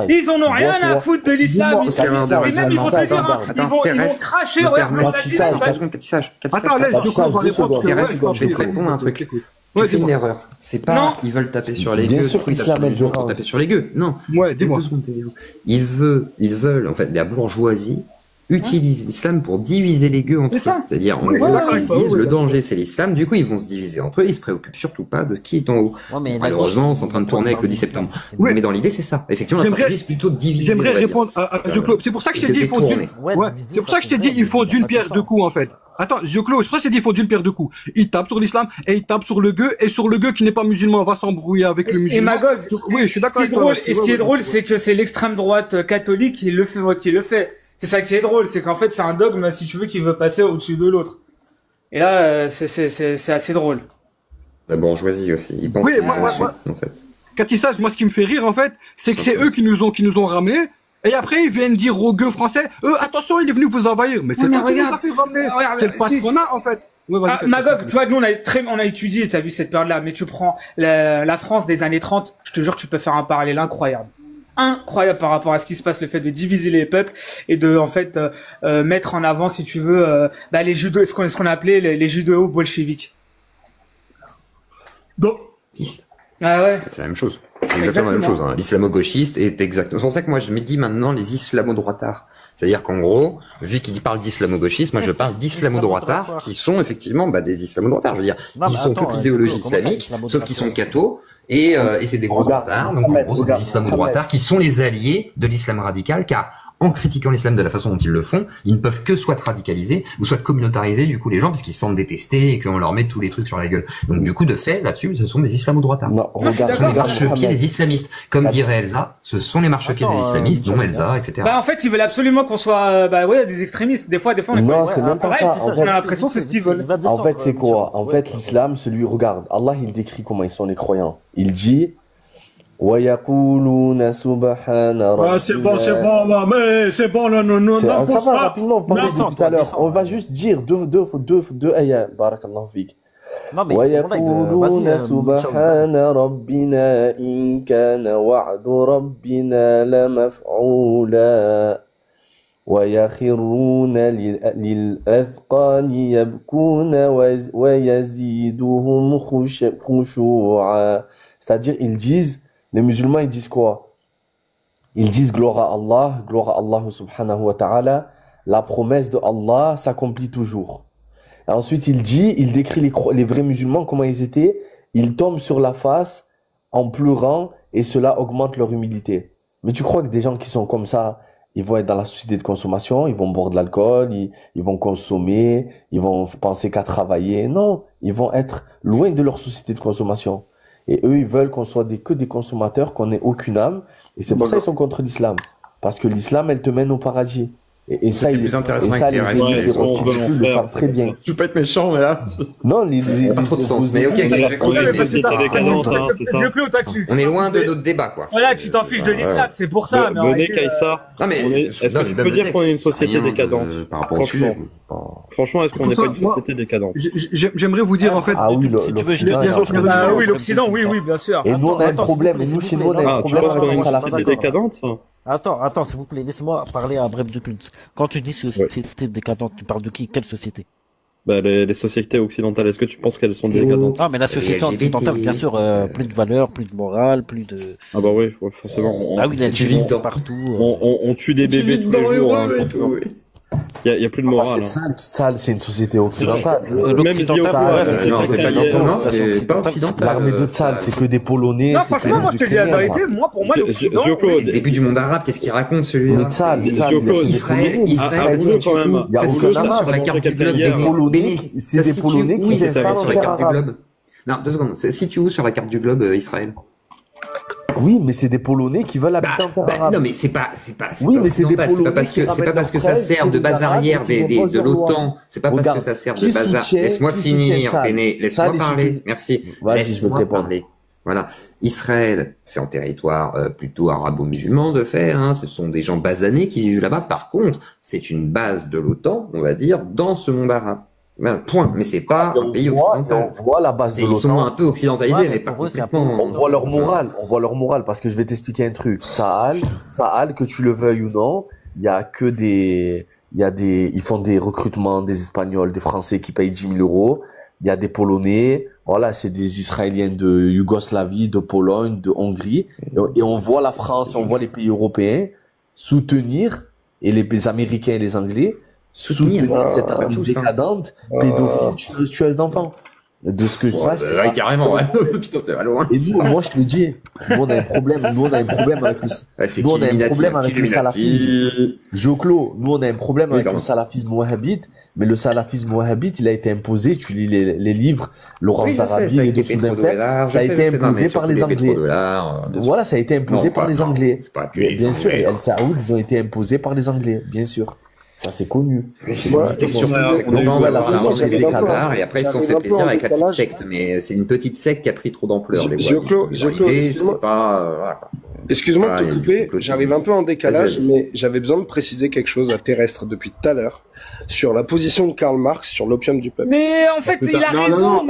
Ils en ont rien à foutre de l'islam. Ils vont cracher. Attends, je vais te répondre un truc. Tu fais une erreur. C'est pas ils veulent taper sur les gueux. Bien sûr qu'islam est le taper sur les gueux. Non. Ouais, dis-moi. Ils veulent, en fait, la bourgeoisie utilise l'islam pour diviser les gueux entre eux. C'est-à-dire, en gros, ils se disent, le danger, c'est l'islam. Du coup, ils vont se diviser entre eux. Ils se préoccupent surtout pas de qui est en haut. Malheureusement, c'est en train de tourner avec le 10 septembre. Mais dans l'idée, c'est ça. Effectivement, la stratégie, c'est plutôt de diviser. J'aimerais répondre à Zoclo. C'est pour ça que je t'ai dit, ils font d'une... C'est pour ça que je t'ai dit, ils font d'une pierre deux coups, en fait. Attends, Zoclo, c'est pour ça que je t'ai dit, ils font d'une pierre deux coups. Ils tapent sur l'islam et ils tapent sur le gueux. Et sur le gueux qui n'est pas musulman, va s'embrouiller avec le musulman. Et Magog. Oui, je suis d'accord avec toi. Et ce qui est drôle, c'est que c'est l'extrême droite catholique qui le fait. C'est ça qui est drôle, c'est qu'en fait c'est un dogme, si tu veux, qui veut passer au-dessus de l'autre. Et là, c'est assez drôle. La bourgeoisie aussi, ils pensent en fait. Cathy Sage, moi ce qui me fait rire en fait, c'est que c'est eux qui nous ont ramenés. Et après ils viennent dire aux gueux français, attention, il est venu vous envahir. Mais c'est pas qui nous a fait ramener. C'est le patronat en fait. Magog, tu vois, nous on a étudié, t'as vu cette période-là, mais tu prends la France des années 30, je te jure, tu peux faire un parallèle incroyable. incroyable par rapport à ce qui se passe, le fait de diviser les peuples et de en fait mettre en avant, si tu veux, les judo, ce qu'on appelait les judéo-bolcheviques. Ah ouais. C'est la même chose. C'est exactement la même chose. Hein. L'islamo-gauchiste est exactement. C'est pour ça que moi je me dis maintenant les islamo-droitards. C'est-à-dire qu'en gros, vu qu'il parle d'islamo-gauchiste, moi je parle d'islamo-droitards qui sont effectivement des islamo-droitards. Je veux dire, ils sont toute l'idéologie islamique, sauf qu'ils sont cathos. Et c'est des gros droitards. Donc en gros, c'est des islamo-droitards qui sont les alliés de l'islam radical, car en critiquant l'islam de la façon dont ils le font, ils ne peuvent que soit radicaliser ou soit communautariser du coup les gens parce qu'ils se sentent détestés et qu'on leur met tous les trucs sur la gueule. Donc du coup de fait là-dessus, ce sont des islamo-droitards. Ce sont les marchepieds des islamistes. Comme dirait Elsa, ce sont les marchepieds des islamistes, dont Elsa, etc. En fait, ils veulent absolument qu'on soit des extrémistes. Des fois on est non, c'est même pas ça. On a l'impression c'est ce qu'ils veulent. En fait, c'est quoi? En fait, l'islam, regarde, Allah il décrit comment ils sont les croyants. Il dit وَيَقُولُونَ سُبْحَانَ رَبِّنَا. C'est bon, mais c'est bon, non, ça va rapidement, vous parlez tout à l'heure. On va juste dire deux ayats. Barakallahu fik. وَيَقُولُونَ سُبْحَانَ رَبِّنَا إِن كَانَ وَعْدُ رَبِّنَا لَمَفْعُولًا وَيَخِرُّونَ لِلْأَذْقَانِ يَبْكُونَ وَيَزِيدُهُمْ خُشُوعًا. C'est-à-dire, les musulmans, ils disent quoi? Ils disent gloire à Allah subhanahu wa ta'ala, la promesse de Allah s'accomplit toujours. Et ensuite, il décrit les vrais musulmans, comment ils étaient. Ils tombent sur la face en pleurant et cela augmente leur humilité. Mais tu crois que des gens qui sont comme ça, ils vont être dans la société de consommation, ils vont boire de l'alcool, ils vont consommer, ils vont penser qu'à travailler? Non, ils vont être loin de leur société de consommation. Et eux, ils veulent qu'on soit que des consommateurs, qu'on n'ait aucune âme. Et c'est pour ça qu'ils sont contre l'islam. Parce que l'islam, elle te mène au paradis. Et ça, il est plus intéressant avec les restes. Ils le savent très bien. Je veux pas être méchant, mais là. Non, pas trop de sens. Mais ok, j'ai compris. On est loin de notre débat, quoi. Voilà, tu t'en fiches de l'islam, c'est pour ça. Bonnet, Kaïssa. Est-ce que tu peux dire qu'on est une société décadente? Franchement, est-ce qu'on n'est pas une société décadente? J'aimerais vous dire en fait. Ah oui, l'Occident, oui, bien sûr. Et nous, on a un problème. Et nous, chez nous, on a un problème avec la société décadente. Attends, s'il vous plaît, laisse-moi parler à bref de culte. Quand tu dis société décadente, tu parles de qui? Quelle société? Les sociétés occidentales, est-ce que tu penses qu'elles sont décadentes? Ah, mais la société occidentale, bien sûr, plus de valeurs, plus de morale, plus de... Ah bah oui, forcément. Il tue partout. On tue des bébés tous les jours. Il y a plus de morale. Sale, c'est une société occidentale. Même si non, c'est pas occidental. L'armée de Tsal, c'est que des Polonais. Non, franchement, moi, je te dis la vérité, pour moi, l'Occident. C'est le début du monde arabe, qu'est-ce qu'il raconte celui-là? Israël, ça se situe sur la carte du globe. C'est des Polonais qui s'installent sur la carte du globe. Non, 2 secondes. Ça se situe où sur la carte du globe, Israël? Oui, mais c'est des Polonais qui veulent habiter en terre arabe. Non, mais c'est pas. Oui, mais c'est des Polonais. C'est pas parce que ça sert de base arrière de l'OTAN. C'est pas parce que ça sert de base arrière. Laisse-moi finir, Béné. Laisse-moi parler. Merci. Laisse-moi parler. Voilà. Israël, c'est en territoire plutôt arabo-musulman de fait. Ce sont des gens basanés qui vivent là-bas. Par contre, c'est une base de l'OTAN, on va dire, dans ce monde arabe. Point. Mais c'est pas un pays occidental. On voit la base de l'OTAN. Ils sont un peu occidentalisés, mais pas complètement. On voit leur morale, parce que je vais t'expliquer un truc. Tsahal, que tu le veuilles ou non, ils font des recrutements des Espagnols, des Français qui payent 10 000 euros. Il y a des Polonais. Voilà, c'est des Israéliens de Yougoslavie, de Pologne, de Hongrie. Et on voit la France, on voit les pays européens soutenir, et les Américains et les Anglais, soutenir cette armée décadente, pédophile, tueuse d'enfants. De ce que tu sais. Carrément, ouais. Putain, c'est loin. Et nous, moi, je te dis, nous, on a un problème avec le salafisme. Joclo, nous, on a un problème avec le salafisme wahhabite, mais le salafisme wahhabite, il a été imposé, tu lis les livres, Laurence d'Arabie, les Dessous d'un Frère, ça a été imposé par les Anglais. Voilà, ça a été imposé par les Anglais. Bien sûr, et El Saoud, ils ont été imposés par les Anglais, bien sûr. Ça, c'est connu. C'était surtout très content d'avoir arrangé des canards et après ils se sont fait plaisir avec la petite secte. Mais c'est une petite secte qui a pris trop d'ampleur. Les c'est pas, Excuse-moi de te couper, j'arrive un peu en décalage, mais j'avais besoin de préciser quelque chose à Terrestre depuis tout à l'heure sur la position de Karl Marx sur l'opium du peuple. Mais en fait, il a raison,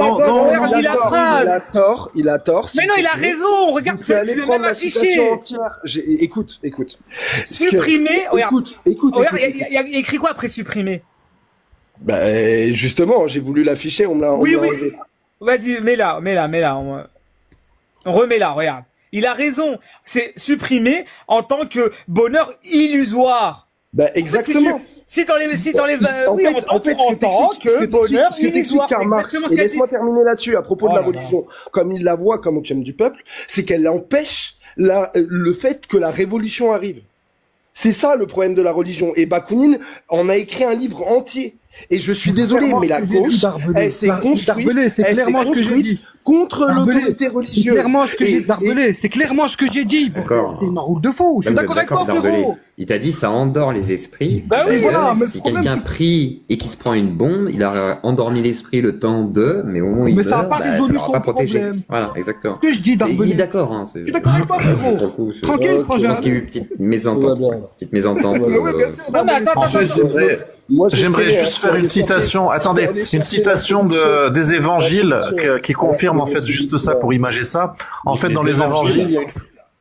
il a tort. Mais non, il a raison, regarde, tu l'as même affiché. Écoute. Supprimer, regarde. Écoute. Il y a écrit quoi après supprimer? Bah, justement, j'ai voulu l'afficher, on me l'a enlevé. Vas-y, mets-la. Remets-la, regarde. Il a raison. C'est supprimer en tant que bonheur illusoire. Bah, exactement. Si t'enlèves, oui, en tant que bonheur illusoire. Ce que t'explique Karl Marx, et laisse-moi terminer là-dessus, à propos de la religion, comme il la voit comme opium du peuple, c'est qu'elle empêche le fait que la révolution arrive. C'est ça le problème de la religion. Et Bakounine en a écrit un livre entier. Et je suis désolé, mais la gauche, elle s'est construite contre l'autorité religieuse. C'est clairement ce que j'ai Darbelé, c'est clairement ce que j'ai dit. D'accord. C'est une maroule de fou. Je suis d'accord avec toi, frérot. Il t'a dit ça endort les esprits. Bah oui, voilà, mais si quelqu'un prie et qu'il se prend une bombe, il a endormi l'esprit le temps de, mais au moment où il meurt, ça n'a pas résolu son protégé. problème. Voilà, exactement. Que je dis Darbelé. Il est d'accord, hein. Je suis d'accord avec toi, frérot. Tranquille, frangin. Je pense qu'il y a eu une petite mésentente. Oui, bien sûr. Non, mais attends. J'aimerais juste faire une citation. Attendez, une citation des évangiles qui confirme en fait juste ça pour imager ça. En fait, dans les évangiles,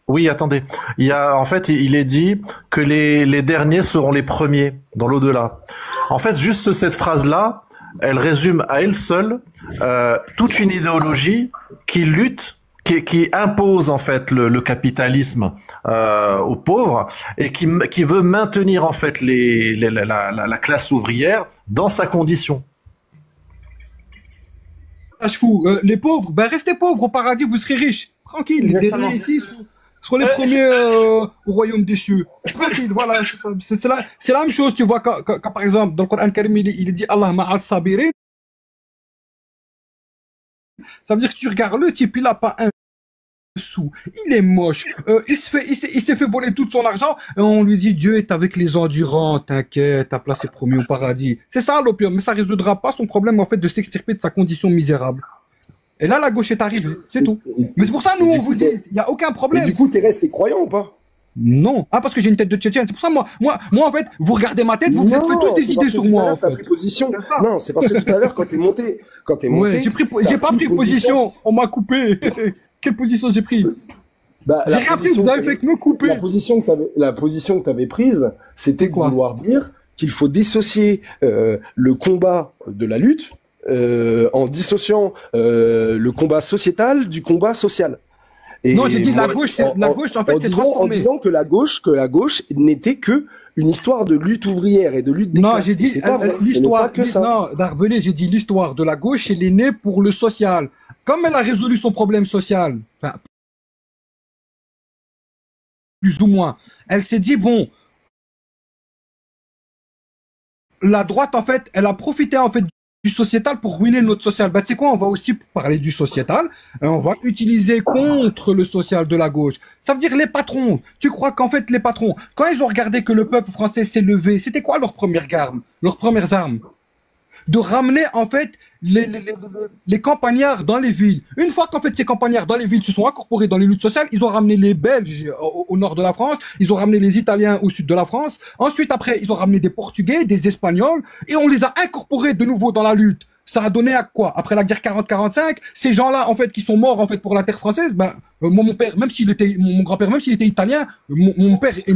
oui, attendez. Il est dit que les derniers seront les premiers dans l'au-delà. En fait, juste cette phrase-là, elle résume à elle seule toute une idéologie qui lutte, qui impose en fait le capitalisme aux pauvres et qui veut maintenir en fait la classe ouvrière dans sa condition. Les pauvres, ben restez pauvres au paradis, vous serez riches. Tranquille, les derniers ici seront les premiers au royaume des cieux. Tranquille, voilà, c'est la même chose, tu vois, quand par exemple, dans le Coran Karim, il dit Allah ma'as sabirin. Ça veut dire que tu regardes le type, il a pas un sou, il est moche, il s'est fait voler tout son argent, et on lui dit Dieu est avec les endurants, t'inquiète, ta place est promis au paradis. C'est ça l'opium, mais ça résoudra pas son problème en fait de s'extirper de sa condition misérable. Et là la gauche est arrivée, c'est tout. Mais c'est pour ça nous on vous dit, il y a aucun problème. Et du coup t'es croyant ou pas? Non. Ah, parce que j'ai une tête de Tchétchène. C'est pour ça, moi, en fait, vous regardez ma tête, vous faites tous des idées sur moi, en fait. Position. Non, c'est parce que tout à l'heure, quand t'es monté, ouais, j'ai pas pris position. On m'a coupé. Quelle position j'ai pris? J'ai rien pris, vous avez fait que me couper. La position que t'avais prise, c'était quoi? Vouloir dire qu'il faut dissocier, le combat de la lutte, en dissociant, le combat sociétal du combat social. Et non, j'ai dit la gauche en fait c'est transformée. En disant que la gauche n'était que une histoire de lutte ouvrière et de lutte des classes. Non, j'ai dit l'histoire que ça. Non, Darbelé, j'ai dit l'histoire de la gauche, elle est née pour le social. Comme elle a résolu son problème social, enfin plus ou moins, elle s'est dit bon, la droite en fait, elle a profité en fait du sociétal pour ruiner notre social. Bah tu sais quoi, on va aussi parler du sociétal et on va utiliser contre le social de la gauche. Ça veut dire les patrons. Tu crois qu'en fait les patrons, quand ils ont regardé que le peuple français s'est levé, c'était quoi leurs premières armes? De ramener en fait les campagnards dans les villes. Une fois qu'en fait ces campagnards dans les villes se sont incorporés dans les luttes sociales, ils ont ramené les Belges au nord de la France, ils ont ramené les Italiens au sud de la France, ensuite après ils ont ramené des Portugais, des Espagnols, et on les a incorporés de nouveau dans la lutte. Ça a donné à quoi? Après la guerre 40-45, ces gens-là en fait qui sont morts en fait pour la terre française, ben mon père, même s'il était mon grand-père, même s'il était italien, mon père est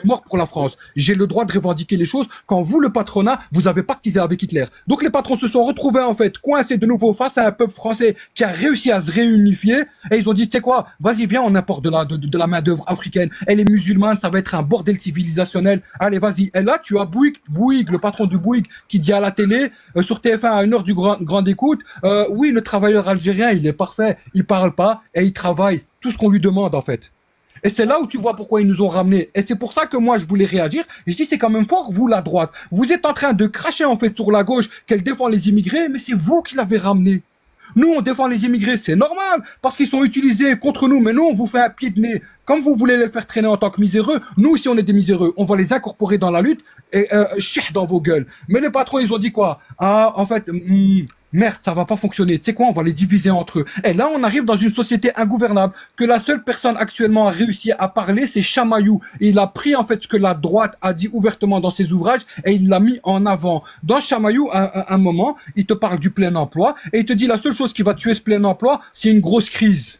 mort pour la France. J'ai le droit de revendiquer les choses quand vous, le patronat, vous avez pactisé avec Hitler. Donc les patrons se sont retrouvés en fait coincés de nouveau face à un peuple français qui a réussi à se réunifier et ils ont dit, tu sais quoi, vas-y viens, on importe de la main d'œuvre africaine. Elle est musulmane, ça va être un bordel civilisationnel. Allez vas-y. Et là tu as Bouygues, le patron de Bouygues, qui dit à la télé sur TF1 à 1h du grande écoute, oui le travailleur algérien il est parfait, il parle pas et il travaille. Tout ce qu'on lui demande en fait. Et c'est là où tu vois pourquoi ils nous ont ramenés. Et c'est pour ça que moi je voulais réagir. Et je dis c'est quand même fort vous la droite. Vous êtes en train de cracher en fait sur la gauche qu'elle défend les immigrés, mais c'est vous qui l'avez ramené. Nous on défend les immigrés, c'est normal parce qu'ils sont utilisés contre nous, mais nous on vous fait un pied de nez. Comme vous voulez les faire traîner en tant que miséreux, nous si on est des miséreux, on va les incorporer dans la lutte et chèque dans vos gueules. Mais les patrons ils ont dit quoi? Ah en fait merde, ça va pas fonctionner. Tu sais quoi, on va les diviser entre eux. Et là, on arrive dans une société ingouvernable, que la seule personne actuellement a réussi à parler, c'est Chamaillou. Il a pris en fait ce que la droite a dit ouvertement dans ses ouvrages et il l'a mis en avant. Dans Chamaillou, à un moment, il te parle du plein emploi et il te dit la seule chose qui va tuer ce plein emploi, c'est une grosse crise.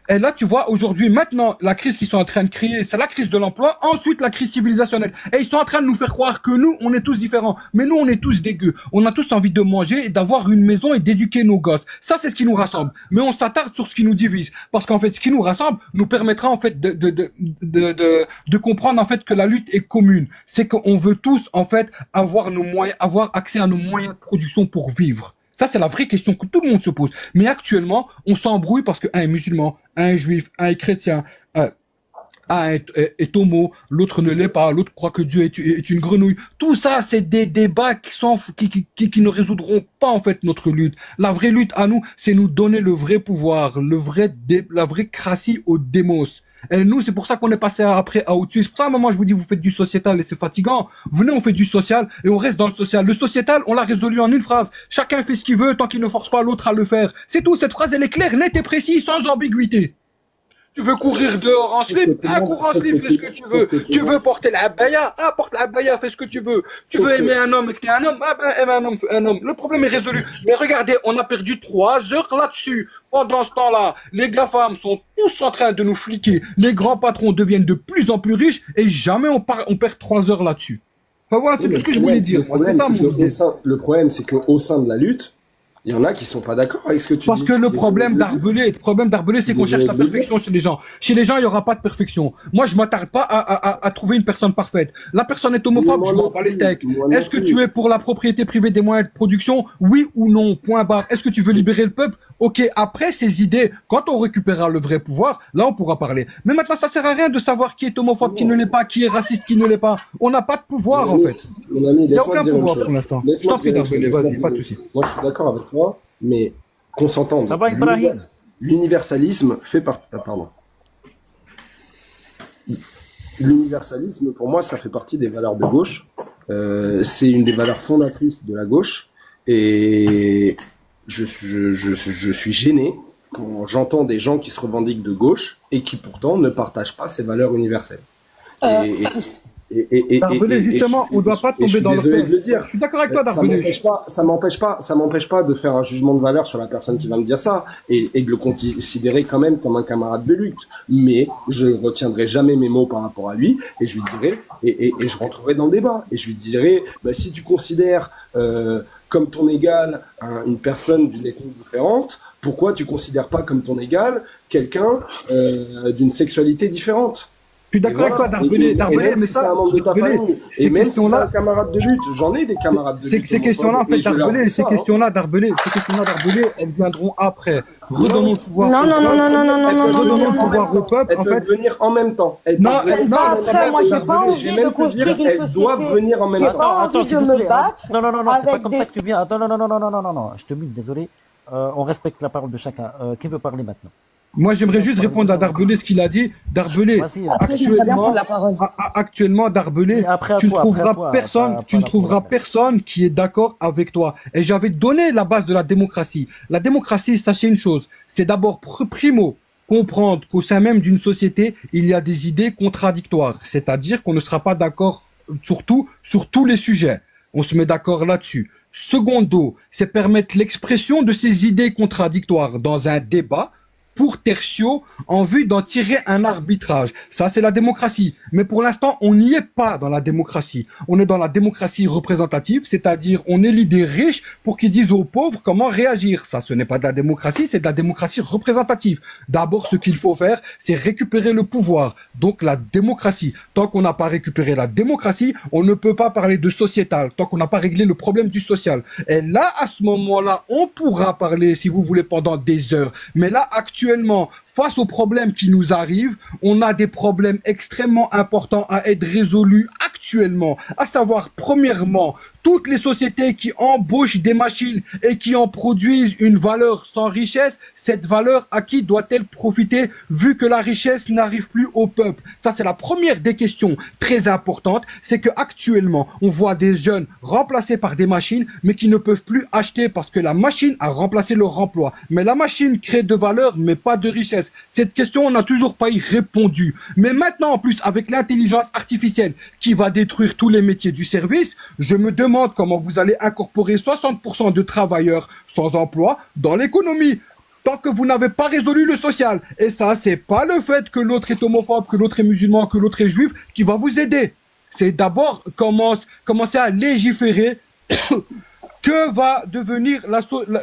Et là, tu vois, aujourd'hui, maintenant, la crise qu'ils sont en train de créer, c'est la crise de l'emploi, ensuite la crise civilisationnelle. Et ils sont en train de nous faire croire que nous, on est tous différents. Mais nous, on est tous dégueux. On a tous envie de manger et d'avoir une maison et d'éduquer nos gosses. Ça, c'est ce qui nous rassemble. Mais on s'attarde sur ce qui nous divise. Parce qu'en fait, ce qui nous rassemble nous permettra, en fait, de comprendre, en fait, que la lutte est commune. C'est qu'on veut tous, en fait, avoir nos moyens, avoir accès à nos moyens de production pour vivre. Ça, c'est la vraie question que tout le monde se pose. Mais actuellement, on s'embrouille parce qu'un est musulman, un est juif, un est chrétien, un est homo, l'autre ne l'est pas, l'autre croit que Dieu est une grenouille. Tout ça, c'est des débats qui ne résoudront pas, en fait, notre lutte. La vraie lutte à nous, c'est nous donner le vrai pouvoir, la vraie cratie au démos. Et nous, c'est pour ça qu'on est passé après à au-dessus. C'est pour ça, à un moment, je vous dis, vous faites du sociétal et c'est fatigant. Venez, on fait du social et on reste dans le social. Le sociétal, on l'a résolu en une phrase. Chacun fait ce qu'il veut tant qu'il ne force pas l'autre à le faire. C'est tout. Cette phrase, elle est claire, nette et précise, sans ambiguïté. Tu veux courir dehors en slip? Cours en slip, fais ce que tu veux. Tu veux porter la abaya? Porte la abaya, fais ce que tu veux. Tu veux aimer un homme et que t'es un homme? Aime un homme. Le problème est résolu. Mais regardez, on a perdu 3 heures là-dessus. Pendant ce temps-là, les GAFAM sont tous en train de nous fliquer. Les grands patrons deviennent de plus en plus riches et jamais on perd 3 heures là-dessus. Enfin, voilà, c'est tout ce que je voulais dire. Le problème, c'est qu'au sein de la lutte, il y en a qui sont pas d'accord avec ce que tu dis. Parce que le problème d'Arbelé, c'est qu'on cherche la perfection chez les gens. Chez les gens, il y aura pas de perfection. Moi, je m'attarde pas à trouver une personne parfaite. La personne est homophobe, je m'en bats les steaks. Est-ce que tu es pour la propriété privée des moyens de production? Oui ou non? Point barre. Est-ce que tu veux libérer le peuple? Ok, après ces idées, quand on récupérera le vrai pouvoir, là, on pourra parler. Mais maintenant, ça sert à rien de savoir qui est homophobe, qui ne l'est pas, qui est raciste, qui ne l'est pas. On n'a pas de pouvoir, en fait. Il n'y a aucun pouvoir pour l'instant. Je t'en prie d'Arbelé, vas-y, pas de souci. Moi, je suis d'accord avec toi. Mais qu'on s'entende, l'universalisme fait partie. Pardon. L'universalisme, pour moi, ça fait partie des valeurs de gauche. C'est une des valeurs fondatrices de la gauche. Et je suis gêné quand j'entends des gens qui se revendiquent de gauche et qui pourtant ne partagent pas ces valeurs universelles. Darbelé, justement, on ne doit pas tomber dans le dire. Je suis d'accord avec toi, Darbelé. Ça m'empêche pas de faire un jugement de valeur sur la personne qui va me dire ça et de le considérer quand même comme un camarade de lutte. Mais je ne retiendrai jamais mes mots par rapport à lui et je lui dirai, et je rentrerai dans le débat, et je lui dirai, bah, si tu considères comme ton égal une personne d'une ethnie différente, pourquoi tu considères pas comme ton égal quelqu'un d'une sexualité différente? Je suis d'accord avec toi, Darbelé, mais ça, c'est un membre de ta famille. Et même si c'est un camarade de lutte, j'en ai des camarades de lutte. Ces questions-là, en fait, Darbelé, elles viendront après. Redonnons le pouvoir. Redonnons le pouvoir au peuple, en fait. Elles peuvent venir en même temps. Non, après, moi, j'ai pas envie de construire une société. Elles doivent venir en même temps. J'ai pas envie de me battre. Non, c'est pas comme ça que tu viens. Attends, non, je te mute, désolé. On respecte la parole de chacun. Qui veut parler maintenant? Moi, j'aimerais juste répondre à Darbelé ce qu'il a dit. Darbelé, actuellement, Darbelé, tu ne trouveras personne qui est d'accord avec toi. Et j'avais donné la base de la démocratie. La démocratie, sachez une chose, c'est d'abord primo comprendre qu'au sein même d'une société, il y a des idées contradictoires. C'est-à-dire qu'on ne sera pas d'accord sur tous les sujets. On se met d'accord là-dessus. Secondo, c'est permettre l'expression de ces idées contradictoires dans un débat. Pour tertio, en vue d'en tirer un arbitrage. Ça, c'est la démocratie. Mais pour l'instant, on n'y est pas dans la démocratie. On est dans la démocratie représentative, c'est-à-dire on élit des riches pour qu'ils disent aux pauvres comment réagir. Ça, ce n'est pas de la démocratie, c'est de la démocratie représentative. D'abord, ce qu'il faut faire, c'est récupérer le pouvoir. Donc, la démocratie. Tant qu'on n'a pas récupéré la démocratie, on ne peut pas parler de sociétal. Tant qu'on n'a pas réglé le problème du social. Et là, à ce moment-là, on pourra parler, si vous voulez, pendant des heures. Mais là, actuellement, face aux problèmes qui nous arrivent, on a des problèmes extrêmement importants à être résolus actuellement. À savoir, premièrement, toutes les sociétés qui embauchent des machines et qui en produisent une valeur sans richesse, cette valeur à qui doit-elle profiter vu que la richesse n'arrive plus au peuple? Ça, c'est la première des questions très importantes. C'est que actuellement, on voit des jeunes remplacés par des machines, mais qui ne peuvent plus acheter parce que la machine a remplacé leur emploi. Mais la machine crée de valeur, mais pas de richesse. Cette question, on n'a toujours pas y répondu. Mais maintenant, en plus, avec l'intelligence artificielle qui va détruire tous les métiers du service, je me demande comment vous allez incorporer 60% de travailleurs sans emploi dans l'économie. Tant que vous n'avez pas résolu le social. Et ça, c'est pas le fait que l'autre est homophobe, que l'autre est musulman, que l'autre est juif qui va vous aider. C'est d'abord commencer à légiférer que va devenir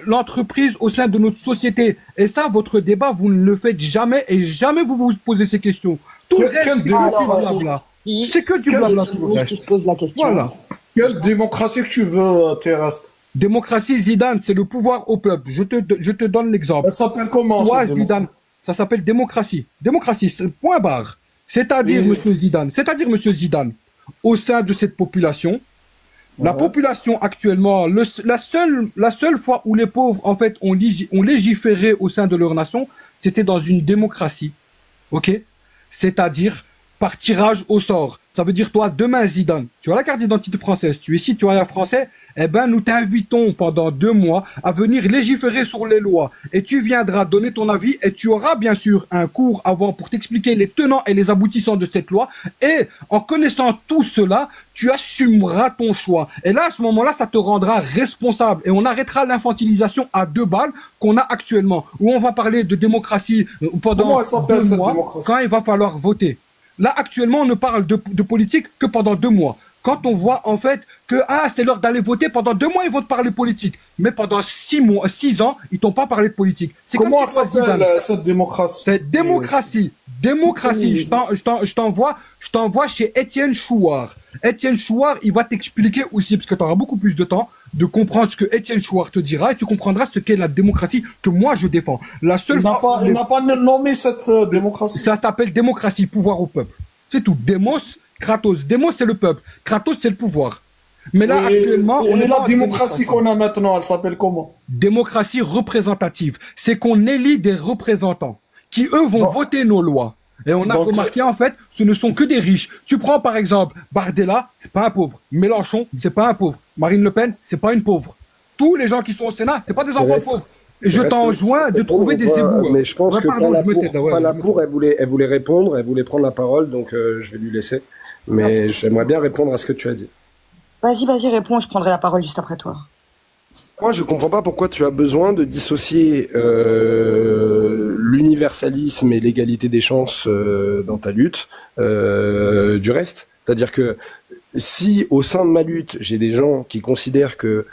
l'entreprise au sein de notre société. Et ça, votre débat, vous ne le faites jamais et jamais vous vous posez ces questions. Tout le reste, c'est que du blabla. C'est que du blabla. Voilà. Quelle démocratie que tu veux, Terrestre? Démocratie, Zidane, c'est le pouvoir au peuple. Je te donne l'exemple. Ça s'appelle comment? Toi, Zidane, ça s'appelle démocratie. Démocratie, point barre. C'est-à-dire, monsieur Zidane, au sein de cette population, la population actuellement, la seule fois où les pauvres, en fait, ont légiféré au sein de leur nation, c'était dans une démocratie. Ok? C'est-à-dire par tirage au sort. Ça veut dire, toi, demain, Zidane, tu as la carte d'identité française, tu es citoyen français, eh ben, nous t'invitons pendant 2 mois à venir légiférer sur les lois. Et tu viendras donner ton avis et tu auras bien sûr un cours avant pour t'expliquer les tenants et les aboutissants de cette loi. Et en connaissant tout cela, tu assumeras ton choix. Et là, à ce moment-là, ça te rendra responsable. Et on arrêtera l'infantilisation à 2 balles qu'on a actuellement. Où on va parler de démocratie pendant 2 mois quand il va falloir voter. Là, actuellement, on ne parle de politique que pendant 2 mois. Quand on voit, en fait, que, c'est l'heure d'aller voter, pendant 2 mois, ils vont te parler politique. Mais pendant 6 ans, ils t'ont pas parlé de politique. C'est comment ça s'appelle, cette démocratie? C'est démocratie. Démocratie. Je t'envoie chez Étienne Chouard. Étienne Chouard, il va t'expliquer aussi, parce que tu auras beaucoup plus de temps, de comprendre ce que Étienne Chouard te dira, et tu comprendras ce qu'est la démocratie que moi je défends. La seule il n'a pas nommé cette démocratie. Ça s'appelle démocratie, pouvoir au peuple. C'est tout. Démos, Kratos. Démos, c'est le peuple. Kratos, c'est le pouvoir. Mais là, actuellement, on est la démocratie qu'on a maintenant, elle s'appelle comment? Démocratie représentative. C'est qu'on élit des représentants qui, eux, vont voter nos lois. Et on a remarqué, en fait, ce ne sont que des riches. Tu prends, par exemple, Bardella, c'est pas un pauvre. Mélenchon, c'est pas un pauvre. Marine Le Pen, c'est pas une pauvre. Tous les gens qui sont au Sénat, c'est pas des enfants pauvres. Et je t'enjoins de trouver des éboueurs. Mais je pense que Palapour, elle voulait répondre, elle voulait prendre la parole, donc je vais lui laisser. Mais j'aimerais bien répondre à ce que tu as dit. Vas-y, réponds, je prendrai la parole juste après toi. Moi, je comprends pas pourquoi tu as besoin de dissocier l'universalisme et l'égalité des chances dans ta lutte du reste. C'est-à-dire que si au sein de ma lutte, j'ai des gens qui considèrent que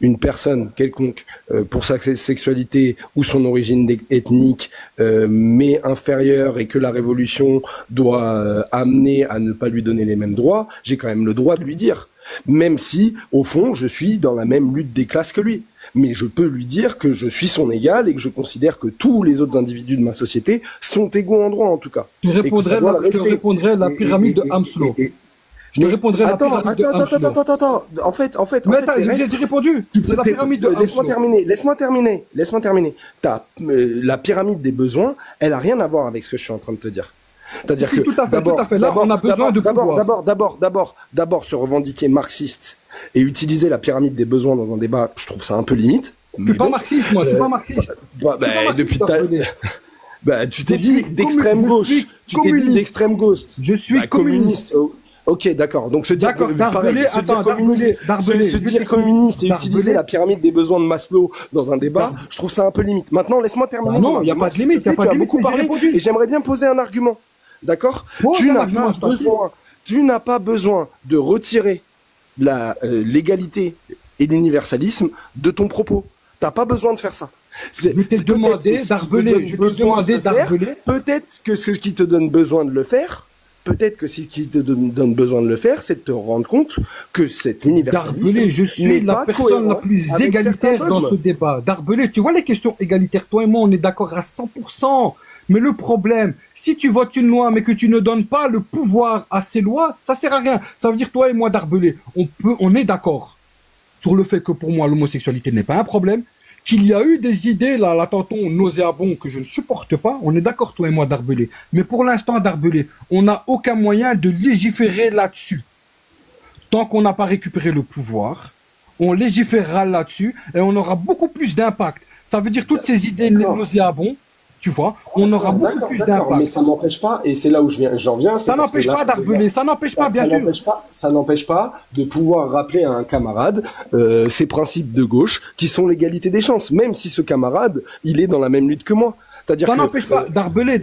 une personne quelconque, pour sa sexualité ou son origine ethnique, m'est inférieure et que la révolution doit amener à ne pas lui donner les mêmes droits, j'ai quand même le droit de lui dire. Même si, au fond, je suis dans la même lutte des classes que lui. Mais je peux lui dire que je suis son égal et que je considère que tous les autres individus de ma société sont égaux en droit, en tout cas. Je te répondrai la pyramide de Hamslow. Je te répondrai la pyramide de Hamslow. Attends. En fait, j'ai répondu. C'est la pyramide de Hamslow. Laisse-moi terminer. La pyramide des besoins, elle a rien à voir avec ce que je suis en train de te dire. C'est-à-dire que tout à fait. Là, on a besoin de pouvoir. D'abord, se revendiquer marxiste et utiliser la pyramide des besoins dans un débat, je trouve ça un peu limite. Je suis pas marxiste, moi. Je suis pas marxiste. Depuis tu t'es dit d'extrême gauche. Tu t'es dit d'extrême gauche. Je suis communiste. Ok, d'accord. Donc se dire communiste et utiliser la pyramide des besoins de Maslow dans un débat, je trouve ça un peu limite. Maintenant, laisse-moi terminer. Non, il n'y a pas de limite. Tu as beaucoup parlé et j'aimerais bien poser un argument. D'accord? Tu n'as pas besoin de retirer l'égalité et l'universalisme de ton propos. T'as pas besoin de faire ça. Je t'ai demandé d'arbeler. Peut-être que ce qui te donne besoin de le faire, c'est de te rendre compte que cet universalisme Darbelé, je suis la personne la plus égalitaire dans ce débat. Darbelé, tu vois les questions égalitaires, toi et moi, on est d'accord à 100%. Mais le problème, si tu votes une loi mais que tu ne donnes pas le pouvoir à ces lois, ça sert à rien. Ça veut dire toi et moi d'Arbelé, on est d'accord sur le fait que pour moi l'homosexualité n'est pas un problème, qu'il y a eu des idées là tantôt nauséabondes que je ne supporte pas. On est d'accord toi et moi d'Arbelé. Mais pour l'instant d'Arbelé, on n'a aucun moyen de légiférer là-dessus. Tant qu'on n'a pas récupéré le pouvoir, on légiférera là-dessus et on aura beaucoup plus d'impact. Ça veut dire toutes ces idées nauséabondes. Tu vois, on aura beaucoup plus d'impact. Mais ça n'empêche pas, et c'est là où j'en viens. Ça n'empêche pas d'Arbelé, ça n'empêche pas, bien sûr. Ça n'empêche pas de pouvoir rappeler à un camarade ces principes de gauche qui sont l'égalité des chances, même si ce camarade, il est dans la même lutte que moi. Ça n'empêche pas d'Arbelé.